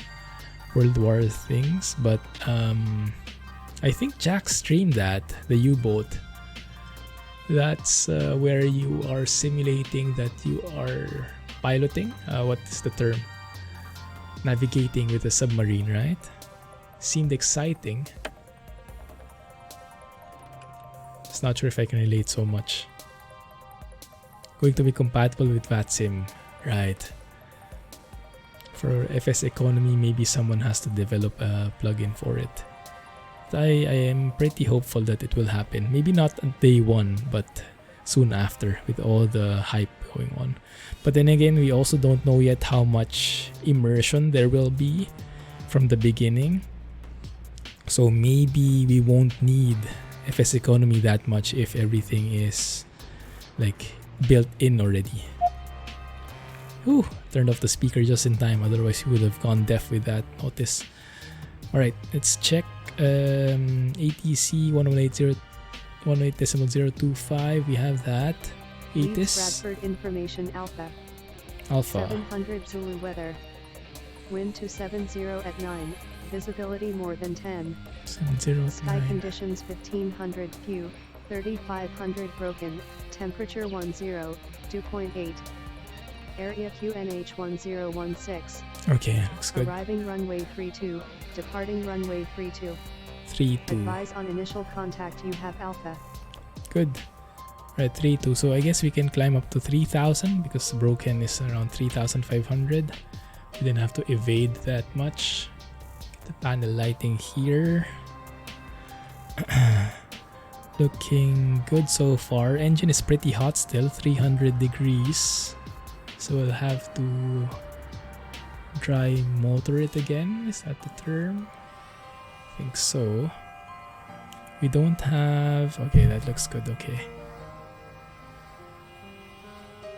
World War things, but I think Jack streamed that, the U-boat. That's where you are simulating that you are piloting. What is the term? Navigating with a submarine, right? Seemed exciting. Just not sure if I can relate so much. Going to be compatible with VATSIM, right? For FS Economy, maybe someone has to develop a plugin for it. I am pretty hopeful that it will happen. Maybe not on day one, but soon after, with all the hype going on. But then again, we also don't know yet how much immersion there will be from the beginning. So maybe we won't need FS Economy that much if everything is like built in already. Whew, turned off the speaker just in time, otherwise you would have gone deaf with that notice. Alright, let's check ATC 118.025. We have that. Leeds Bradford Information Alpha. 700 Zulu weather. Wind 270 at 9. Visibility more than 10. 70 Sky 9. conditions 1500 few. 3500 broken. Temperature 10. 2.8. Area QNH 1016. Okay, looks good. Arriving runway 32. Departing runway 32. 32. Advise on initial contact. You have Alpha. Good. Right, 32. So I guess we can climb up to 3000 because broken is around 3500. We didn't have to evade that much. Get the panel lighting here. Looking good so far. Engine is pretty hot still, 300 degrees. So we'll have to dry motor it again. Is that the term? I think so. We don't have... Okay, that looks good. Okay.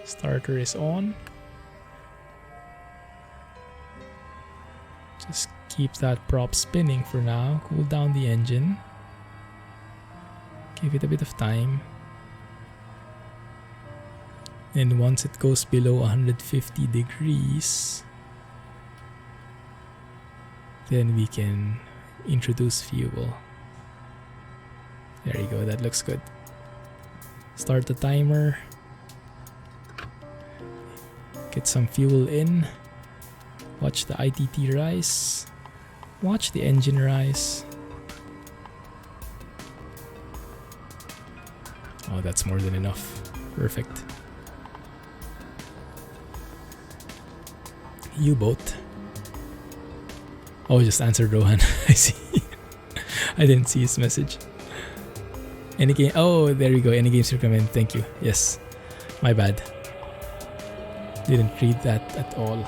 Starter is on. Just keep that prop spinning for now. Cool down the engine. Give it a bit of time. And once it goes below 150 degrees, then we can introduce fuel. There you go, that looks good. Start the timer. Get some fuel in. Watch the ITT rise. Watch the engine rise. Oh, that's more than enough. Perfect. U-boat. Oh, just answered Rohan. I see. I didn't see his message. Any game? Oh, there you go. Any games recommend? Thank you. Yes. My bad. Didn't read that at all.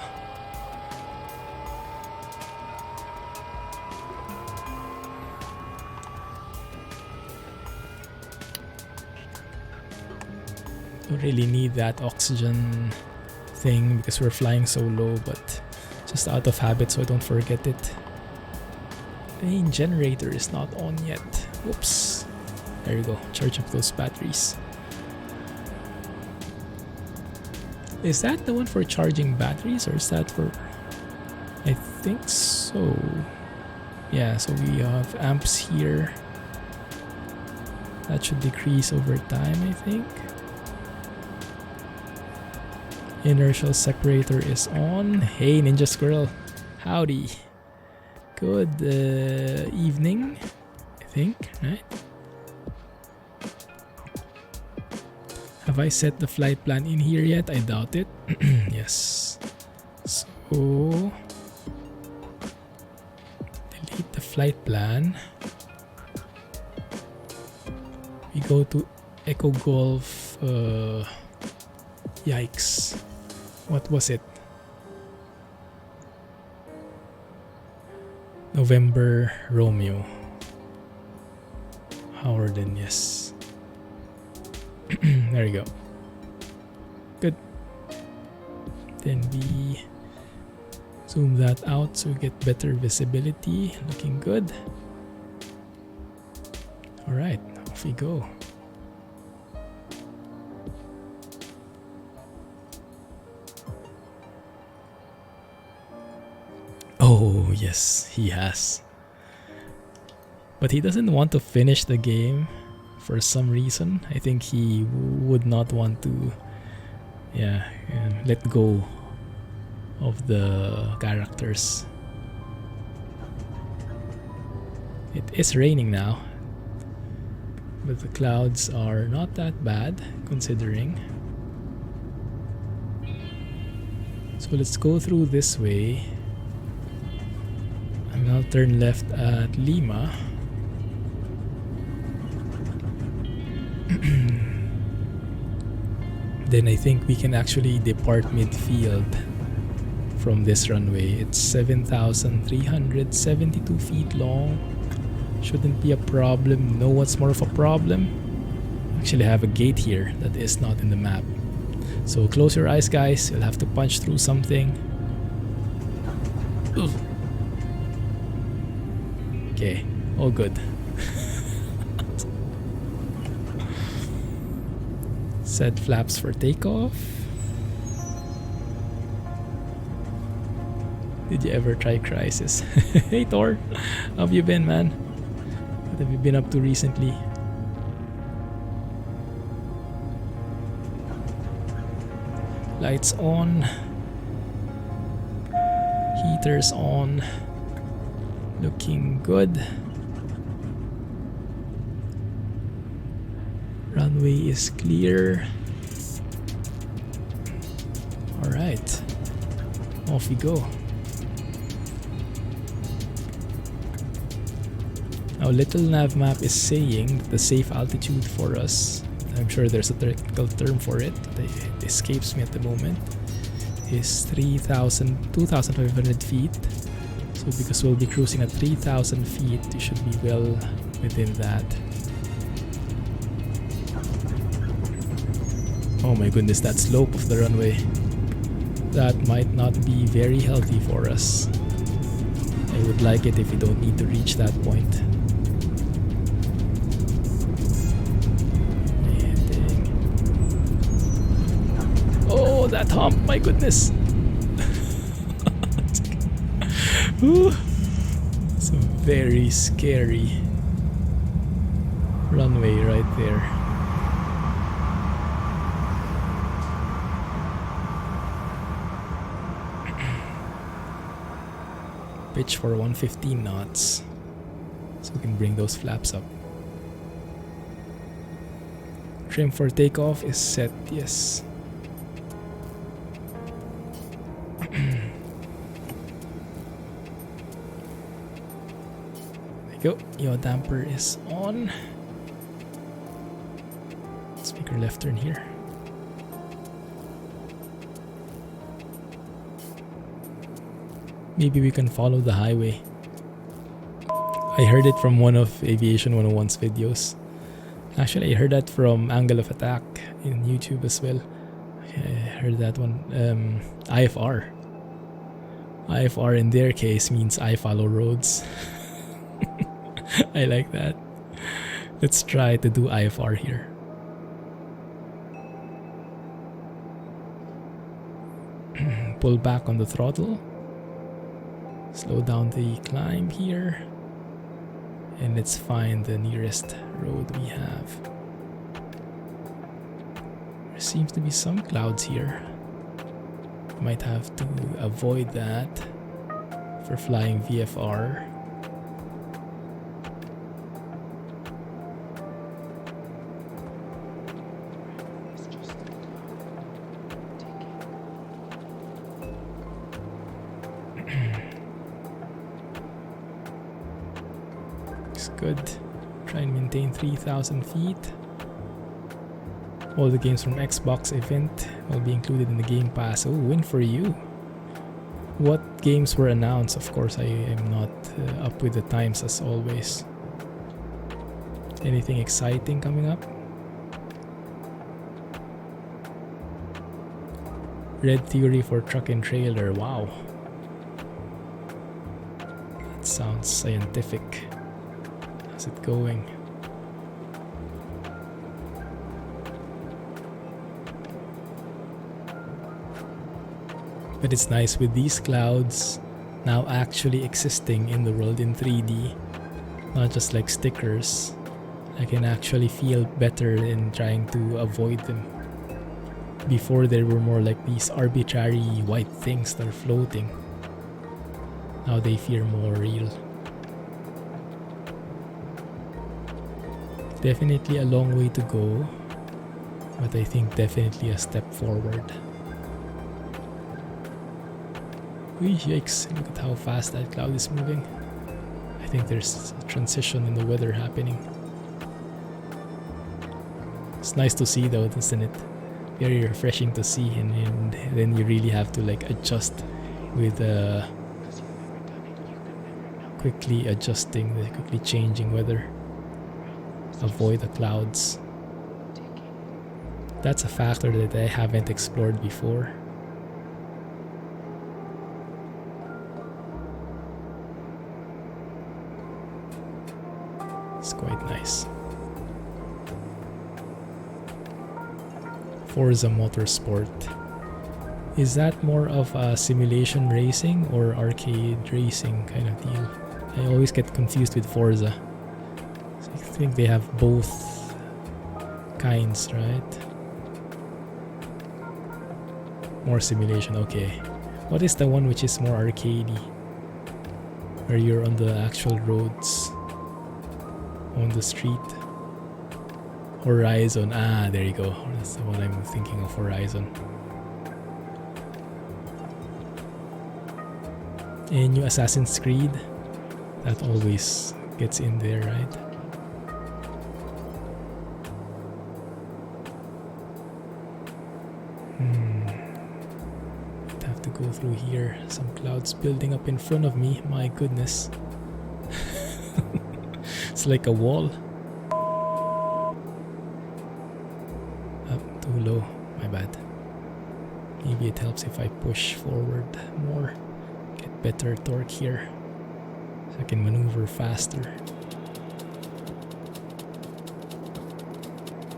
Don't really need that oxygen thing because we're flying so low, but just out of habit so I don't forget it. The main generator is not on yet. Whoops. There you go. Charge up those batteries. Is that the one for charging batteries, or is that for... I think so. Yeah, so we have amps here. That should decrease over time, I think. Inertial separator is on. Hey, Ninja Squirrel. Howdy. Good evening, I think, right? Have I set the flight plan in here yet? I doubt it. Yes. So, delete the flight plan. We go to Echo Golf. Yikes. What was it? November Romeo. Howardin, yes. There you go. Good. Then we zoom that out so we get better visibility. Looking good. Alright, off we go. Oh, yes, he has. But he doesn't want to finish the game for some reason. I think he would not want to let go of the characters. It is raining now, but the clouds are not that bad considering. So let's go through this way. And I'll turn left at Lima. Then I think we can actually depart midfield from this runway. It's 7,372 feet long. Shouldn't be a problem. No, what's more of a problem? Actually, I have a gate here that is not in the map. So close your eyes, guys. You'll have to punch through something. Ugh. Okay, all good. Set flaps for takeoff. Did you ever try Crisis? Hey Thor, how have you been, man? What have you been up to recently? Lights on. Heaters on. Looking good. Runway is clear. Alright. Off we go. Now little nav map is saying that the safe altitude for us, I'm sure there's a technical term for it, it escapes me at the moment, is 2,500 feet. So because we'll be cruising at 3,000 feet, you should be well within that. Oh my goodness, that slope of the runway. That might not be very healthy for us. I would like it if we don't need to reach that point. that hump, my goodness. Ooh, it's a very scary runway right there. Pitch for 115 knots, so we can bring those flaps up. Trim for takeoff is set, yes. There you go, yaw damper is on. Speaker left turn here. Maybe we can follow the highway. I heard it from one of Aviation 101's videos. Actually, I heard that from Angle of Attack in YouTube as well. I heard that one. IFR. IFR in their case means I follow roads. I like that. Let's try to do IFR here. Pull back on the throttle. Slow down the climb here. And let's find the nearest road we have. There seems to be some clouds here. Might have to avoid that for flying VFR. Good. Try and maintain 3,000 feet. All the games from Xbox event will be included in the Game Pass. Oh, win for you. What games were announced? Of course, I am not up with the times as always. Anything exciting coming up? Red Theory for truck and trailer. Wow. That sounds scientific. How's it going? But it's nice with these clouds now actually existing in the world in 3D, not just like stickers. I can actually feel better in trying to avoid them. Before they were more like these arbitrary white things that are floating. Now they feel more real. Definitely a long way to go, but I think definitely a step forward. Uy, yikes, look at how fast that cloud is moving. I think there's a transition in the weather happening. It's nice to see though, isn't it? Very refreshing to see, and then you really have to like adjust with quickly adjusting the quickly changing weather. Avoid the clouds. That's a factor that I haven't explored before. It's quite nice. Forza Motorsport. Is that more of a simulation racing or arcade racing kind of deal? I always get confused with Forza. I think they have both kinds, right? More simulation, okay. What is the one which is more arcadey? Where you're on the actual roads, on the street? Horizon, there you go. That's the one I'm thinking of, Horizon. A new Assassin's Creed, that always gets in there, right? I'd have to go through here. Some clouds building up in front of me. My goodness. It's like a wall. Up too low. My bad. Maybe it helps if I push forward more. Get better torque here. So I can maneuver faster.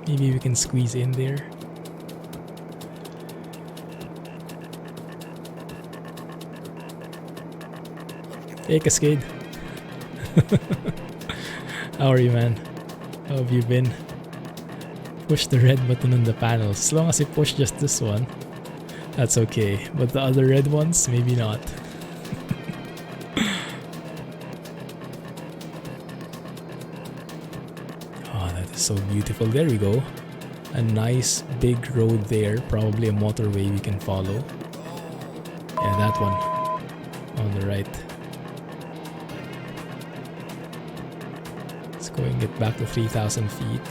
Maybe we can squeeze in there. Hey, Cascade. How are you, man? How have you been? Push the red button on the panels. As long as I push just this one, that's okay. But the other red ones, maybe not. Oh, that is so beautiful. There we go. A nice big road there. Probably a motorway we can follow. Yeah, that one. On the right. Let's go and get back to 3,000 feet.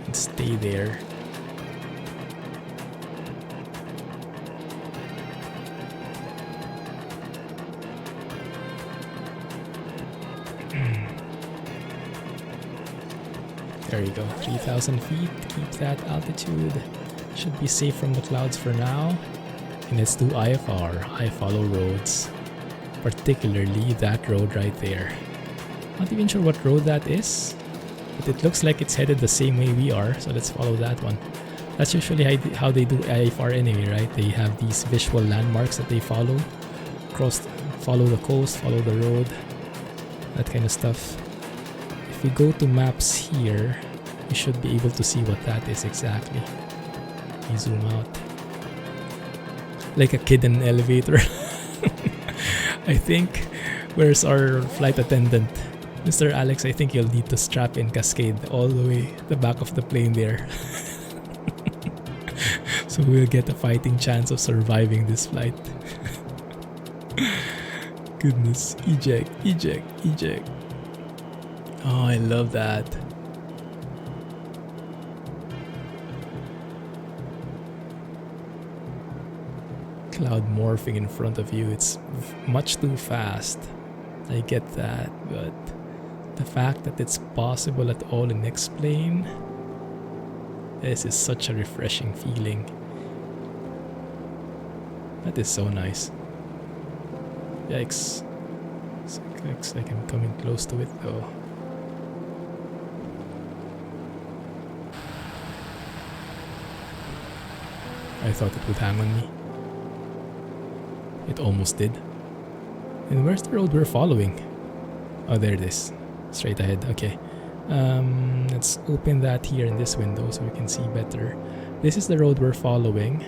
And stay there. There you go, 3,000 feet, keep that altitude. Should be safe from the clouds for now. And let's do IFR, high follow roads. Particularly that road right there. Not even sure what road that is, but it looks like it's headed the same way we are, so let's follow that one. That's usually how they do IFR anyway, right? They have these visual landmarks that they follow. Follow the coast, follow the road, that kind of stuff. If we go to maps here, we should be able to see what that is exactly. We zoom out. Like a kid in an elevator. I think, where's our flight attendant? Mr. Alex, I think you'll need to strap in Cascade all the way the back of the plane there. So we'll get a fighting chance of surviving this flight. Goodness, eject, eject, eject. Oh, I love that. Cloud morphing in front of you, it's much too fast. I get that, but the fact that it's possible at all in X-Plane, this is such a refreshing feeling. That is so nice. Yikes. Looks like I'm coming close to it though. I thought it would hang on me. It almost did. And where's the road we're following? Oh, there it is. Straight ahead. Okay. Let's open that here in this window so we can see better. This is the road we're following.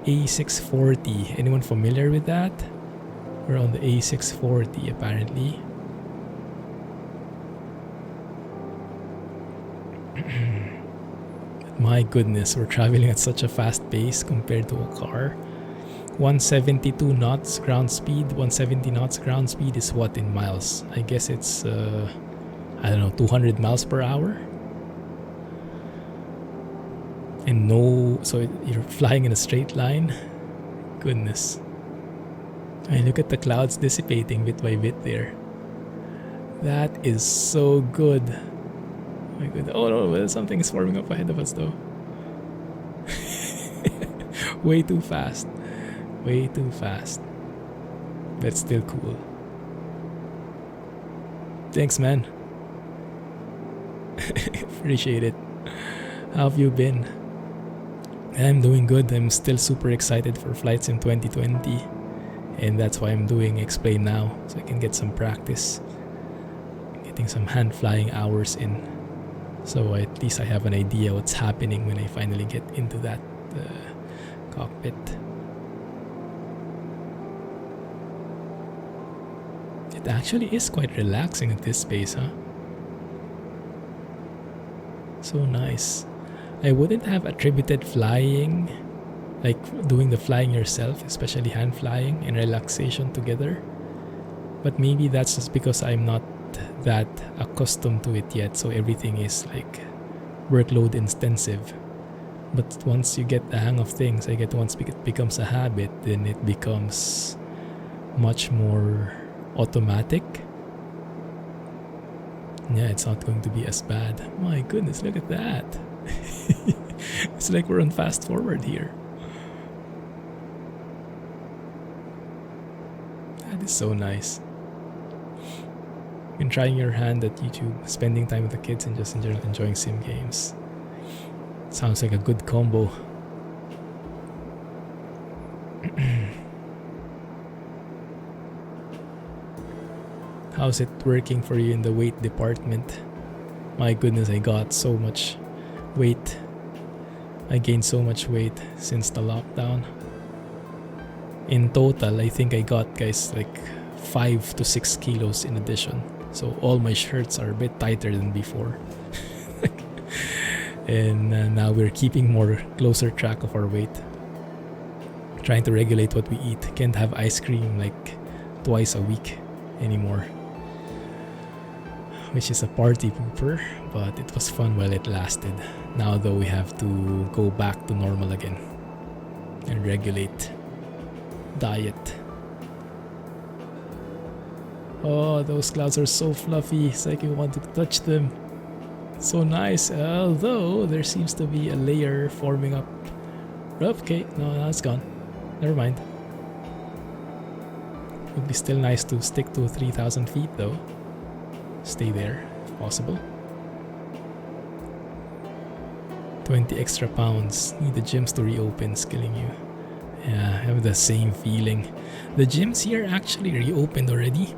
A640. Anyone familiar with that? We're on the A640 apparently. My goodness, we're traveling at such a fast pace compared to a car. 172 knots ground speed. 170 knots ground speed is what in miles? I guess it's, I don't know, 200 miles per hour? And no, so you're flying in a straight line? Goodness. I look at the clouds dissipating bit by bit there. That is so good. My goodness. Oh no, something is forming up ahead of us though. Way too fast. Way too fast. But still cool. Thanks, man. Appreciate it. How have you been? I'm doing good. I'm still super excited for flights in 2020. And that's why I'm doing Explain now. So I can get some practice. Getting some hand flying hours in. So at least I have an idea what's happening when I finally get into that cockpit. It actually is quite relaxing at this space, huh? So nice. I wouldn't have attributed flying, like doing the flying yourself, especially hand flying and relaxation together. But maybe that's just because I'm not that accustomed to it yet, so everything is like workload intensive. But once you get the hang of things, once it becomes a habit, then it becomes much more automatic. Yeah, it's not going to be as bad. My goodness, look at that. It's like we're on fast forward here. That is so nice. Been trying your hand at YouTube, spending time with the kids and just enjoying sim games. Sounds like a good combo. How's it working for you in the weight department? My goodness, I got so much weight. I gained so much weight since the lockdown. In total, I think I got, guys, like 5 to 6 kilos in addition. So all my shirts are a bit tighter than before. And now we're keeping more closer track of our weight. Trying to regulate what we eat. Can't have ice cream like twice a week anymore. Which is a party pooper, but it was fun while it lasted. Now though, we have to go back to normal again and regulate diet. Oh, those clouds are so fluffy. It's like you want to touch them. So nice. Although there seems to be a layer forming up. Okay, no, it's gone. Never mind. It would be still nice to stick to 3,000 feet though. Stay there if possible. 20 extra pounds. Need the gyms to reopen. It's killing you. Yeah, I have the same feeling. The gyms here actually reopened already,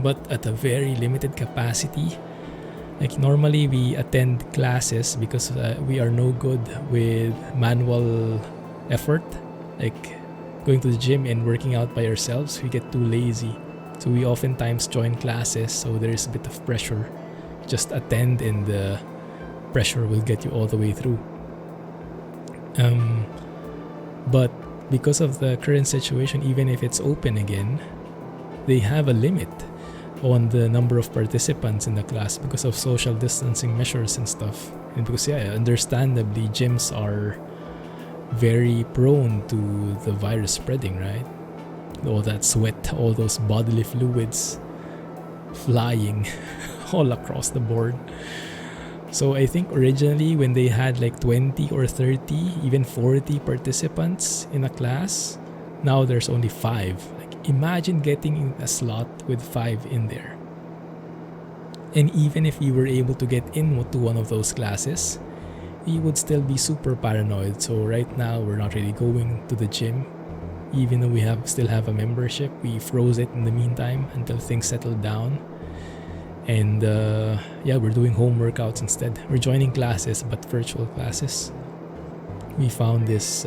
but at a very limited capacity. Like normally we attend classes because we are no good with manual effort. Like going to the gym and working out by ourselves, we get too lazy. So we oftentimes join classes, so there is a bit of pressure. Just attend and the pressure will get you all the way through. But because of the current situation, even if it's open again, they have a limit on the number of participants in the class because of social distancing measures and stuff. And because, yeah, understandably, gyms are very prone to the virus spreading, right? All that sweat, all those bodily fluids flying all across the board. So I think originally when they had like 20 or 30, even 40 participants in a class, now there's only 5. Like imagine getting a slot with 5 in there. And even if you were able to get into one of those classes, you would still be super paranoid. So right now we're not really going to the gym. Even though we still have a membership, we froze it in the meantime until things settled down. And yeah, we're doing home workouts instead. We're joining classes, but virtual classes. We found this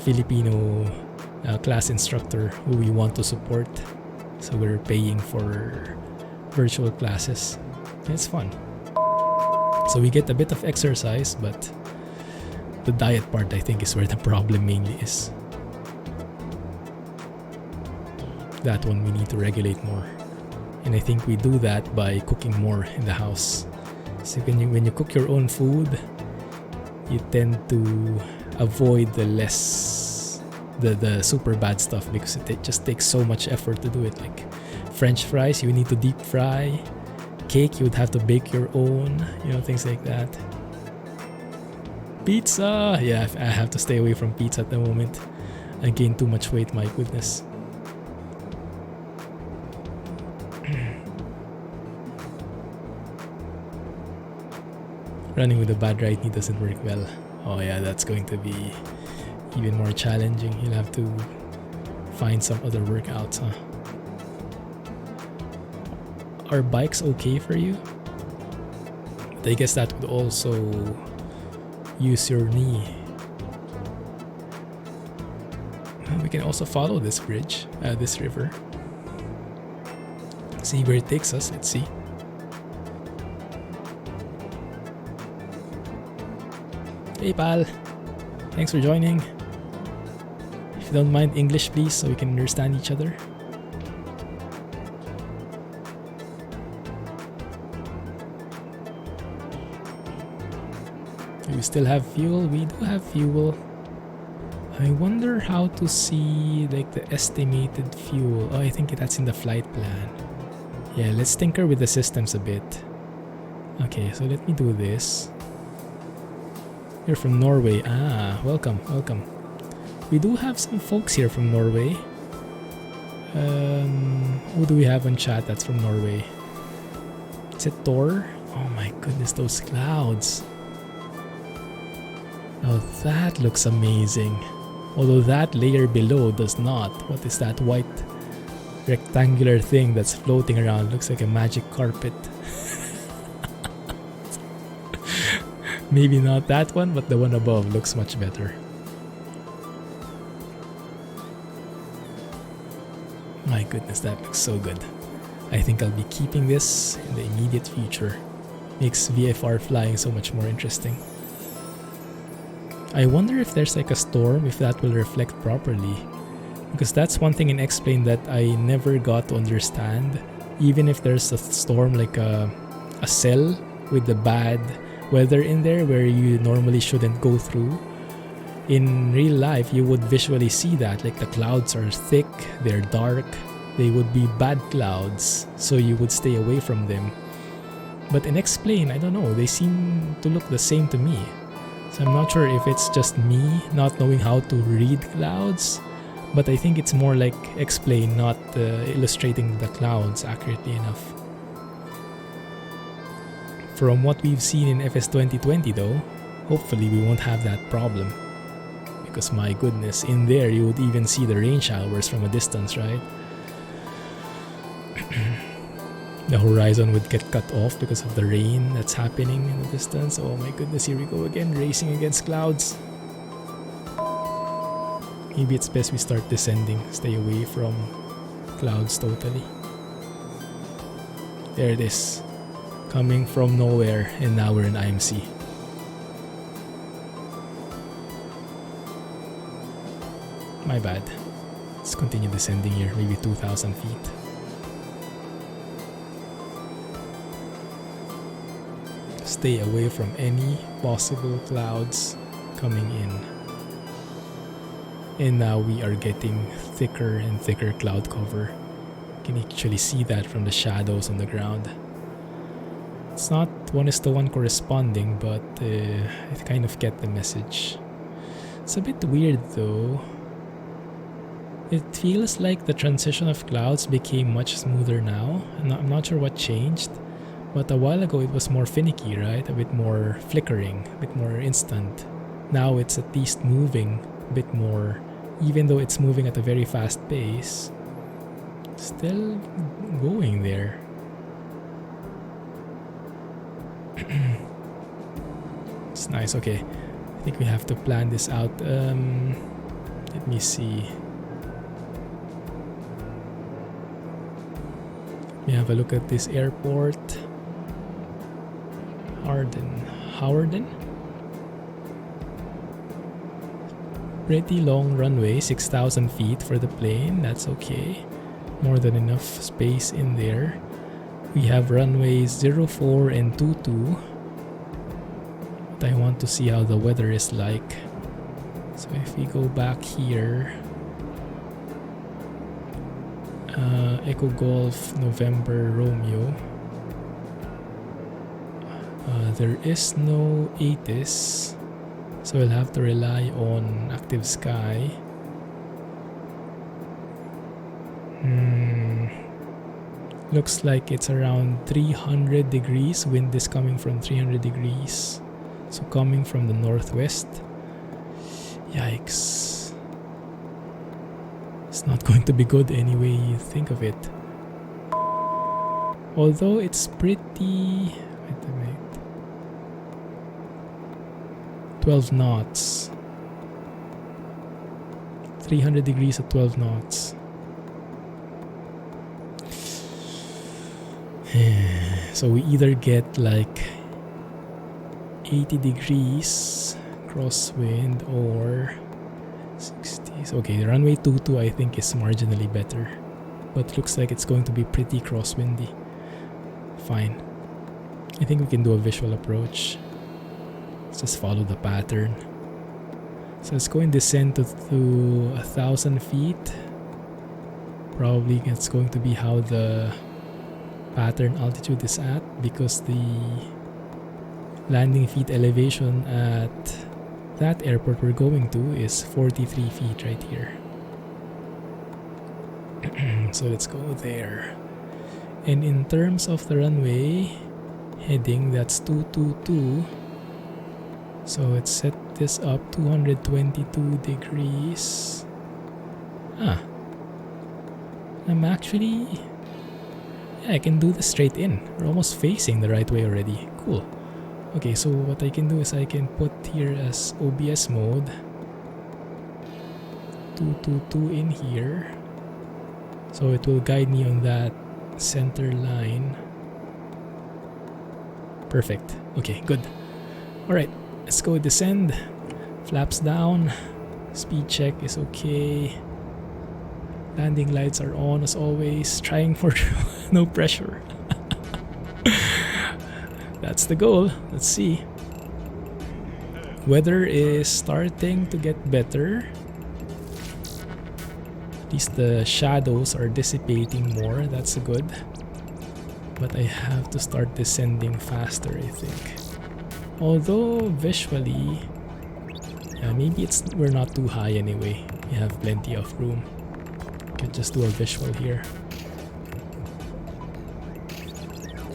Filipino class instructor who we want to support. So we're paying for virtual classes. It's fun. So we get a bit of exercise, but the diet part I think is where the problem mainly is. That one we need to regulate more. And I think we do that by cooking more in the house. So when you cook your own food, you tend to avoid the super bad stuff because it just takes so much effort to do it. Like French fries, you need to deep fry. Cake, you would have to bake your own, things like that. Pizza, yeah, I have to stay away from pizza at the moment. I gained too much weight, my goodness. Running with a bad right knee doesn't work well. Oh yeah, that's going to be even more challenging. You'll have to find some other workouts, huh? Are bikes okay for you? But I guess that would also use your knee. We can also follow this bridge, this river. See where it takes us. Let's see. Hey pal, thanks for joining. If you don't mind English please, so we can understand each other. Do we still have fuel? We do have fuel. I wonder how to see like the estimated fuel. Oh, I think that's in the flight plan. Yeah, let's tinker with the systems a bit. Okay, so let me do this. You're from Norway. Ah, welcome. We do have some folks here from Norway. Who do we have on chat that's from Norway? Is it Thor? Oh my goodness, those clouds. Oh, that looks amazing. Although that layer below does not. What is that white rectangular thing that's floating around. Looks like a magic carpet. Maybe not that one, but the one above looks much better. My goodness, that looks so good. I think I'll be keeping this in the immediate future. Makes VFR flying so much more interesting. I wonder if there's like a storm, if that will reflect properly. Because that's one thing in X-Plane that I never got to understand. Even if there's a storm, like a cell with the bad weather in there where you normally shouldn't go through. In real life, you would visually see that. Like the clouds are thick, they're dark. They would be bad clouds, so you would stay away from them. But in X-Plane, I don't know, they seem to look the same to me. So I'm not sure if it's just me not knowing how to read clouds, but I think it's more like X-Plane not illustrating the clouds accurately enough. From what we've seen in FS 2020 though, hopefully we won't have that problem. Because my goodness, in there you would even see the rain showers from a distance, right? The horizon would get cut off because of the rain that's happening in the distance. Oh my goodness, here we go again, racing against clouds. Maybe it's best we start descending, stay away from clouds totally. There it is, coming from nowhere, and now we're in IMC. My bad. Let's continue descending here, maybe 2,000 feet. Stay away from any possible clouds coming in. And now we are getting thicker and thicker cloud cover. You can actually see that from the shadows on the ground. It's not 1:1 corresponding, but I kind of get the message. It's a bit weird though. It feels like the transition of clouds became much smoother now. I'm not sure what changed. But a while ago it was more finicky, right? A bit more flickering, a bit more instant. Now it's at least moving a bit more, even though it's moving at a very fast pace. Still going there. It's nice, okay. I think we have to plan this out. Let me see. Let me have a look at this airport. Howarden. Pretty long runway, 6,000 feet for the plane. That's okay. More than enough space in there. We have runways 04 and 22. But I want to see how the weather is like. So if we go back here, Echo Golf November Romeo. There is no ATIS, so we'll have to rely on Active Sky. Looks like it's around 300 degrees. Wind is coming from 300 degrees. So coming from the northwest. Yikes. It's not going to be good any way you think of it. Although it's pretty... Wait. 12 knots. 300 degrees at 12 knots. So we either get like 80 degrees crosswind or 60s. Okay, the runway 22 I think is marginally better, but looks like it's going to be pretty crosswindy. Fine. I think we can do a visual approach. Let's just follow the pattern. So let's go and descend to 1,000 feet. Probably it's going to be how the pattern altitude is at, because the landing feet elevation at that airport we're going to is 43 feet right here. So let's go there. And in terms of the runway heading, that's 222. So let's set this up 222 degrees. I'm actually... Yeah, I can do this straight in. We're almost facing the right way already. Cool. Okay, so what I can do is I can put here as OBS mode. 222 in here. So it will guide me on that center line. Perfect. Okay, good. Alright, let's go descend. Flaps down. Speed check is okay. Landing lights are on as always. Trying for no pressure. That's the goal. Let's see. Weather is starting to get better. At least the shadows are dissipating more. That's good. But I have to start descending faster, I think. Although visually, yeah, maybe we're not too high anyway. We have plenty of room. Could just do a visual here.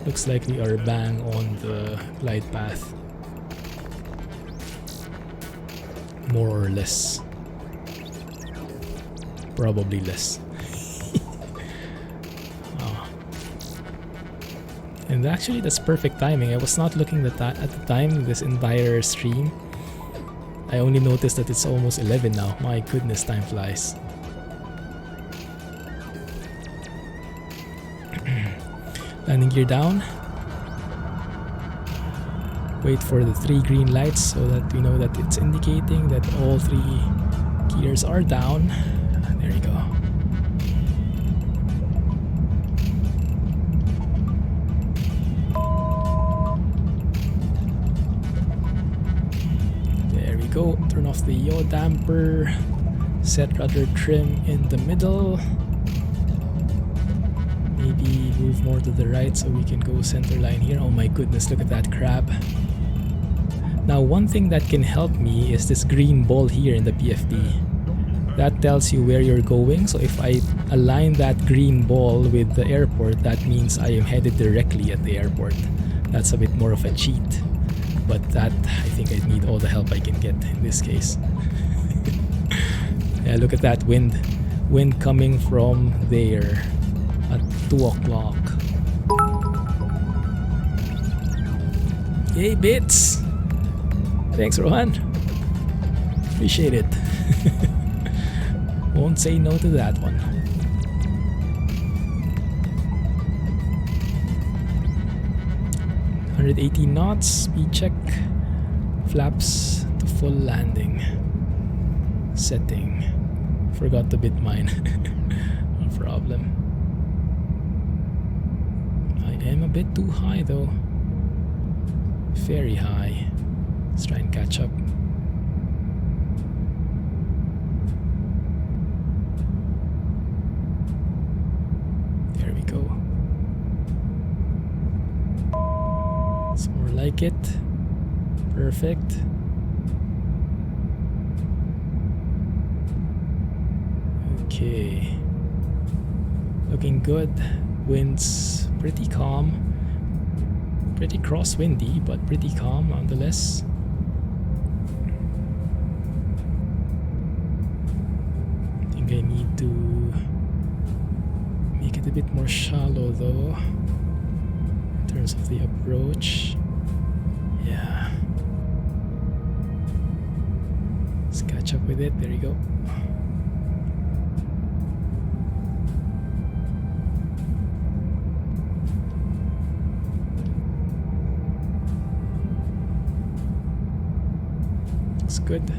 Looks like we are bang on the glide path. More or less. Probably less. Oh. And actually that's perfect timing. I was not looking at the time this entire stream. I only noticed that it's almost 11 now. My goodness, time flies. Landing gear down. Wait for the 3 green lights so that we know that it's indicating that all 3 gears are down. There you go. There we go. Turn off the yaw damper. Set rudder trim in the middle. Maybe move more to the right so we can go center line here. Oh my goodness, look at that crab. Now one thing that can help me is this green ball here in the PFD. That tells you where you're going, so if I align that green ball with the airport, that means I am headed directly at the airport. That's a bit more of a cheat, but that I think I need all the help I can get in this case. Yeah, look at that wind. Wind coming from there at 2 o'clock. Yay, bits! Thanks, Rohan. Appreciate it. Won't say no to that one. .180 knots, speed check. Flaps to full landing. Setting. Forgot to bit mine. No problem. I am a bit too high though. Very high. Let's try and catch up. There we go. It's more like it. Perfect. Okay. Looking good. Wind's pretty calm. Pretty crosswindy, but pretty calm nonetheless. I think I need to make it a bit more shallow though, in terms of the approach. Yeah. Let's catch up with it. There you go. Looks good.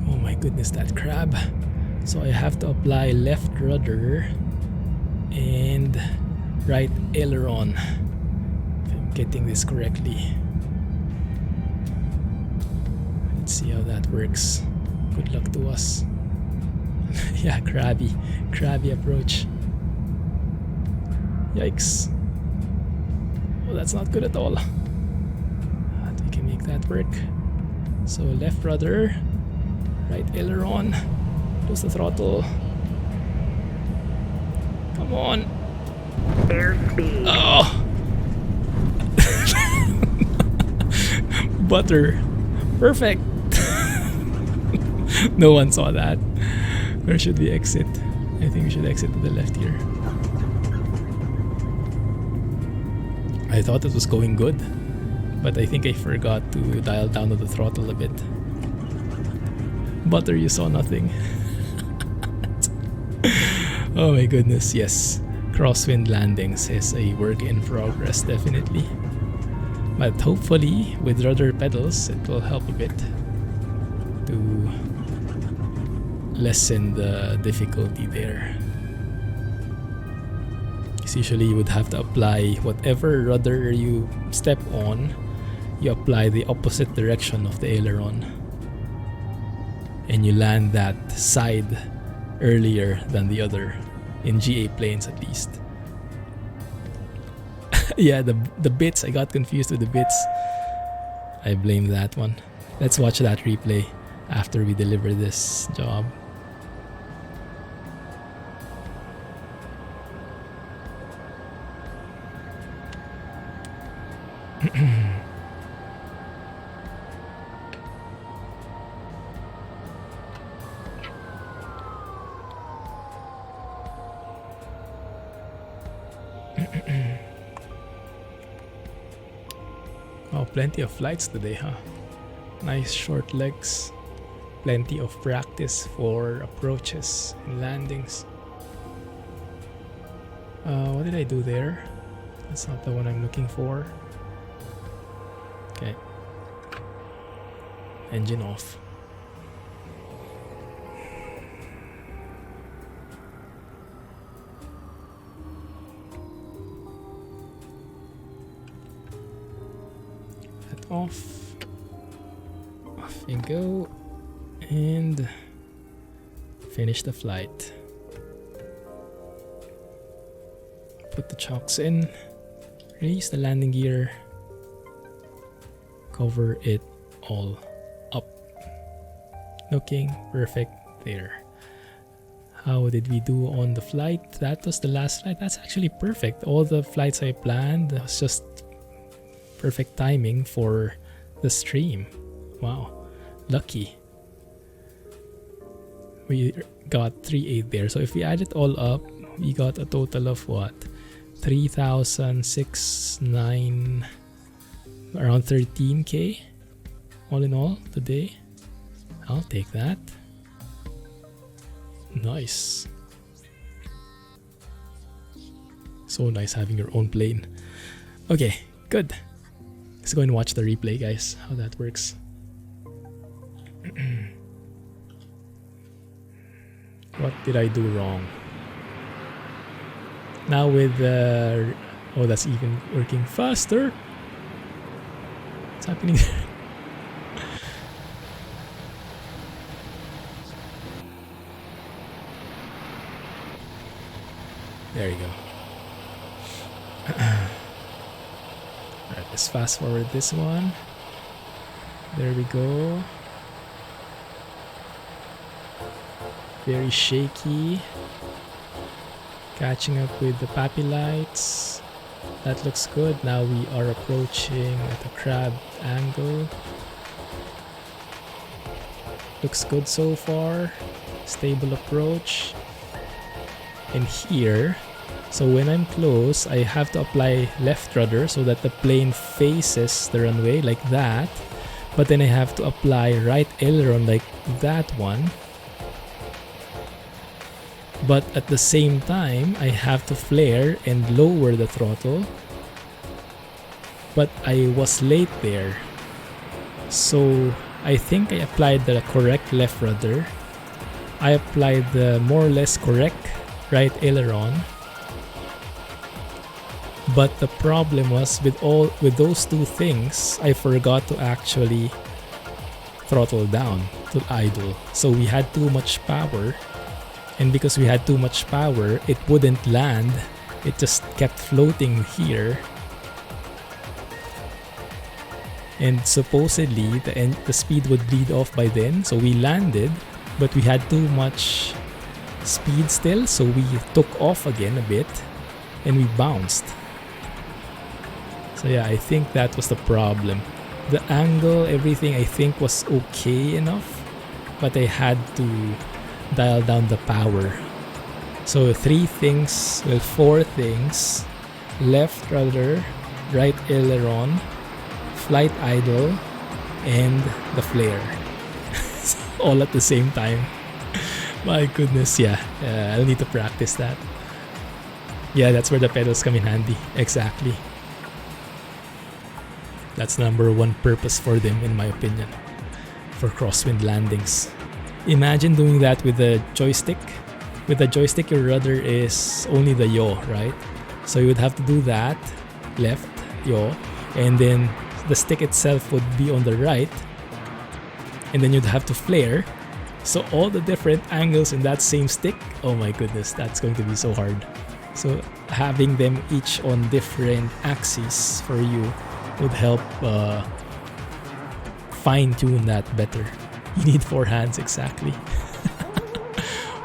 Oh my goodness, that crab. So I have to apply left rudder and right aileron, if I'm getting this correctly. Let's see how that works. Good luck to us. Yeah, crabby approach. Yikes. Oh, that's not good at all. But we can make that work. So left rudder, right aileron, close the throttle. Come on. Airspeed. Oh! Butter. Perfect. No one saw that. Where should we exit? I think we should exit to the left here. I thought it was going good, but I think I forgot to dial down to the throttle a bit. Butter, you saw nothing. Oh my goodness, yes. Crosswind landings is a work in progress, definitely. But hopefully, with rudder pedals, it will help a bit to lessen the difficulty there. Because usually you would have to apply whatever rudder you step on, you apply the opposite direction of the aileron. And you land that side earlier than the other, in GA planes at least. Yeah, the bits, I got confused with the bits. I blame that one. Let's watch that replay after we deliver this job. Oh, plenty of flights today, huh? Nice short legs. Plenty of practice for approaches and landings. What did I do there? That's not the one I'm looking for. Okay. Engine off. Off we go, and finish the flight. Put the chocks in, release the landing gear, cover it all up. Looking perfect there. How did we do on the flight? That was the last flight. That's actually perfect. All the flights I planned was just perfect timing for the stream. Wow, lucky. We got 3.8 there. So if we add it all up, we got a total of what? 3,609, around 13k all in all today. I'll take that. Nice. So nice having your own plane. Okay, good. Let's go and watch the replay, guys, how that works. What did I do wrong? Now with the... oh, that's even working faster. What's happening there? There you go. Alright, let's fast forward this one. There we go. Very shaky. Catching up with the pappy lights. That looks good. Now we are approaching at a crab angle. Looks good so far. Stable approach. And here, so when I'm close, I have to apply left rudder so that the plane faces the runway like that. But then I have to apply right aileron like that one. But at the same time, I have to flare and lower the throttle. But I was late there. So I think I applied the correct left rudder. I applied the more or less correct right aileron. But the problem was with those two things, I forgot to actually throttle down to idle. So we had too much power. And because we had too much power, it wouldn't land. It just kept floating here. And supposedly the speed would bleed off by then. So we landed, but we had too much speed still. So we took off again a bit and we bounced. So yeah, I think that was the problem. The angle, everything I think was okay enough. but I had to dial down the power. So 4 things, left rudder, right aileron, flight idle, and the flare. All at the same time. My goodness, yeah. I'll need to practice that. Yeah, that's where the pedals come in handy. Exactly. That's number one purpose for them, in my opinion, for crosswind landings. Imagine doing that with a joystick. With a joystick, your rudder is only the yaw, right? So you would have to do that, left, yaw, and then the stick itself would be on the right, and then you'd have to flare. So all the different angles in that same stick, oh my goodness, that's going to be so hard. So having them each on different axes for you would help fine-tune that better. You need 4 hands, exactly.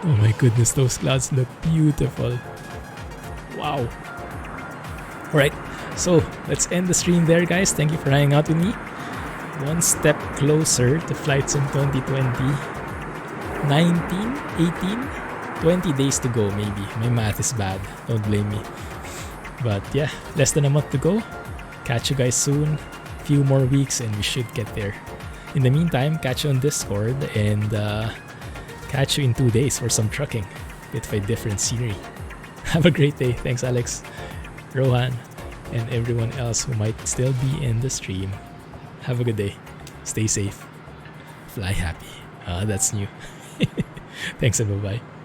Oh my goodness, those clouds look beautiful. Wow. Alright, so let's end the stream there, guys. Thank you for hanging out with me. One step closer to Flight Sim 2020. 19, 18, 20 days to go maybe. My math is bad, don't blame me. But yeah, less than a month to go. Catch you guys soon. Few more weeks and we should get there. In the meantime, catch you on Discord and catch you in 2 days for some trucking with a different scenery. Have a great day. Thanks, Alex, Rohan, and everyone else who might still be in the stream. Have a good day. Stay safe. Fly happy. That's new. Thanks and bye-bye.